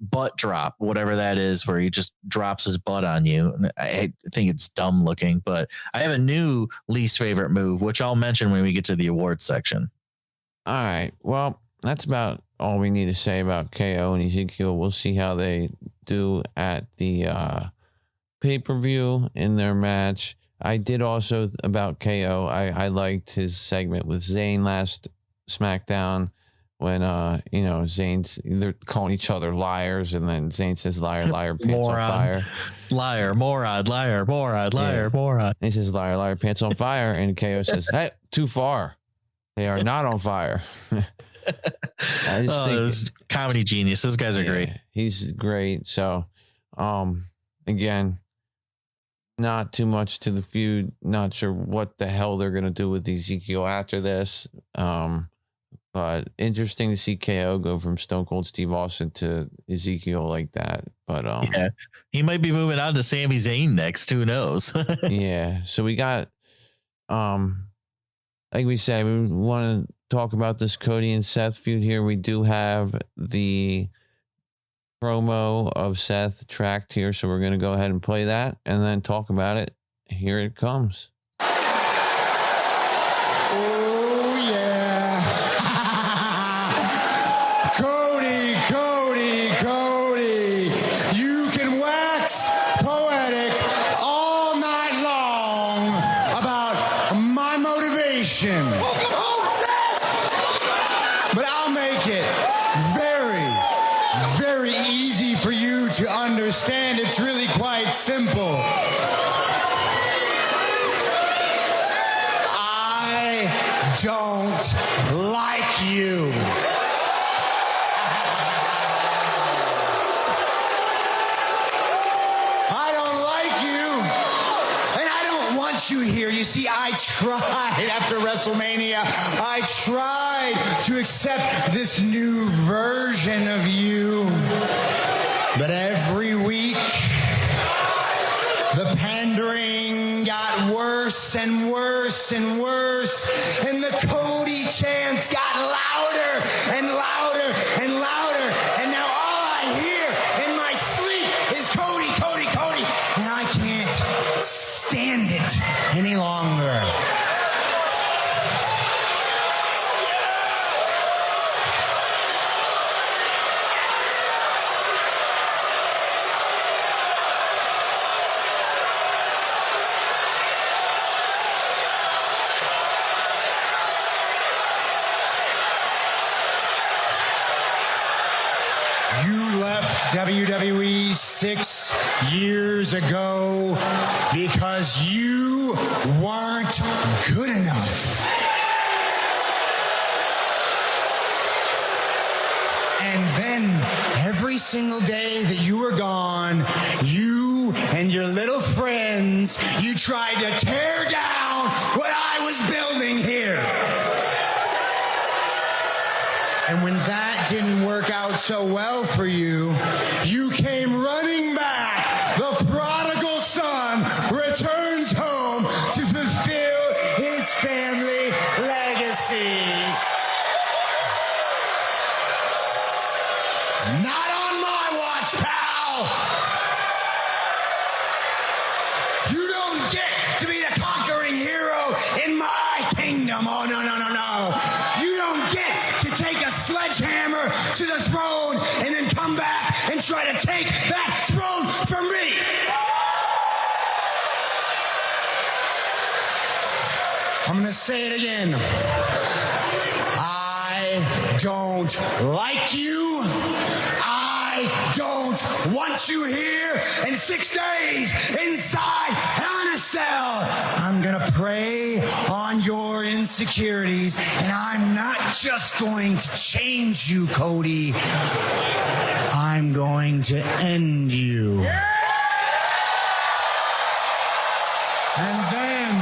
butt drop, whatever that is, where he just drops his butt on you. And I think it's dumb looking, but I have a new least favorite move, which I'll mention when we get to the awards section. All right. Well, that's about all we need to say about KO and Ezekiel. We'll see how they do at the pay-per-view in their match. I did also about KO. I liked his segment with Zayn last SmackDown. When Zayn's, they're calling each other liars, and then Zayn says liar, liar, pants on fire. Liar, moron, liar, moron, liar, moron. And he says liar, liar, pants on fire, and KO says, hey, too far. They are not on fire. I just think those comedy genius. Those guys are great. He's great. So, again, not too much to the feud. Not sure what the hell they're gonna do with Ezekiel after this. But interesting to see KO go from Stone Cold Steve Austin to Ezekiel like that. But yeah, he might be moving on to Sami Zayn next. Who knows? yeah. So we got like we said, we want to talk about this Cody and Seth feud here. We do have the promo of Seth tracked here, so we're going to go ahead and play that and then talk about it. Here it comes. Oh, yeah. Cody, Cody, Cody. You can wax poetic all night long about my motivation. Welcome home, Seth! But I'll make it very, very easy for you to understand. It's really quite simple. I don't like you. I don't like you. And I don't want you here. You see, I tried after WrestleMania. I tried to accept this new version of you. But every week, the pandering got worse and worse and worse. And the Cody chants got louder and louder and louder. And now all I hear in my sleep is Cody, Cody, Cody. And I can't stand it any longer. You left WWE 6 years ago because you weren't good enough. And then every single day that you were gone, you and your little friends, you tried to tear down what I was building here. And when that didn't work out so well for you, you came running back. The prodigal son returns home to fulfill his family legacy. Not on my watch, pal. You don't get to be the conquering hero in my kingdom. Oh, no, no, no, no. You don't get to take a sledgehammer to the throne and then come back and try to take that throne from me. I'm going to say it again. I don't like you. I don't want you here in 6 days inside on a cell. I'm going to prey on your insecurities, and I'm not just going to change you, Cody. I'm going to end you. And then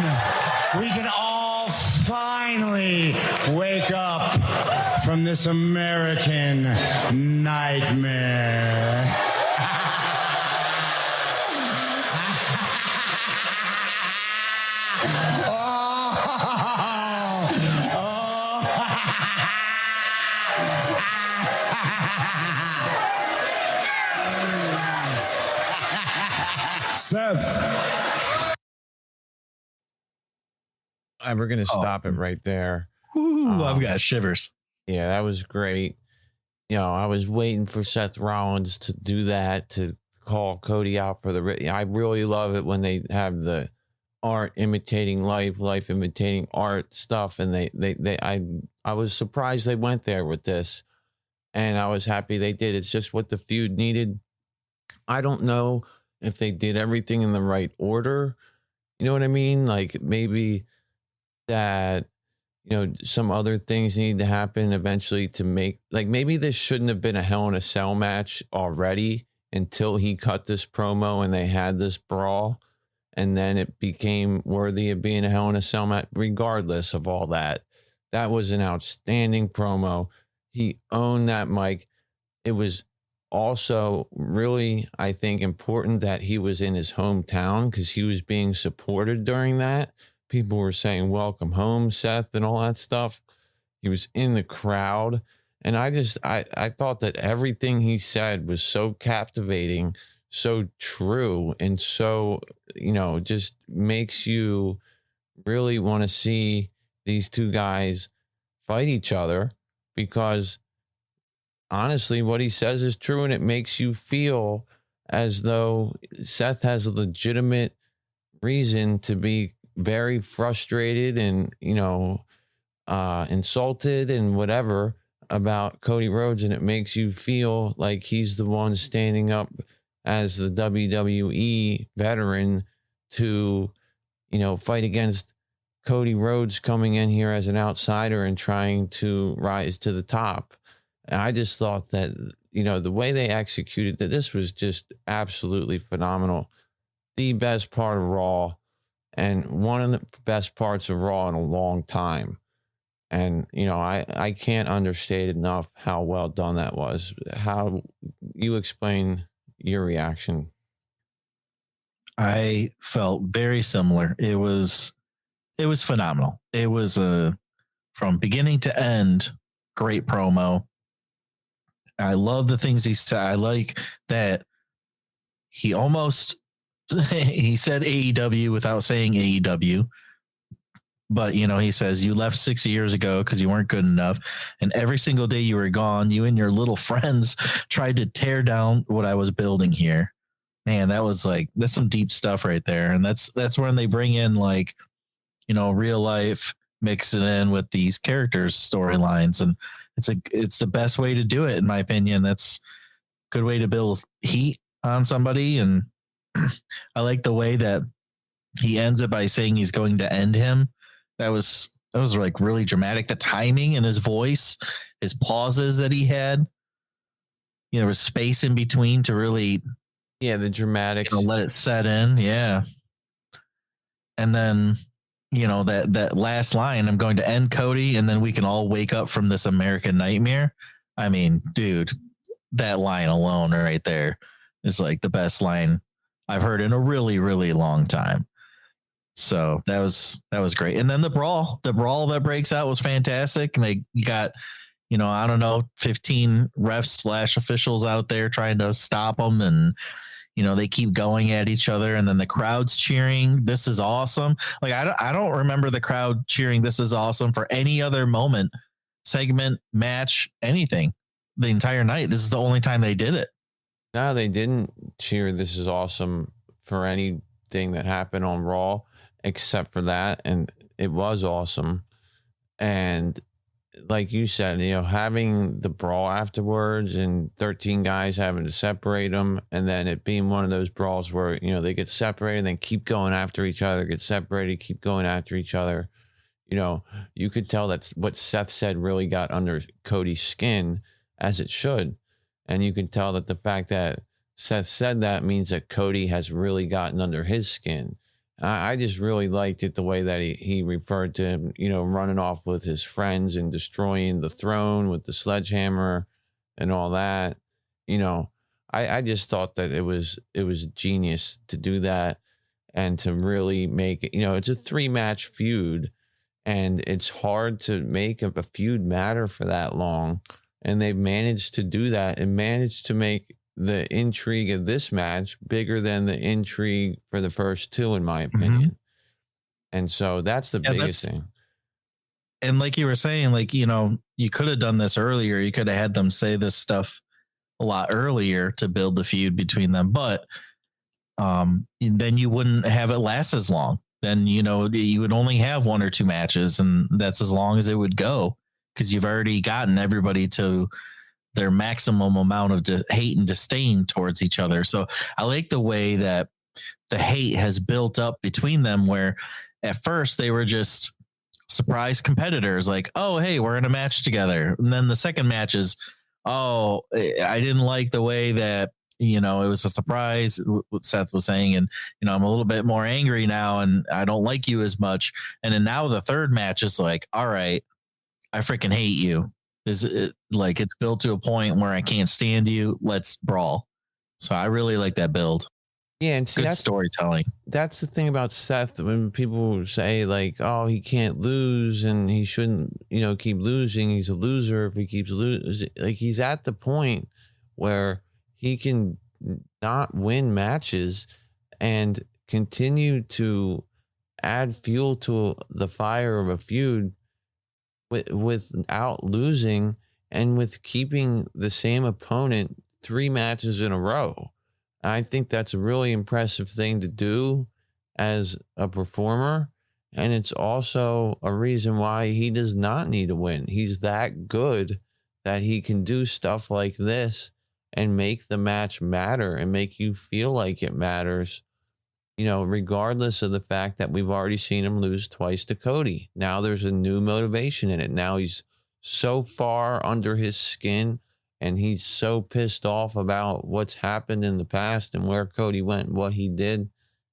we can all finally wake up from this American nightmare. Seth. We're going to stop it right there. Ooh, I've got shivers. Yeah, that was great. You know, I was waiting for Seth Rollins to do that, to call Cody out for the. I really love it when they have the art imitating life, life imitating art stuff, and I was surprised they went there with this, and I was happy they did. It's just what the feud needed. I don't know if they did everything in the right order. You know what I mean? Like maybe that, some other things need to happen eventually to make, like, maybe this shouldn't have been a Hell in a Cell match already until he cut this promo and they had this brawl, and then it became worthy of being a Hell in a Cell match. Regardless of all that, that was an outstanding promo. He owned that mic. It was also really, I think, important that he was in his hometown because he was being supported during that. People were saying, "Welcome home, Seth," and all that stuff. He was in the crowd. And I thought that everything he said was so captivating, so true, and so, just makes you really want to see these two guys fight each other, because honestly, what he says is true, and it makes you feel as though Seth has a legitimate reason to be very frustrated and, insulted and whatever about Cody Rhodes. And it makes you feel like he's the one standing up as the WWE veteran to, fight against Cody Rhodes coming in here as an outsider and trying to rise to the top. And I just thought that, the way they executed that, this was just absolutely phenomenal. The best part of Raw, and one of the best parts of Raw in a long time. And, I can't understate enough how well done that was. How you explain your reaction? I felt very similar. It was phenomenal. It was from beginning to end, great promo. I love the things he said. I like that he almost he said AEW without saying AEW. But, he says you left 6 years ago because you weren't good enough. And every single day you were gone, you and your little friends tried to tear down what I was building here. Man, that's some deep stuff right there. And that's when they bring in real life, mix it in with these characters' storylines. And it's the best way to do it, in my opinion. That's a good way to build heat on somebody. And I like the way that he ends it by saying he's going to end him. That was really dramatic. The timing in his voice, his pauses that he had, there was space in between to really, the dramatics, let it set in. Yeah. And then, that last line, "I'm going to end Cody, and then we can all wake up from this American nightmare." I mean, dude, that line alone right there is like the best line I've heard in a really, really long time. So that was great. And then the brawl that breaks out was fantastic. And they got, 15 refs / officials out there trying to stop them. And, they keep going at each other. And then the crowd's cheering, "This is awesome." Like, I don't remember the crowd cheering "This is awesome" for any other moment, segment, match, anything the entire night. This is the only time they did it. No, they didn't cheer "This is awesome" for anything that happened on Raw, except for that. And it was awesome. And like you said, having the brawl afterwards and 13 guys having to separate them, and then it being one of those brawls where, they get separated and then keep going after each other, get separated, keep going after each other. You could tell that's what Seth said really got under Cody's skin, as it should. And you can tell that the fact that Seth said that means that Cody has really gotten under his skin. I just really liked it, the way that he referred to him, running off with his friends and destroying the throne with the sledgehammer and all that. I just thought that it was genius to do that, and to really make it, it's a 3-match feud, and it's hard to make a feud matter for that long. And they've managed to do that, and managed to make the intrigue of this match bigger than the intrigue for the first two, in my opinion. Mm-hmm. And so that's the biggest thing. And like you were saying, you could have done this earlier. You could have had them say this stuff a lot earlier to build the feud between them. But then you wouldn't have it last as long. Then, you would only have 1 or 2 matches, and that's as long as it would go, because you've already gotten everybody to their maximum amount of hate and disdain towards each other. So I like the way that the hate has built up between them, where at first they were just surprise competitors, like, oh, hey, we're in a match together. And then the second match is, oh, I didn't like the way that, it was a surprise, what Seth was saying. And, I'm a little bit more angry now and I don't like you as much. And then now the third match is like, all right, I freaking hate you. Like it's built to a point where I can't stand you. Let's brawl. So I really like that build. Yeah, and see, good storytelling. That's the thing about Seth. When people say like, "Oh, he can't lose and he shouldn't, keep losing. He's a loser if he keeps losing." Like he's at the point where he can not win matches and continue to add fuel to the fire of a feud without losing and with keeping the same opponent 3 matches in a row. I think that's a really impressive thing to do as a performer. And it's also a reason why he does not need to win. He's that good that he can do stuff like this and make the match matter and make you feel like it matters, regardless of the fact that we've already seen him lose twice to Cody. Now there's a new motivation in it. Now he's so far under his skin and he's so pissed off about what's happened in the past and where Cody went and what he did,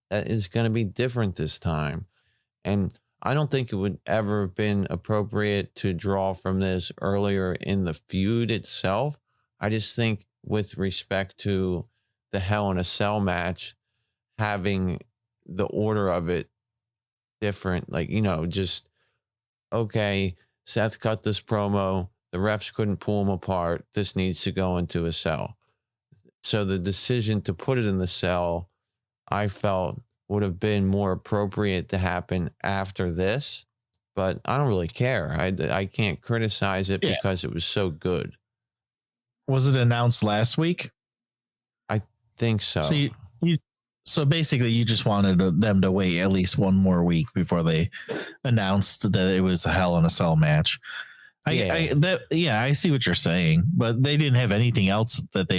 that is going to be different this time. And I don't think it would ever have been appropriate to draw from this earlier in the feud itself. I just think with respect to the Hell in a Cell match, having the order of it different, like, just, okay, Seth cut this promo. The refs couldn't pull him apart. This needs to go into a cell. So the decision to put it in the cell, I felt would have been more appropriate to happen after this, but I don't really care. I can't criticize it because it was so good. Was it announced last week? I think so. So basically you just wanted them to wait at least one more week before they announced that it was a Hell in a Cell match. I see what you're saying, but they didn't have anything else that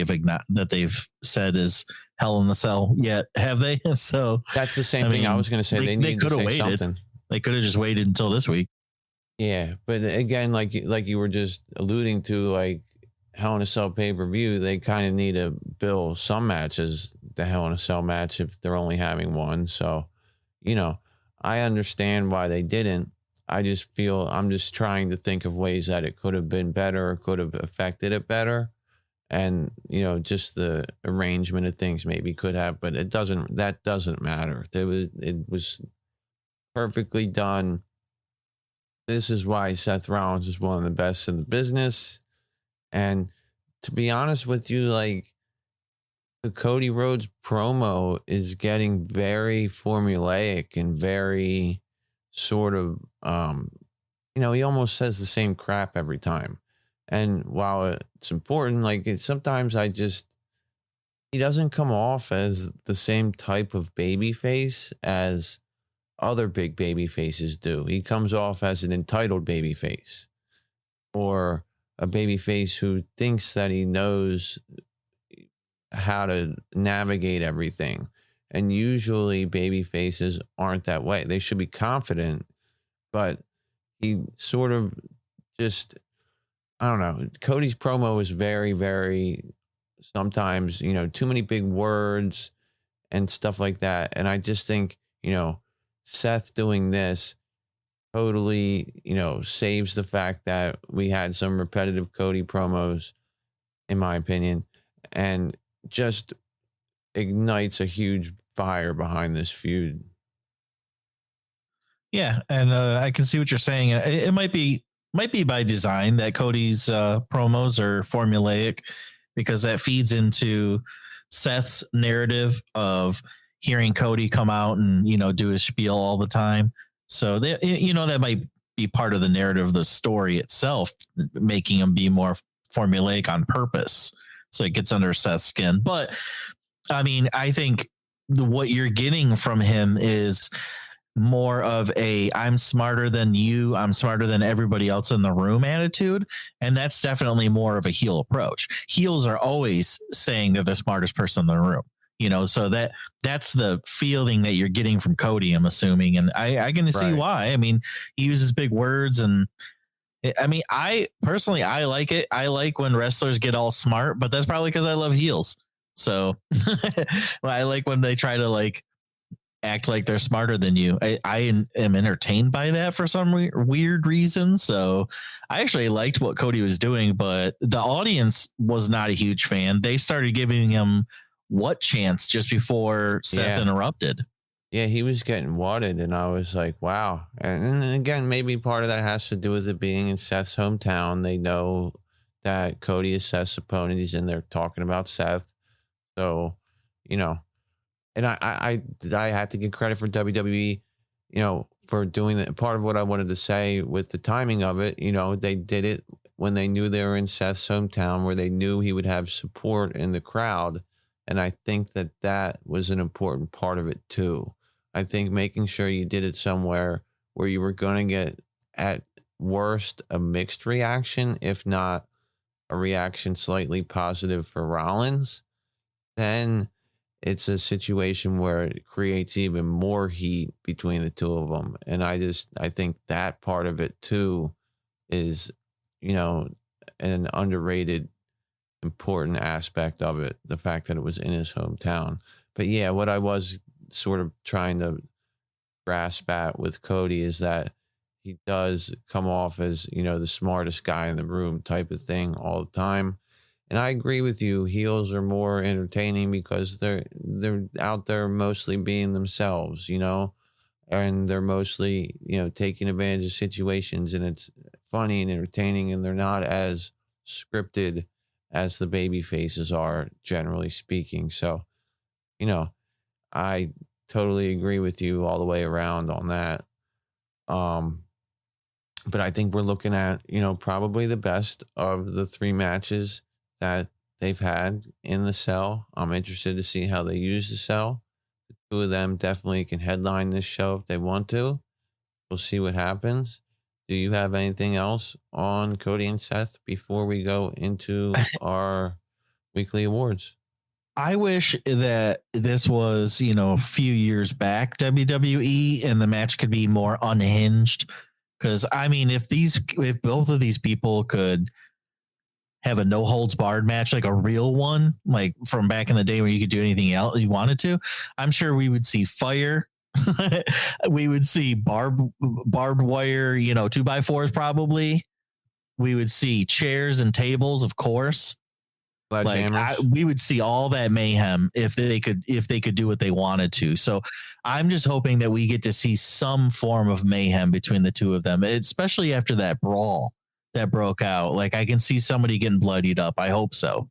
they've said is Hell in the Cell yet, have they? So that's the same thing I was going to say. They could have waited. Something. They could have just waited until this week. Yeah, but again, like you were just alluding to, like Hell in a Cell pay-per-view, they kind of need to bill some matches the Hell in a Cell match if they're only having one. So, I understand why they didn't. I just feel I'm just trying to think of ways that it could have been better or could have affected it better. And, just the arrangement of things maybe could have, but that doesn't matter. It was perfectly done. This is why Seth Rollins is one of the best in the business. And to be honest with you, like the Cody Rhodes promo is getting very formulaic and very sort of, he almost says the same crap every time. And while it's important, like sometimes he doesn't come off as the same type of baby face as other big baby faces do. He comes off as an entitled baby face or a baby face who thinks that he knows how to navigate everything. And usually baby faces aren't that way. They should be confident, but he sort of just, I don't know. Cody's promo is very, very sometimes, too many big words and stuff like that. And I just think, Seth doing this totally, saves the fact that we had some repetitive Cody promos, in my opinion, and just ignites a huge fire behind this feud. Yeah, and I can see what you're saying. It might be by design that Cody's promos are formulaic because that feeds into Seth's narrative of hearing Cody come out and do his spiel all the time. So that might be part of the narrative of the story itself, making him be more formulaic on purpose. So it gets under Seth's skin. But I mean, I think what you're getting from him is more of a I'm smarter than you, I'm smarter than everybody else in the room attitude. And that's definitely more of a heel approach. Heels are always saying they're the smartest person in the room. So that's the feeling that you're getting from Cody, I'm assuming. And I can see why. I mean, he uses big words, and I mean, I personally, I like it. I like when wrestlers get all smart, but that's probably because I love heels. So I like when they try to like act like they're smarter than you. I am entertained by that for some weird reason. So I actually liked what Cody was doing, but the audience was not a huge fan. They started giving him what chance just before Seth interrupted. Yeah, he was getting wadded, and I was like, wow. And again, maybe part of that has to do with it being in Seth's hometown. They know that Cody is Seth's opponent. He's in there talking about Seth. So, and I had to give credit for WWE, for doing that. Part of what I wanted to say with the timing of it, they did it when they knew they were in Seth's hometown, where they knew he would have support in the crowd. And I think that was an important part of it too. I think making sure you did it somewhere where you were going to get, at worst, a mixed reaction, if not a reaction slightly positive for Rollins, then it's a situation where it creates even more heat between the two of them. And I think that part of it too is, an underrated, important aspect of it. The fact that it was in his hometown. But yeah, what I was sort of trying to grasp at with Cody is that he does come off as, the smartest guy in the room type of thing all the time. And I agree with you. Heels are more entertaining because they're out there mostly being themselves, and they're mostly, taking advantage of situations, and it's funny and entertaining, and they're not as scripted as the baby faces are, generally speaking. So, I totally agree with you all the way around on that. But I think we're looking at, probably the best of the three matches that they've had in the cell. I'm interested to see how they use the cell. The two of them definitely can headline this show if they want to. We'll see what happens. Do you have anything else on Cody and Seth before we go into our weekly awards? I wish that this was, a few years back WWE, and the match could be more unhinged. Because I mean, if both of these people could have a no holds barred match, like a real one, like from back in the day where you could do anything else you wanted to, I'm sure we would see fire. We would see barbed wire, 2x4s probably. We would see chairs and tables, of course. We would see all that mayhem if they could do what they wanted to. So I'm just hoping that we get to see some form of mayhem between the two of them, especially after that brawl that broke out. Like, I can see somebody getting bloodied up. I hope so.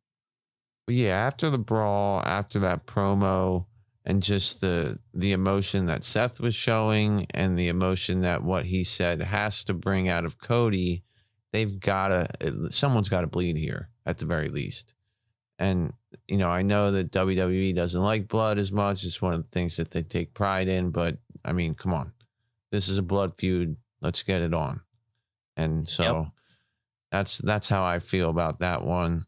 Yeah, after the brawl, after that promo, and just the emotion that Seth was showing, and the emotion that what he said has to bring out of Cody, someone's got to bleed here at the very least. And, I know that WWE doesn't like blood as much. It's one of the things that they take pride in, but I mean, come on, this is a blood feud. Let's get it on. And so that's how I feel about that one.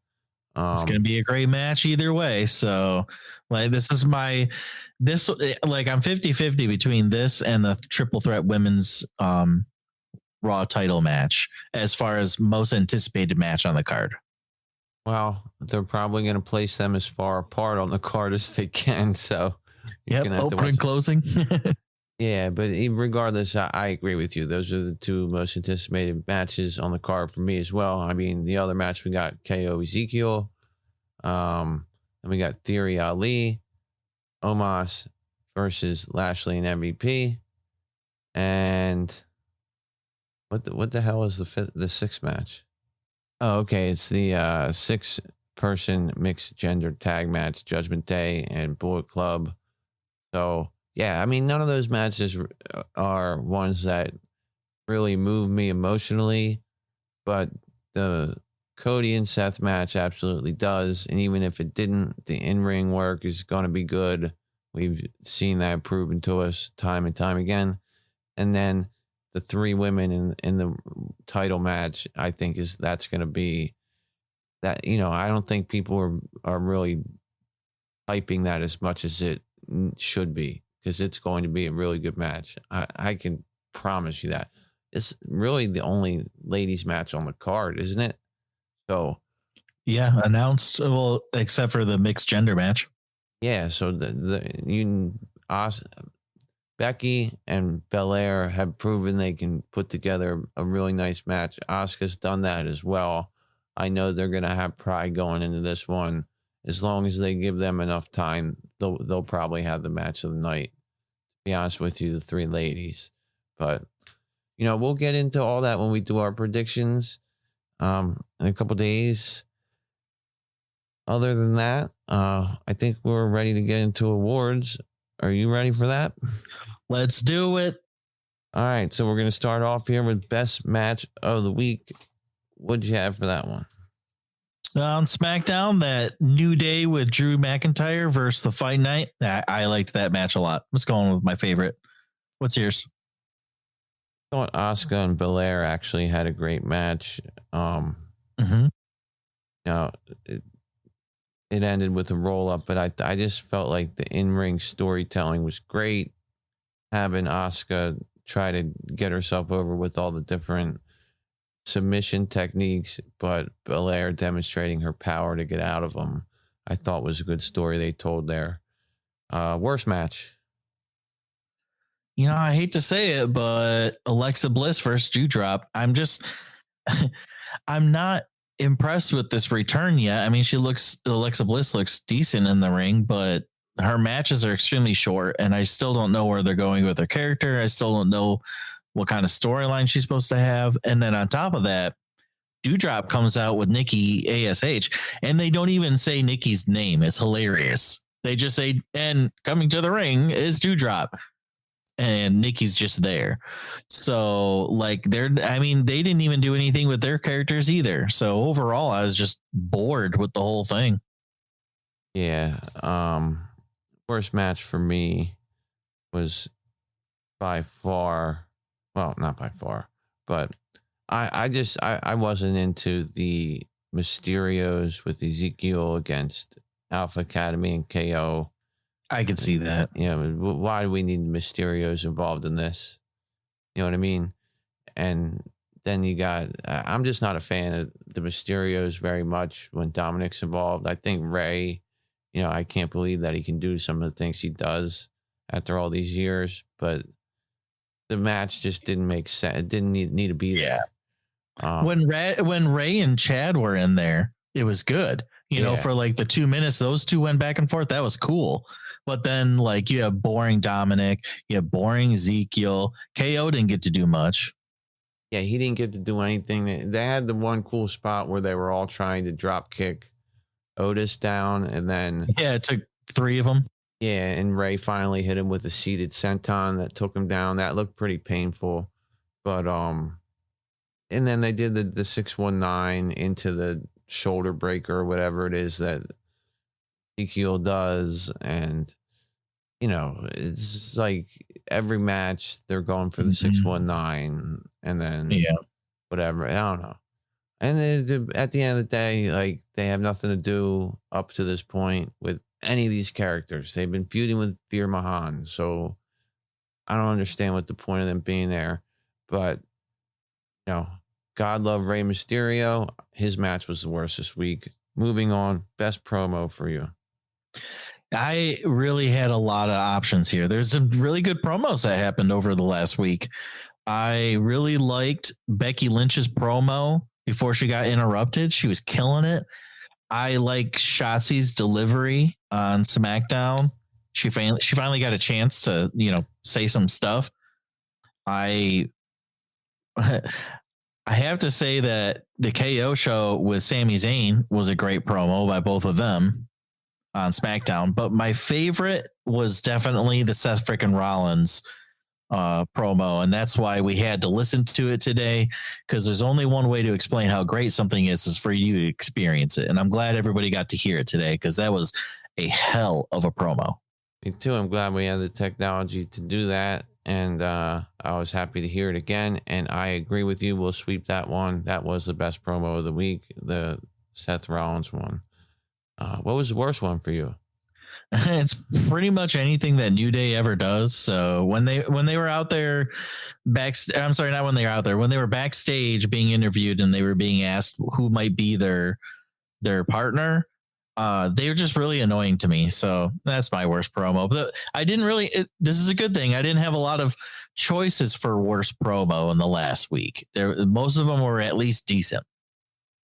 It's going to be a great match either way. So like, I'm 50-50 between this and the triple threat women's Raw title match as far as most anticipated match on the card. Well, they're probably going to place them as far apart on the card as they can. So open and closing. Yeah, but regardless, I agree with you. Those are the two most anticipated matches on the card for me as well. I mean, the other match, we got KO Ezekiel. And we got Theory Ali, Omos versus Lashley and MVP. And what the hell is the sixth match? Oh, okay. It's the 6-person mixed gender tag match, Judgment Day and Bullet Club. So, yeah, I mean, none of those matches are ones that really move me emotionally, but the Cody and Seth match absolutely does. And even if it didn't, the in-ring work is going to be good. We've seen that proven to us time and time again. And then the three women in the title match, I think that's going to be that, I don't think people are really hyping that as much as it should be, because it's going to be a really good match. I can promise you that. It's really the only ladies match on the card, isn't it? So Yeah, announced. Well, except for the mixed gender match. yeah, so Becky and Belair have proven they can put together a really nice match. Asuka's done that as well. I know they're gonna have pride going into this one. As long as they give them enough time, they'll probably have the match of the night. To be honest with you, the three ladies. But we'll get into all that when we do our predictions in a couple days. Other than that, I think we're ready to get into awards. Are you ready for that? Let's do it. All right, so we're going to start off here with best match of the week. What'd you have for that one? On SmackDown, that New Day with Drew McIntyre versus the Fight Night. I liked that match a lot. Let's go on with my favorite. What's yours? I thought Asuka and Belair actually had a great match. Now it ended with a roll up, but I just felt like the in-ring storytelling was great. Having Asuka try to get herself over with all the different submission techniques, but Belair demonstrating her power to get out of them, I thought was a good story they told there. Worst match. I hate to say it, but Alexa Bliss versus Doudrop. I'm not impressed with this return yet. I mean, Alexa Bliss looks decent in the ring, but her matches are extremely short, and I still don't know where they're going with her character. I still don't know what kind of storyline she's supposed to have. And then on top of that, Doudrop comes out with Nikki ASH, and they don't even say Nikki's name. It's hilarious. They just say, and coming to the ring is Doudrop. And Nikki's just there. So they didn't even do anything with their characters either. So overall, I was just bored with the whole thing. Yeah. Worst match for me was by far, well, not by far, but I wasn't into the Mysterios with Ezekiel against Alpha Academy and KO. I could see that. Why do we need Mysterios involved in this? You know what I mean? And then you got, I'm just not a fan of the Mysterios very much when Dominic's involved. I think Ray, I can't believe that he can do some of the things he does after all these years, but the match just didn't make sense. It didn't need to be there. When Ray and Chad were in there, it was good. For like the 2 minutes, those two went back and forth. That was cool. But then you have boring Dominic, you have boring Ezekiel. KO didn't get to do much. Yeah, he didn't get to do anything. They had the one cool spot where they were all trying to drop kick Otis down, and then it took 3 of them. Yeah, and Ray finally hit him with a seated senton that took him down. That looked pretty painful. But and then they did the 619 into the shoulder breaker or whatever it is that Ezekiel does, and it's like every match they're going for the 619, and then whatever, I don't know. And then at the end of the day, they have nothing to do up to this point with any of these characters. They've been feuding with Veer Mahan, so I don't understand what the point of them being there. But God love Rey Mysterio. His match was the worst this week. Moving on, best promo for you. I really had a lot of options here. There's some really good promos that happened over the last week. I really liked Becky Lynch's promo before she got interrupted. She was killing it. I like Shotzi's delivery on SmackDown. She finally got a chance to, say some stuff. I have to say that the KO show with Sami Zayn was a great promo by both of them on SmackDown, but my favorite was definitely the Seth frickin' Rollins promo, and that's why we had to listen to it today, because there's only one way to explain how great something is for you to experience it, and I'm glad everybody got to hear it today, because that was a hell of a promo. Me too. I'm glad we had the technology to do that, and I was happy to hear it again, and I agree with you. We'll sweep that one. That was the best promo of the week, the Seth Rollins one. What was the worst one for you? It's pretty much anything that New Day ever does. So when they were out there I'm sorry, not when they were out there, when they were backstage being interviewed and they were being asked who might be their partner, they were just really annoying to me. So that's my worst promo. But I didn't really. This is a good thing. I didn't have a lot of choices for worst promo in the last week. Most of them were at least decent.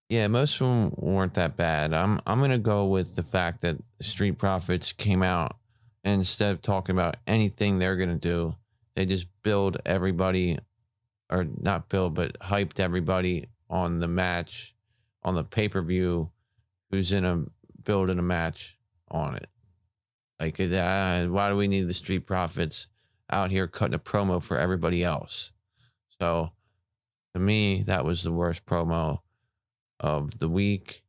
Yeah, most of them weren't that bad. I'm gonna go with the fact that Street Profits came out and instead of talking about anything they're gonna do, they just build everybody, or not build, but hyped everybody on the match, on the pay-per-view, who's building a match on it. Like, why do we need the Street Profits out here cutting a promo for everybody else? So to me, that was the worst promo of the week.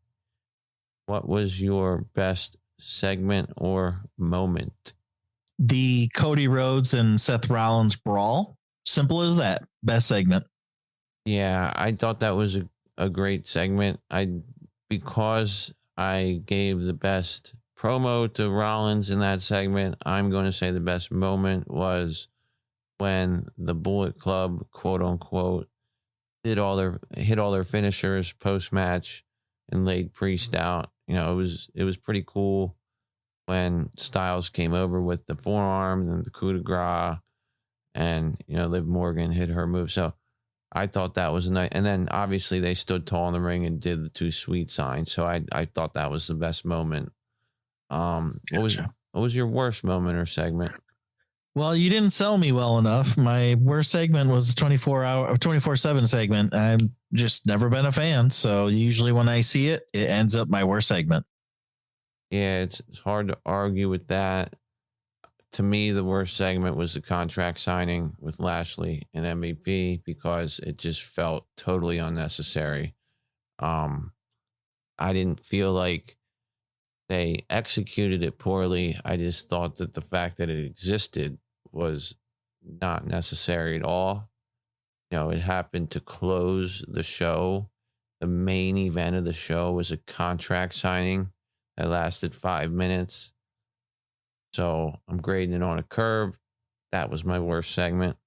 What was your best segment or moment? The Cody Rhodes and Seth Rollins brawl. Simple as that. Best segment. Yeah, I thought that was a great segment. Because I gave the best promo to Rollins in that segment, I'm going to say the best moment was when the Bullet Club, quote unquote, hit all their finishers post match and laid Priest out. You know, it was pretty cool when Styles came over with the forearm and the coup de grace, and Liv Morgan hit her move. So I thought that was nice. And then obviously they stood tall in the ring and did the Too Sweet sign. So I thought that was the best moment. What was your worst moment or segment? Well, you didn't sell me well enough. My worst segment was a 24/7 segment. I've just never been a fan. So usually when I see it, it ends up my worst segment. Yeah, it's hard to argue with that. To me, the worst segment was the contract signing with Lashley and MVP because it just felt totally unnecessary. I didn't feel like they executed it poorly. I just thought that the fact that it existed was not necessary at all. It happened to close the show. The main event of the show was a contract signing that lasted 5 minutes. So I'm grading it on a curve. That was my worst segment.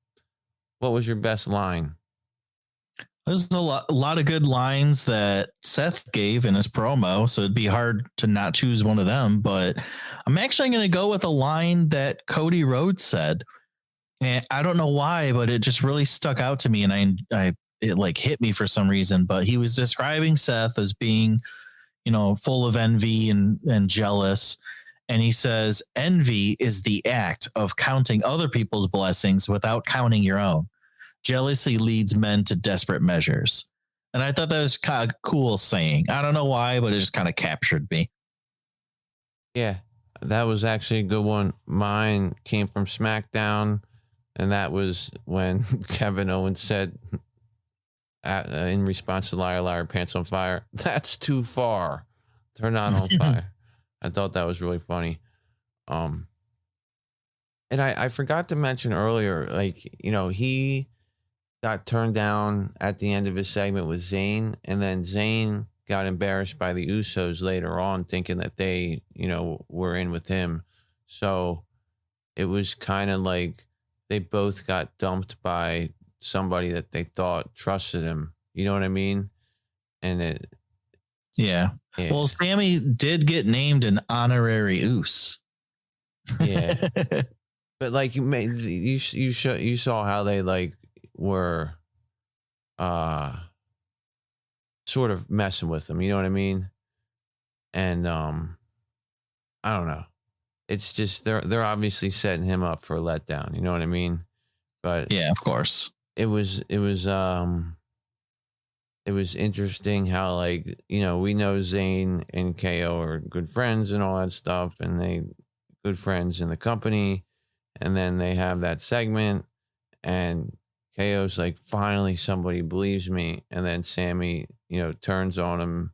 What was your best line? There's a lot of good lines that Seth gave in his promo, so it'd be hard to not choose one of them. But I'm actually going to go with a line that Cody Rhodes said, and I don't know why, but it just really stuck out to me, and it like hit me for some reason. But he was describing Seth as being, full of envy and jealous. And he says, envy is the act of counting other people's blessings without counting your own. Jealousy leads men to desperate measures. And I thought that was kind of cool saying. I don't know why, but it just kind of captured me. Yeah, that was actually a good one. Mine came from Smackdown, and that was when Kevin Owens said, in response to Liar, Liar, Pants on Fire, that's too far. They're not on fire. I thought that was really funny. And I forgot to mention earlier, he got turned down at the end of his segment with Zayn, and then Zayn got embarrassed by the Usos later on, thinking that they, were in with him. So it was kind of like they both got dumped by somebody that they thought trusted him. You know what I mean? And yeah. Well, Sammy did get named an honorary Us. Yeah. But you saw how they were sort of messing with him, you know what I mean? And I don't know. It's just they're obviously setting him up for a letdown, you know what I mean? But yeah, of course. It was interesting how we know Zayn and KO are good friends and all that stuff, and they good friends in the company, and then they have that segment and KO's like, finally somebody believes me, and then Sammy turns on him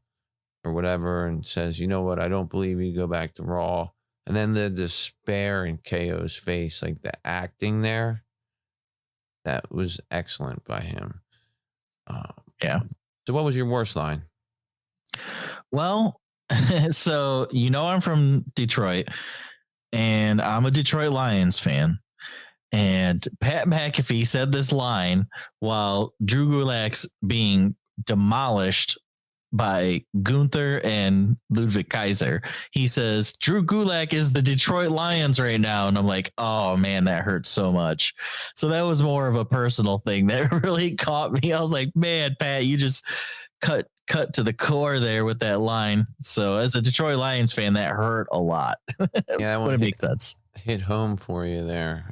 or whatever and says, you know what, I don't believe you, go back to Raw. And then the despair in KO's face, like the acting there, that was excellent by him. Yeah. So what was your worst line? Well, so I'm from Detroit. and I'm a Detroit Lions fan. And Pat McAfee said this line while Drew Gulak's being demolished by Gunther and Ludwig Kaiser. He says, Drew Gulak is the Detroit Lions right now. And I'm like, oh man, that hurts so much. So that was more of a personal thing that really caught me. I was like, man, Pat, you just cut to the core there with that line. So as a Detroit Lions fan, that hurt a lot. Yeah, that would make sense. Hit home for you there.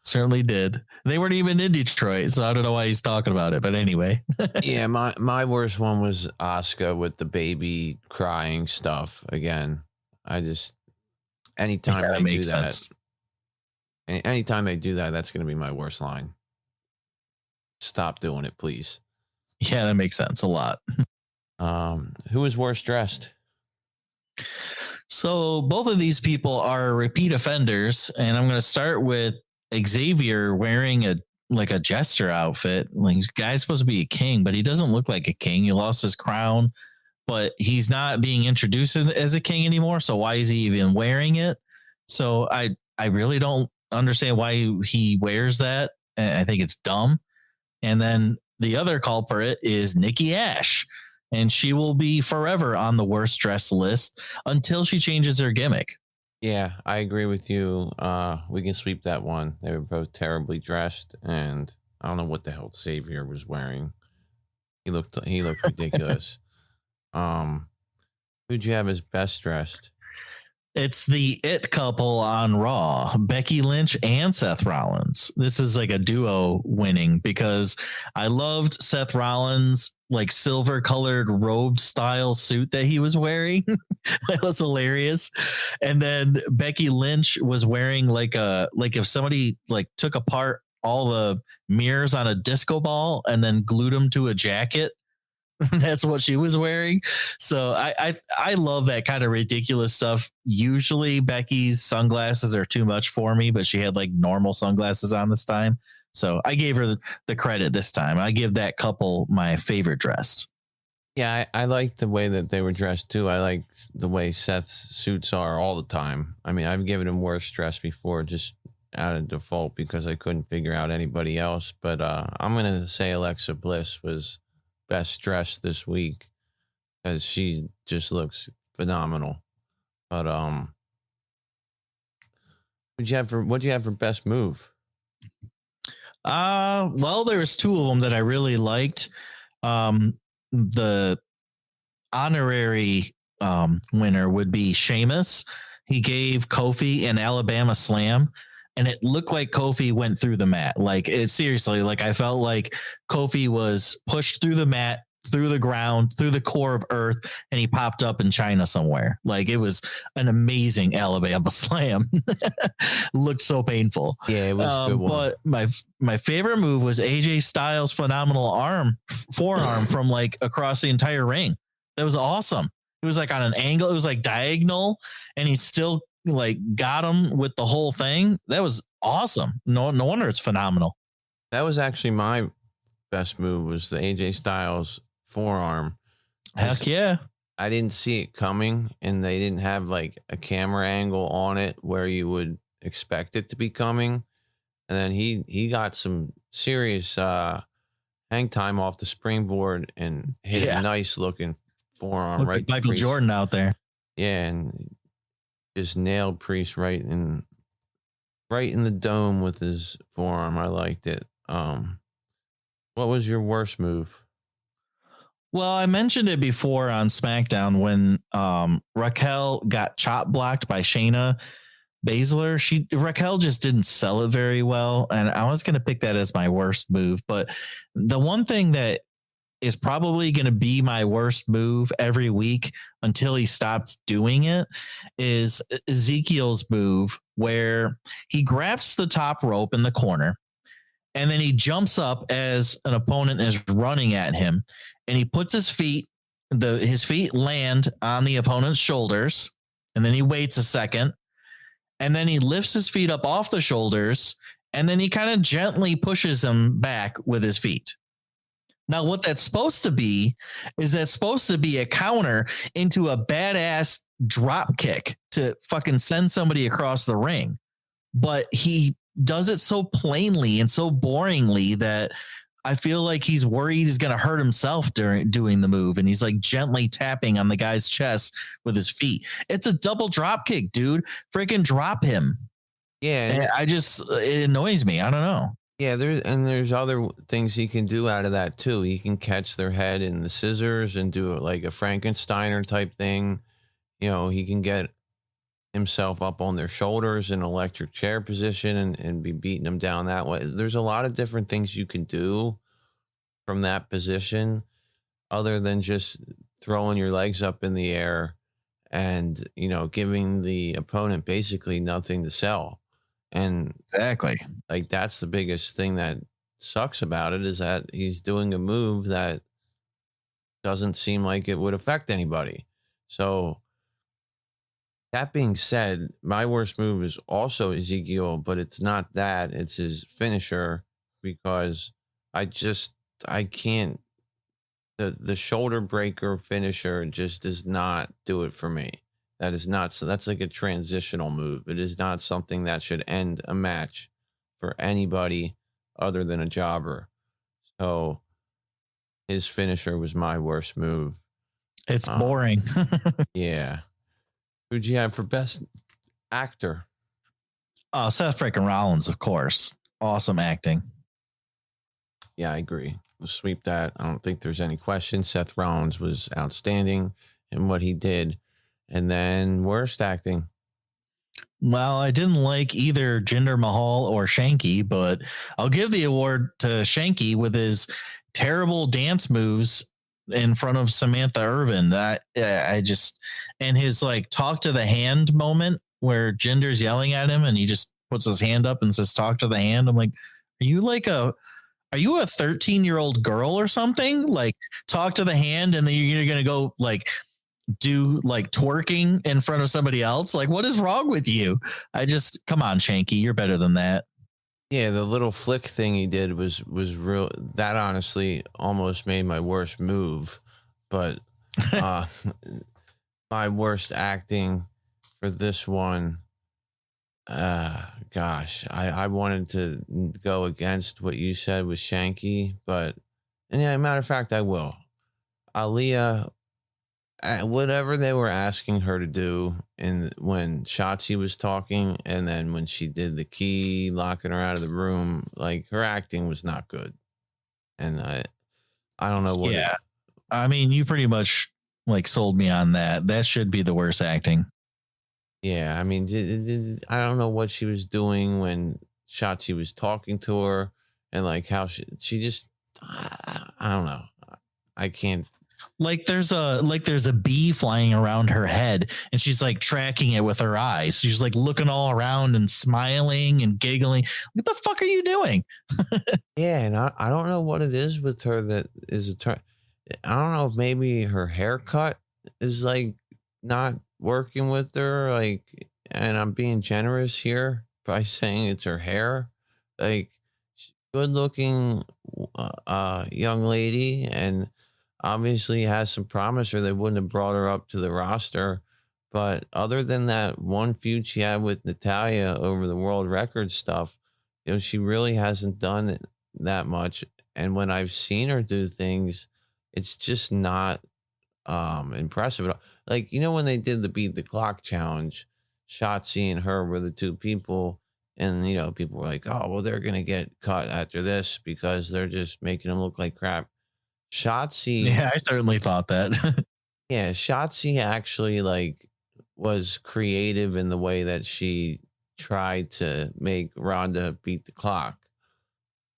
Certainly did. They weren't even in Detroit, so I don't know why he's talking about it. But anyway. Yeah, my worst one was Asuka with the baby crying stuff. Again, anytime they do that, anytime they do that, that's going to be my worst line. Stop doing it, please. Yeah, that makes sense a lot. Who is worst dressed? So both of these people are repeat offenders, and I'm going to start with Xavier wearing a jester outfit. Like, this guy's supposed to be a king, but he doesn't look like a king. He lost his crown, but he's not being introduced as a king anymore. So why is he even wearing it? So I really don't understand why he wears that. I think it's dumb. And then the other culprit is Nikki Ash, and she will be forever on the worst dressed list until she changes her gimmick. Yeah, I agree with you. We can sweep that one. They were both terribly dressed, and I don't know what the hell Xavier was wearing. He looked ridiculous. Who'd you have as best dressed? It's the it couple on Raw, Becky Lynch and Seth Rollins. This is like a duo winning because I loved Seth Rollins' like silver colored robe style suit that he was wearing. That was hilarious. And then Becky Lynch was wearing like if somebody like took apart all the mirrors on a disco ball and then glued them to a jacket. That's what she was wearing. So I love that kind of ridiculous stuff. Usually Becky's sunglasses are too much for me, but she had like normal sunglasses on this time. So I gave her the credit this time. I give that couple my favorite dress. Yeah, I like the way that they were dressed too. I like the way Seth's suits are all the time. I mean, I've given him worse dress before just out of default because I couldn't figure out anybody else. But I'm going to say Alexa Bliss was best dressed this week because she just looks phenomenal. But what'd you have for best move? Well, there was two of them that I really liked. The honorary winner would be Sheamus. He gave Kofi an Alabama slam, and it looked like Kofi went through the mat. Like, it seriously, like I felt like Kofi was pushed through the mat, through the ground, through the core of earth, and he popped up in China somewhere. Like, it was an amazing Alabama slam. Looked so painful. Yeah, it was a good one. But my favorite move was AJ Styles' phenomenal forearm from like across the entire ring. That was awesome. It was like on an angle. It was like diagonal, and he still like got him with the whole thing. That was awesome. No wonder it's phenomenal. That was actually my best move, was the AJ Styles forearm. Heck yeah. I didn't see it coming, and they didn't have like a camera angle on it where you would expect it to be coming. And then he got some serious hang time off the springboard and hit a nice looking forearm. Looked like Michael Jordan out there. Yeah, and just nailed Priest right in the dome with his forearm. I liked it. What was your worst move? Well, I mentioned it before on SmackDown when Raquel got chop blocked by Shayna Baszler. Raquel just didn't sell it very well, and I was going to pick that as my worst move. But the one thing that is probably going to be my worst move every week until he stops doing it is Ezekiel's move, where he grabs the top rope in the corner and then he jumps up as an opponent is running at him, and he puts his feet land on the opponent's shoulders, and then he waits a second, and then he lifts his feet up off the shoulders, and then he kind of gently pushes them back with his feet. Now, what that's supposed to be is that's supposed to be a counter into a badass drop kick to fucking send somebody across the ring. But he does it so plainly and so boringly that I feel like he's worried he's going to hurt himself during doing the move. And he's like gently tapping on the guy's chest with his feet. It's a double drop kick, dude. Freaking drop him. Yeah. And it annoys me. I don't know. Yeah, there's other things he can do out of that too. He can catch their head in the scissors and do it like a Frankensteiner type thing. You know, he can get himself up on their shoulders in electric chair position and be beating them down that way. There's a lot of different things you can do from that position other than just throwing your legs up in the air and, you know, giving the opponent basically nothing to sell. And exactly, like that's the biggest thing that sucks about it, is that he's doing a move that doesn't seem like it would affect anybody. So that being said, my worst move is also Ezekiel, but it's not that, it's his finisher, because I can't, the shoulder breaker finisher just does not do it for me. That is not, so that's like a transitional move. It is not something that should end a match for anybody other than a jobber. So his finisher was my worst move. It's boring. Yeah. Who'd you have for best actor? Oh, Seth freaking Rollins, of course. Awesome acting. Yeah, I agree. We'll sweep that. I don't think there's any question. Seth Rollins was outstanding in what he did. And then worst acting. Well, I didn't like either Jinder Mahal or Shanky, but I'll give the award to Shanky with his terrible dance moves in front of Samantha Irvin. That and his like talk to the hand moment where Jinder's yelling at him and he just puts his hand up and says, talk to the hand. I'm like, are you a 13-year-old girl or something? Like, talk to the hand and then you're going to go like do like twerking in front of somebody else. Like, what is wrong with you? Come on, Shanky, you're better than that. Yeah, the little flick thing he did was real. That honestly almost made my worst move. But my worst acting for this one, gosh, I wanted to go against what you said with Shanky, but and yeah, matter of fact, I will. Aaliyah, whatever they were asking her to do, and when Shotzi was talking, and then when she did the key locking her out of the room, like her acting was not good. And I don't know what. Yeah, I mean, you pretty much like sold me on that. That should be the worst acting. Yeah, I mean, I don't know what she was doing when Shotzi was talking to her, and like how she just, I don't know. I can't. Like there's a bee flying around her head and she's like tracking it with her eyes. She's like looking all around and smiling and giggling. What the fuck are you doing? Yeah, and I don't know what it is with her that is I don't know if maybe her haircut is like not working with her, like, and I'm being generous here by saying it's her hair. Like, good looking young lady, and obviously has some promise or they wouldn't have brought her up to the roster. But other than that one feud she had with Natalya over the world record stuff, you know, she really hasn't done it that much. And when I've seen her do things, it's just not impressive at all. Like, you know, when they did the Beat the Clock challenge, Shotzi and her were the two people, and, you know, people were like, oh, well, they're going to get cut after this because they're just making them look like crap. Shotzi. Yeah, I certainly thought that. Yeah, Shotzi actually like was creative in the way that she tried to make Ronda beat the clock.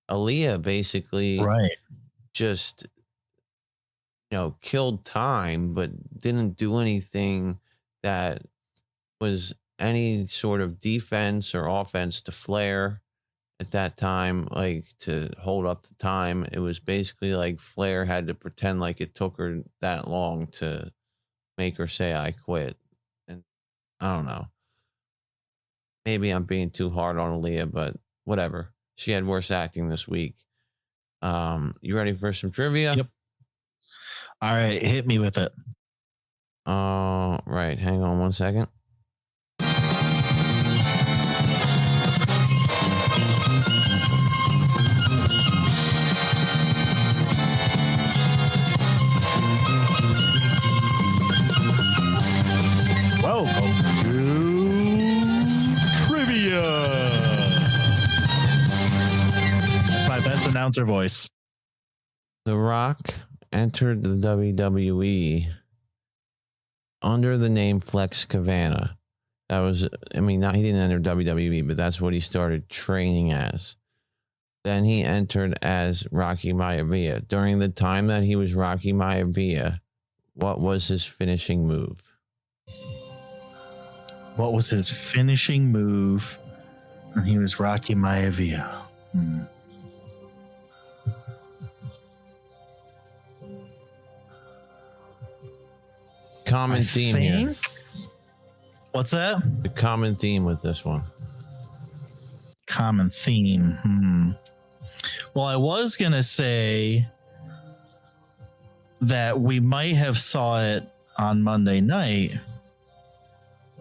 Aaliyah basically just, you know, killed time, but didn't do anything that was any sort of defense or offense to Flair at that time, like to hold up the time. It was basically like Flair had to pretend like it took her that long to make her say, I quit. And I don't know. Maybe I'm being too hard on Aaliyah, but whatever. She had worse acting this week. You ready for some trivia? Yep. All right, hit me with it. Right. Hang on 1 second. Welcome to trivia. That's my best announcer voice. The Rock entered the WWE under the name Flex Cavana. That was, I mean, he didn't enter WWE, but that's what he started training as. Then he entered as Rocky Maivia. During the time that he was Rocky Maivia, what was his finishing move? What was his finishing move when he was Rocky Maivia? Common theme here. What's that? The common theme with this one. Common theme. Well, I was going to say that we might have saw it on Monday night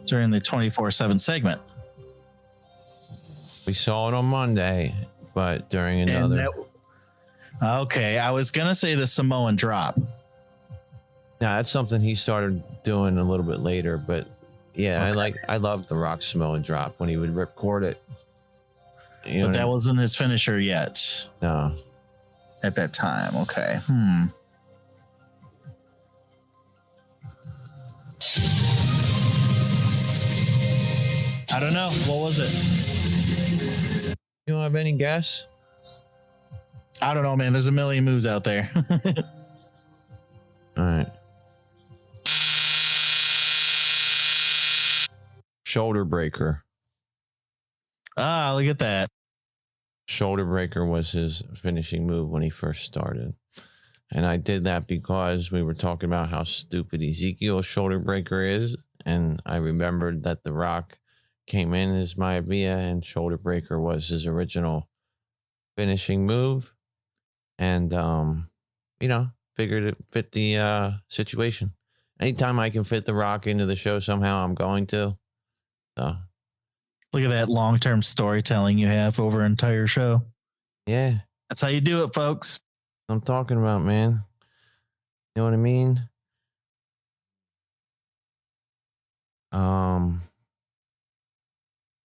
during the 24/7 segment. We saw it on Monday, but during another. Okay, I was going to say the Samoan drop. Now, that's something he started doing a little bit later, but yeah, Okay. I love the Rock Samoan drop when he would ripcord it. You know But what I that mean? wasn't his finisher yet No. at that time. Okay. I don't know. What was it? You don't have any guess? I don't know, man. There's a million moves out there. All right. Shoulder breaker. Look at that. Shoulder breaker was his finishing move when he first started. And I did that because we were talking about how stupid Ezekiel's shoulder breaker is. And I remembered that The Rock came in as Maivia and shoulder breaker was his original finishing move. And, figured it fit the situation. Anytime I can fit The Rock into the show somehow, I'm going to. So, Look at that long-term storytelling you have over an entire show. yeah, That's how you do it, folks. I'm talking about, man. You know what I mean?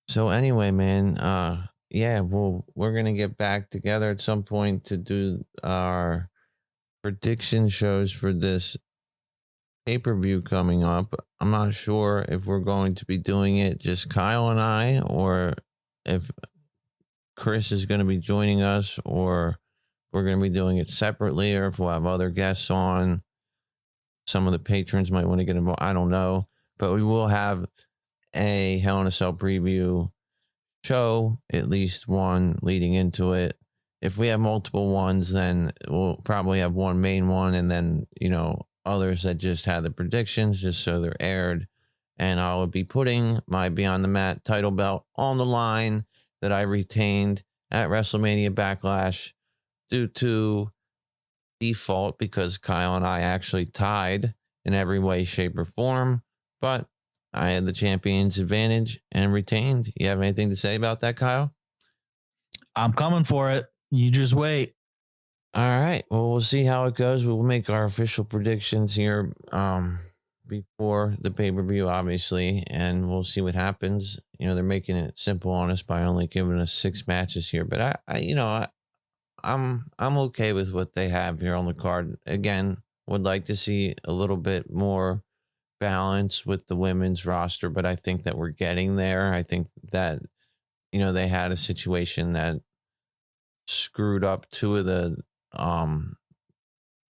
So anyway, man, we're gonna get back together at some point to do our prediction shows for this pay-per-view coming up. I'm not sure if we're going to be doing it just Kyle and I, or if Chris is going to be joining us, or we're going to be doing it separately, or if we'll have other guests on. Some of the patrons might want to get involved. I don't know, but we will have a Hell in a Cell preview show, at least one leading into it. If we have multiple ones, then we'll probably have one main one, and then, others that just had the predictions just so they're aired. And I will be putting my Beyond the Mat title belt on the line that I retained at WrestleMania Backlash due to default, because Kyle and I actually tied in every way, shape, or form. But I had the champion's advantage and retained. You have anything to say about that, Kyle? I'm coming for it. You just wait. All right. Well, we'll see how it goes. We'll make our official predictions here before the pay-per-view, obviously, and we'll see what happens. They're making it simple on us by only giving us 6 matches here, but I'm okay with what they have here on the card. Again, would like to see a little bit more balance with the women's roster, but I think that we're getting there. I think that they had a situation that screwed up 2 of the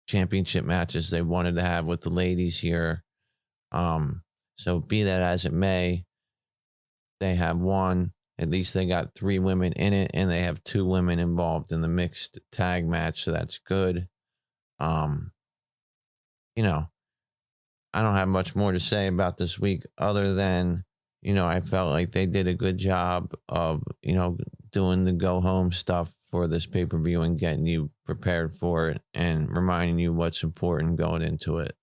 championship matches they wanted to have with the ladies here. So be that as it may, they have one. At least they got 3 women in it, and they have 2 women involved in the mixed tag match. So that's good. I don't have much more to say about this week other than, I felt like they did a good job of, doing the go home stuff for this pay-per-view and getting you prepared for it and reminding you what's important going into it.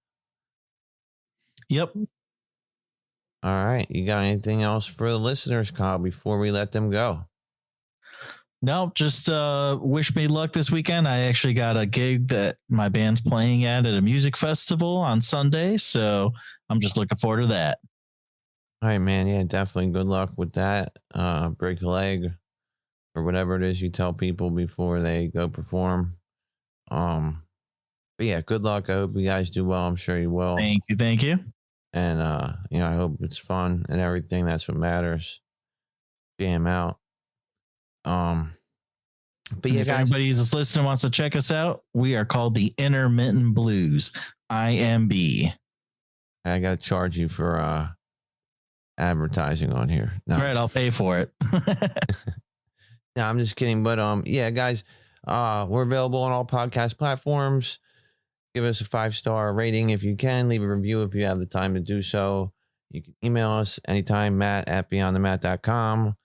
Yep. All right. You got anything else for the listeners, Kyle, before we let them go? No, just wish me luck this weekend. I actually got a gig that my band's playing at a music festival on Sunday, so I'm just looking forward to that. All right, man. Yeah, definitely good luck with that. Break a leg or whatever it is you tell people before they go perform. But yeah, good luck. I hope you guys do well. I'm sure you will. Thank you. And I hope it's fun and everything. That's what matters. Jam out. But yeah, if guys, anybody's listening wants to check us out, we are called the Intermittent Blues, IMB. I got to charge you for advertising on here. No. That's right. I'll pay for it. No, I'm just kidding. But yeah, guys, we're available on all podcast platforms. Give us a 5-star rating if you can. Leave a review if you have the time to do so. You can email us anytime, Matt@beyondthemat.com.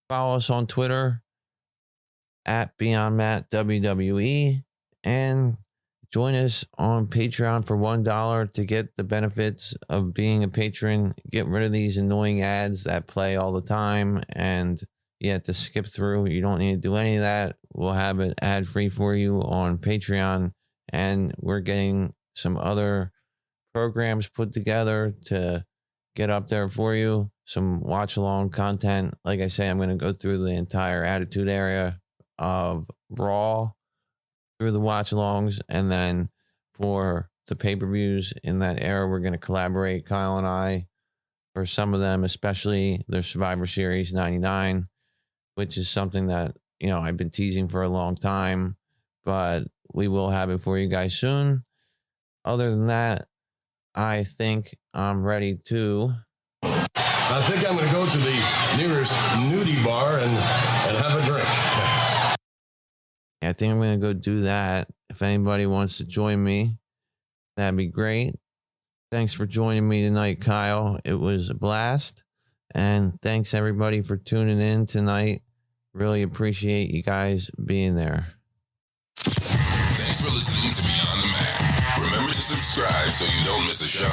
Follow us on Twitter @BeyondMattWWE, and join us on Patreon for $1 to get the benefits of being a patron. Get rid of these annoying ads that play all the time and you have to skip through. You don't need to do any of that. We'll have it ad free for you on Patreon, and we're getting some other programs put together to get up there for you. Some watch along content. Like I say, I'm going to go through the entire Attitude Era of Raw through the watch alongs, and then for the pay-per-views in that era, we're going to collaborate, Kyle and I, for some of them, especially their Survivor Series 99, which is something that I've been teasing for a long time, but we will have it for you guys soon. Other than that, I think I'm ready to. I think I'm going to go to the nearest nudie bar and have a drink. I think I'm going to go do that. If anybody wants to join me, that'd be great. Thanks for joining me tonight, Kyle. It was a blast. And thanks, everybody, for tuning in tonight. Really appreciate you guys being there. Thanks for listening to Beyond the Mat. Remember to subscribe so you don't miss a show.